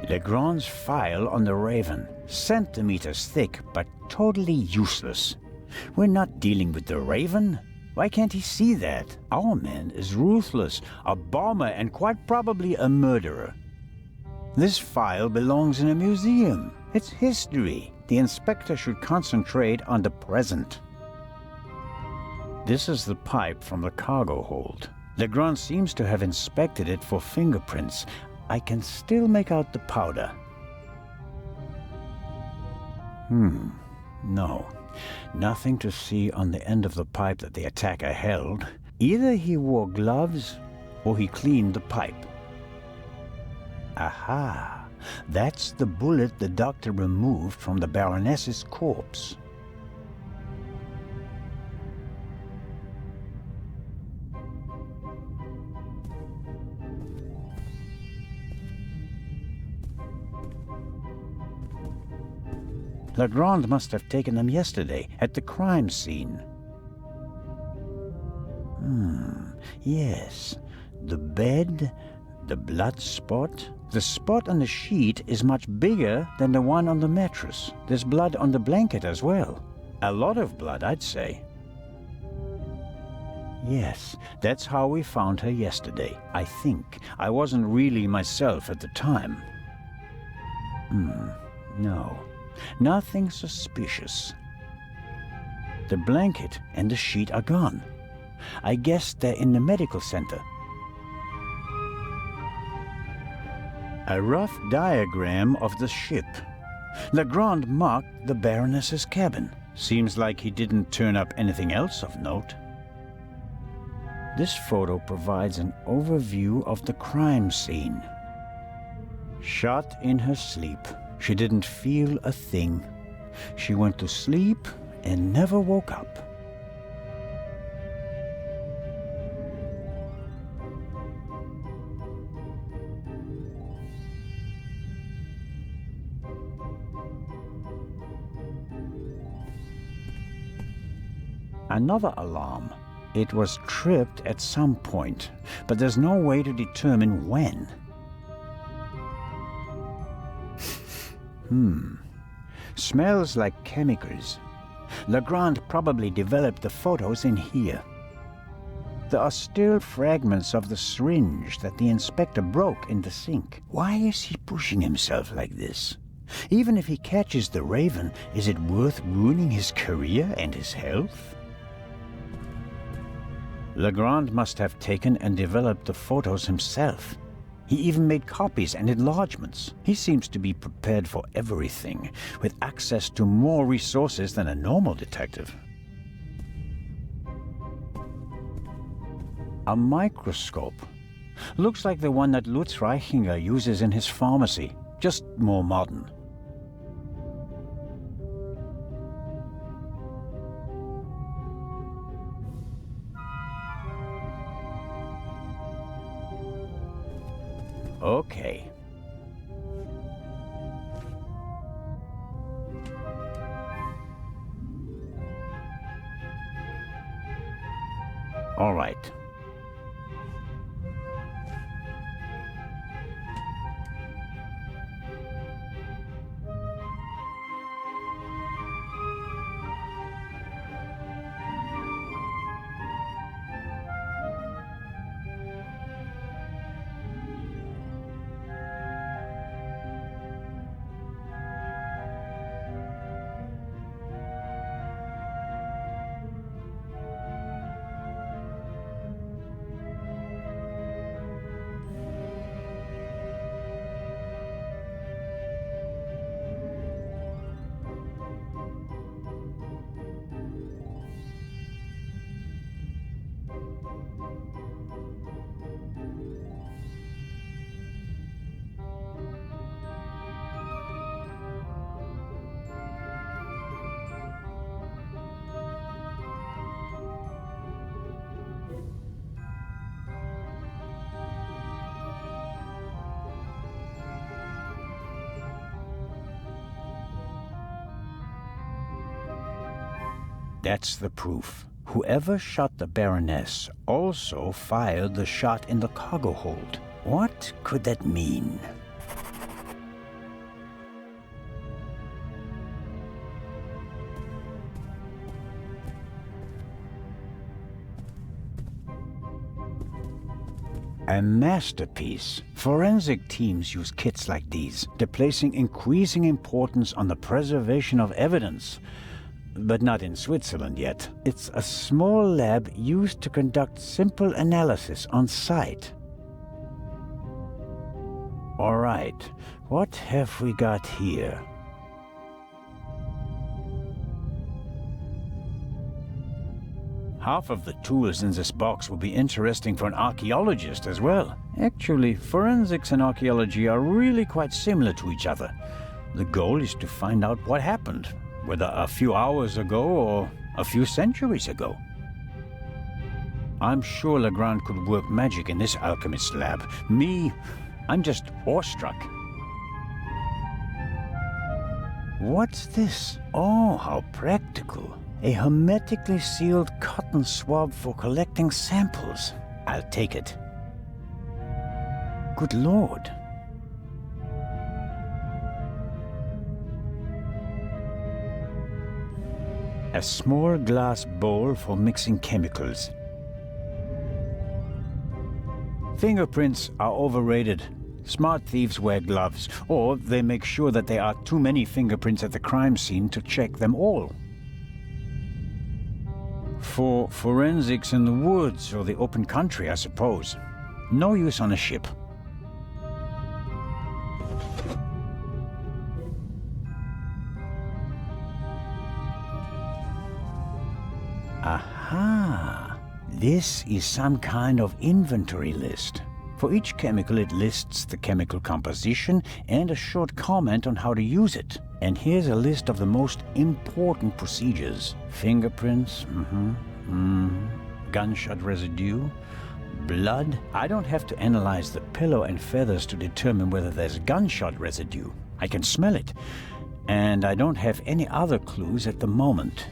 Legrand's file on the Raven, centimeters thick but totally useless. We're not dealing with the Raven. Why can't he see that? Our man is ruthless, a bomber and quite probably a murderer. This file belongs in a museum. It's history. The inspector should concentrate on the present. This is the pipe from the cargo hold. Legrand seems to have inspected it for fingerprints. I can still make out the powder. No. Nothing to see on the end of the pipe that the attacker held. Either he wore gloves or he cleaned the pipe. Aha! That's the bullet the doctor removed from the Baroness's corpse. Legrand must have taken them yesterday at the crime scene. Yes. The bed, the blood spot. The spot on the sheet is much bigger than the one on the mattress. There's blood on the blanket as well. A lot of blood, I'd say. Yes, that's how we found her yesterday, I think. I wasn't really myself at the time. No. Nothing suspicious. The blanket and the sheet are gone. I guess they're in the medical center. A rough diagram of the ship. Legrand marked the Baroness's cabin. Seems like he didn't turn up anything else of note. This photo provides an overview of the crime scene. Shot in her sleep. She didn't feel a thing. She went to sleep and never woke up. Another alarm. It was tripped at some point, but there's no way to determine when. Smells like chemicals. Legrand probably developed the photos in here. There are still fragments of the syringe that the inspector broke in the sink. Why is he pushing himself like this? Even if he catches the Raven, is it worth ruining his career and his health? Legrand must have taken and developed the photos himself. He even made copies and enlargements. He seems to be prepared for everything, with access to more resources than a normal detective. A microscope. Looks like the one that Lutz Reichinger uses in his pharmacy, just more modern. Okay. All right. That's the proof. Whoever shot the Baroness also fired the shot in the cargo hold. What could that mean? A masterpiece. Forensic teams use kits like these. They're placing increasing importance on the preservation of evidence. But not in Switzerland yet. It's a small lab used to conduct simple analysis on site. All right, what have we got here? Half of the tools in this box will be interesting for an archaeologist as well. Actually, forensics and archaeology are really quite similar to each other. The goal is to find out what happened, whether a few hours ago or a few centuries ago. I'm sure Legrand could work magic in this alchemist's lab. Me, I'm just awestruck. What's this? Oh, how practical. A hermetically sealed cotton swab for collecting samples. I'll take it. Good Lord. A small glass bowl for mixing chemicals. Fingerprints are overrated. Smart thieves wear gloves, or they make sure that there are too many fingerprints at the crime scene to check them all. For forensics in the woods or the open country, I suppose. No use on a ship. Aha! This is some kind of inventory list. For each chemical, it lists the chemical composition and a short comment on how to use it. And here's a list of the most important procedures. Fingerprints, gunshot residue, blood. I don't have to analyze the pillow and feathers to determine whether there's gunshot residue. I can smell it. And I don't have any other clues at the moment.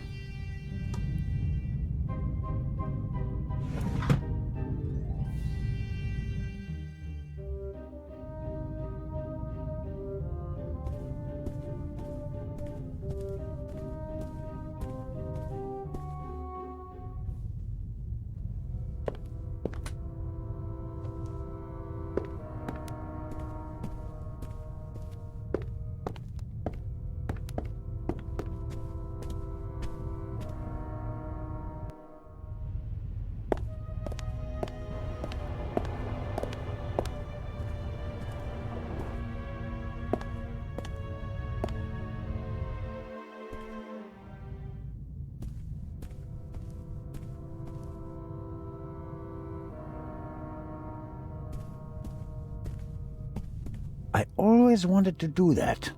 I always wanted to do that.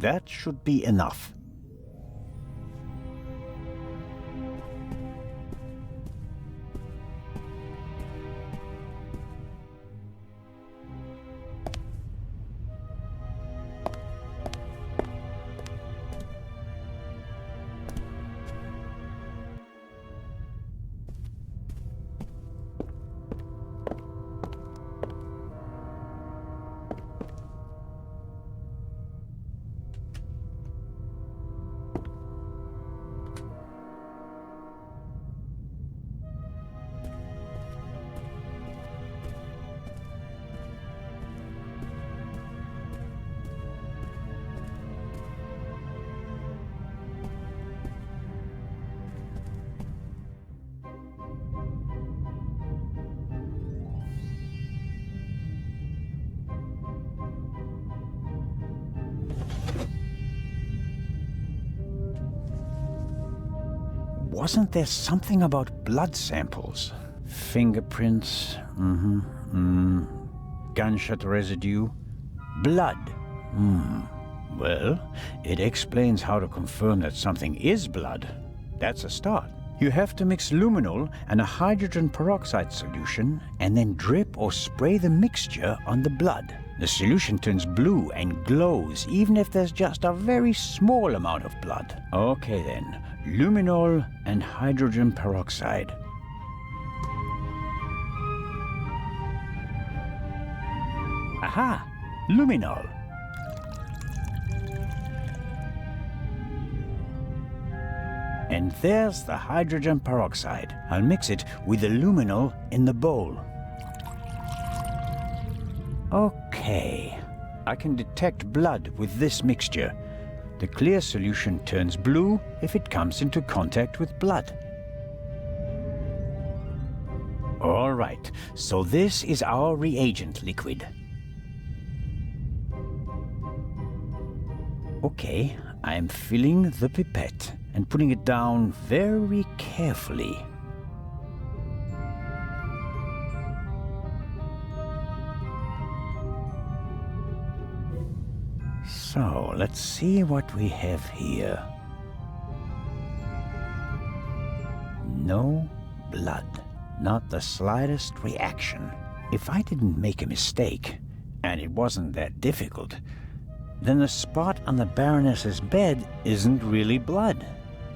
That should be enough. Wasn't there something about blood samples? Fingerprints, gunshot residue, blood. Well, it explains how to confirm that something is blood. That's a start. You have to mix luminol and a hydrogen peroxide solution and then drip or spray the mixture on the blood. The solution turns blue and glows even if there's just a very small amount of blood. Okay then, luminol and hydrogen peroxide. Aha! Luminol. And And there's the hydrogen peroxide. I'll mix it with the luminol in the bowl. Okay. I can detect blood with this mixture. The clear solution turns blue if it comes into contact with blood. All right, so this is our reagent liquid. Okay, I'm filling the pipette and putting it down very carefully. So, let's see what we have here. No blood. Not the slightest reaction. If I didn't make a mistake, and it wasn't that difficult, then the spot on the Baroness's bed isn't really blood.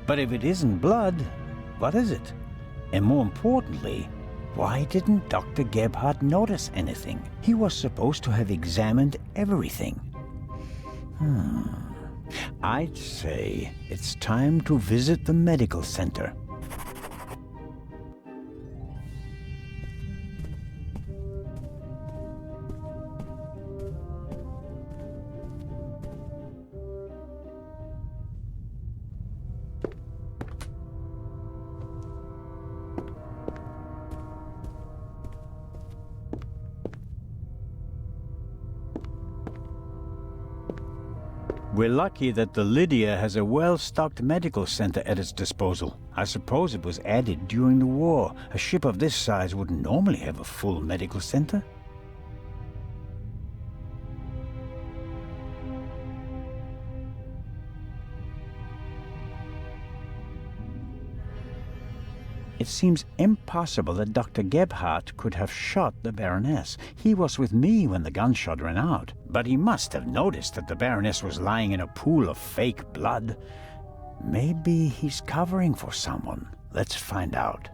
But if it isn't blood, what is it? And more importantly, why didn't Dr. Gebhardt notice anything? He was supposed to have examined everything. I'd say it's time to visit the medical center. We're lucky that the Lydia has a well-stocked medical center at its disposal. I suppose it was added during the war. A ship of this size wouldn't normally have a full medical center. It seems impossible that Dr. Gebhardt could have shot the Baroness. He was with me when the gunshot ran out, but he must have noticed that the Baroness was lying in a pool of fake blood. Maybe he's covering for someone. Let's find out.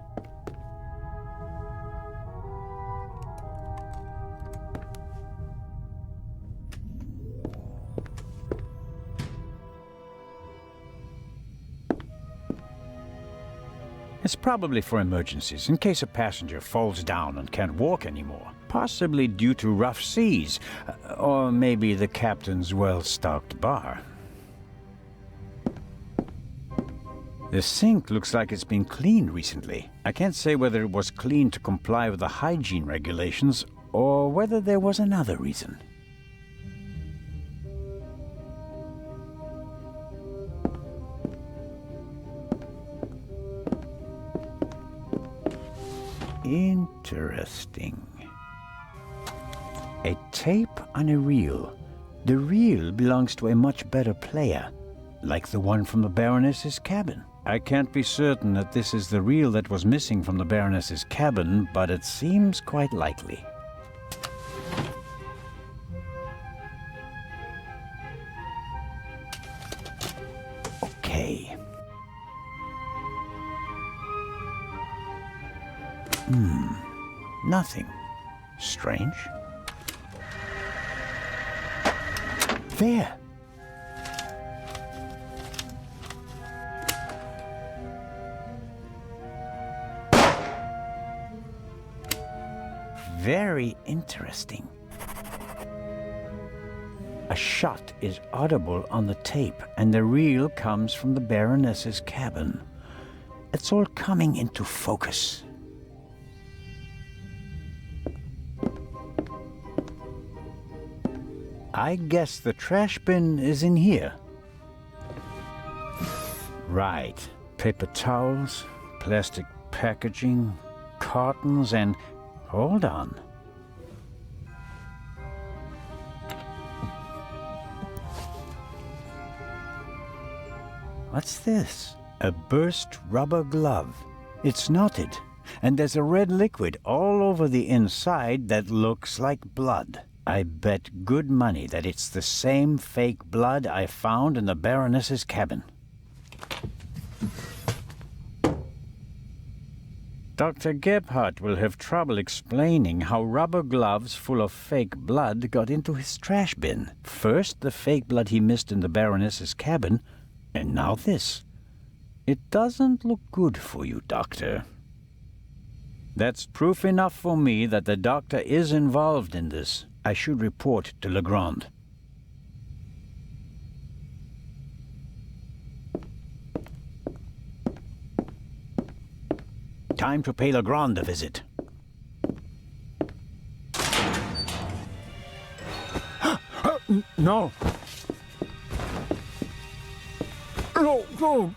It's probably for emergencies, in case a passenger falls down and can't walk anymore. Possibly due to rough seas, or maybe the captain's well-stocked bar. The sink looks like it's been cleaned recently. I can't say whether it was cleaned to comply with the hygiene regulations, or whether there was another reason. Interesting. A tape on a reel. The reel belongs to a much better player, like the one from the Baroness's cabin. I can't be certain that this is the reel that was missing from the Baroness's cabin, but it seems quite likely. Okay. Nothing. Strange. There! Very interesting. A shot is audible on the tape, and the reel comes from the Baroness's cabin. It's all coming into focus. I guess the trash bin is in here. Right. Paper towels, plastic packaging, cartons, and... hold on. What's this? A burst rubber glove. It's knotted, and there's a red liquid all over the inside that looks like blood. I bet good money that it's the same fake blood I found in the Baroness's cabin. Dr. Gebhardt will have trouble explaining how rubber gloves full of fake blood got into his trash bin. First, the fake blood he missed in the Baroness's cabin, and now this. It doesn't look good for you, Doctor. That's proof enough for me that the Doctor is involved in this. I should report to Legrand. Time to pay Legrand a visit. No. No, don't.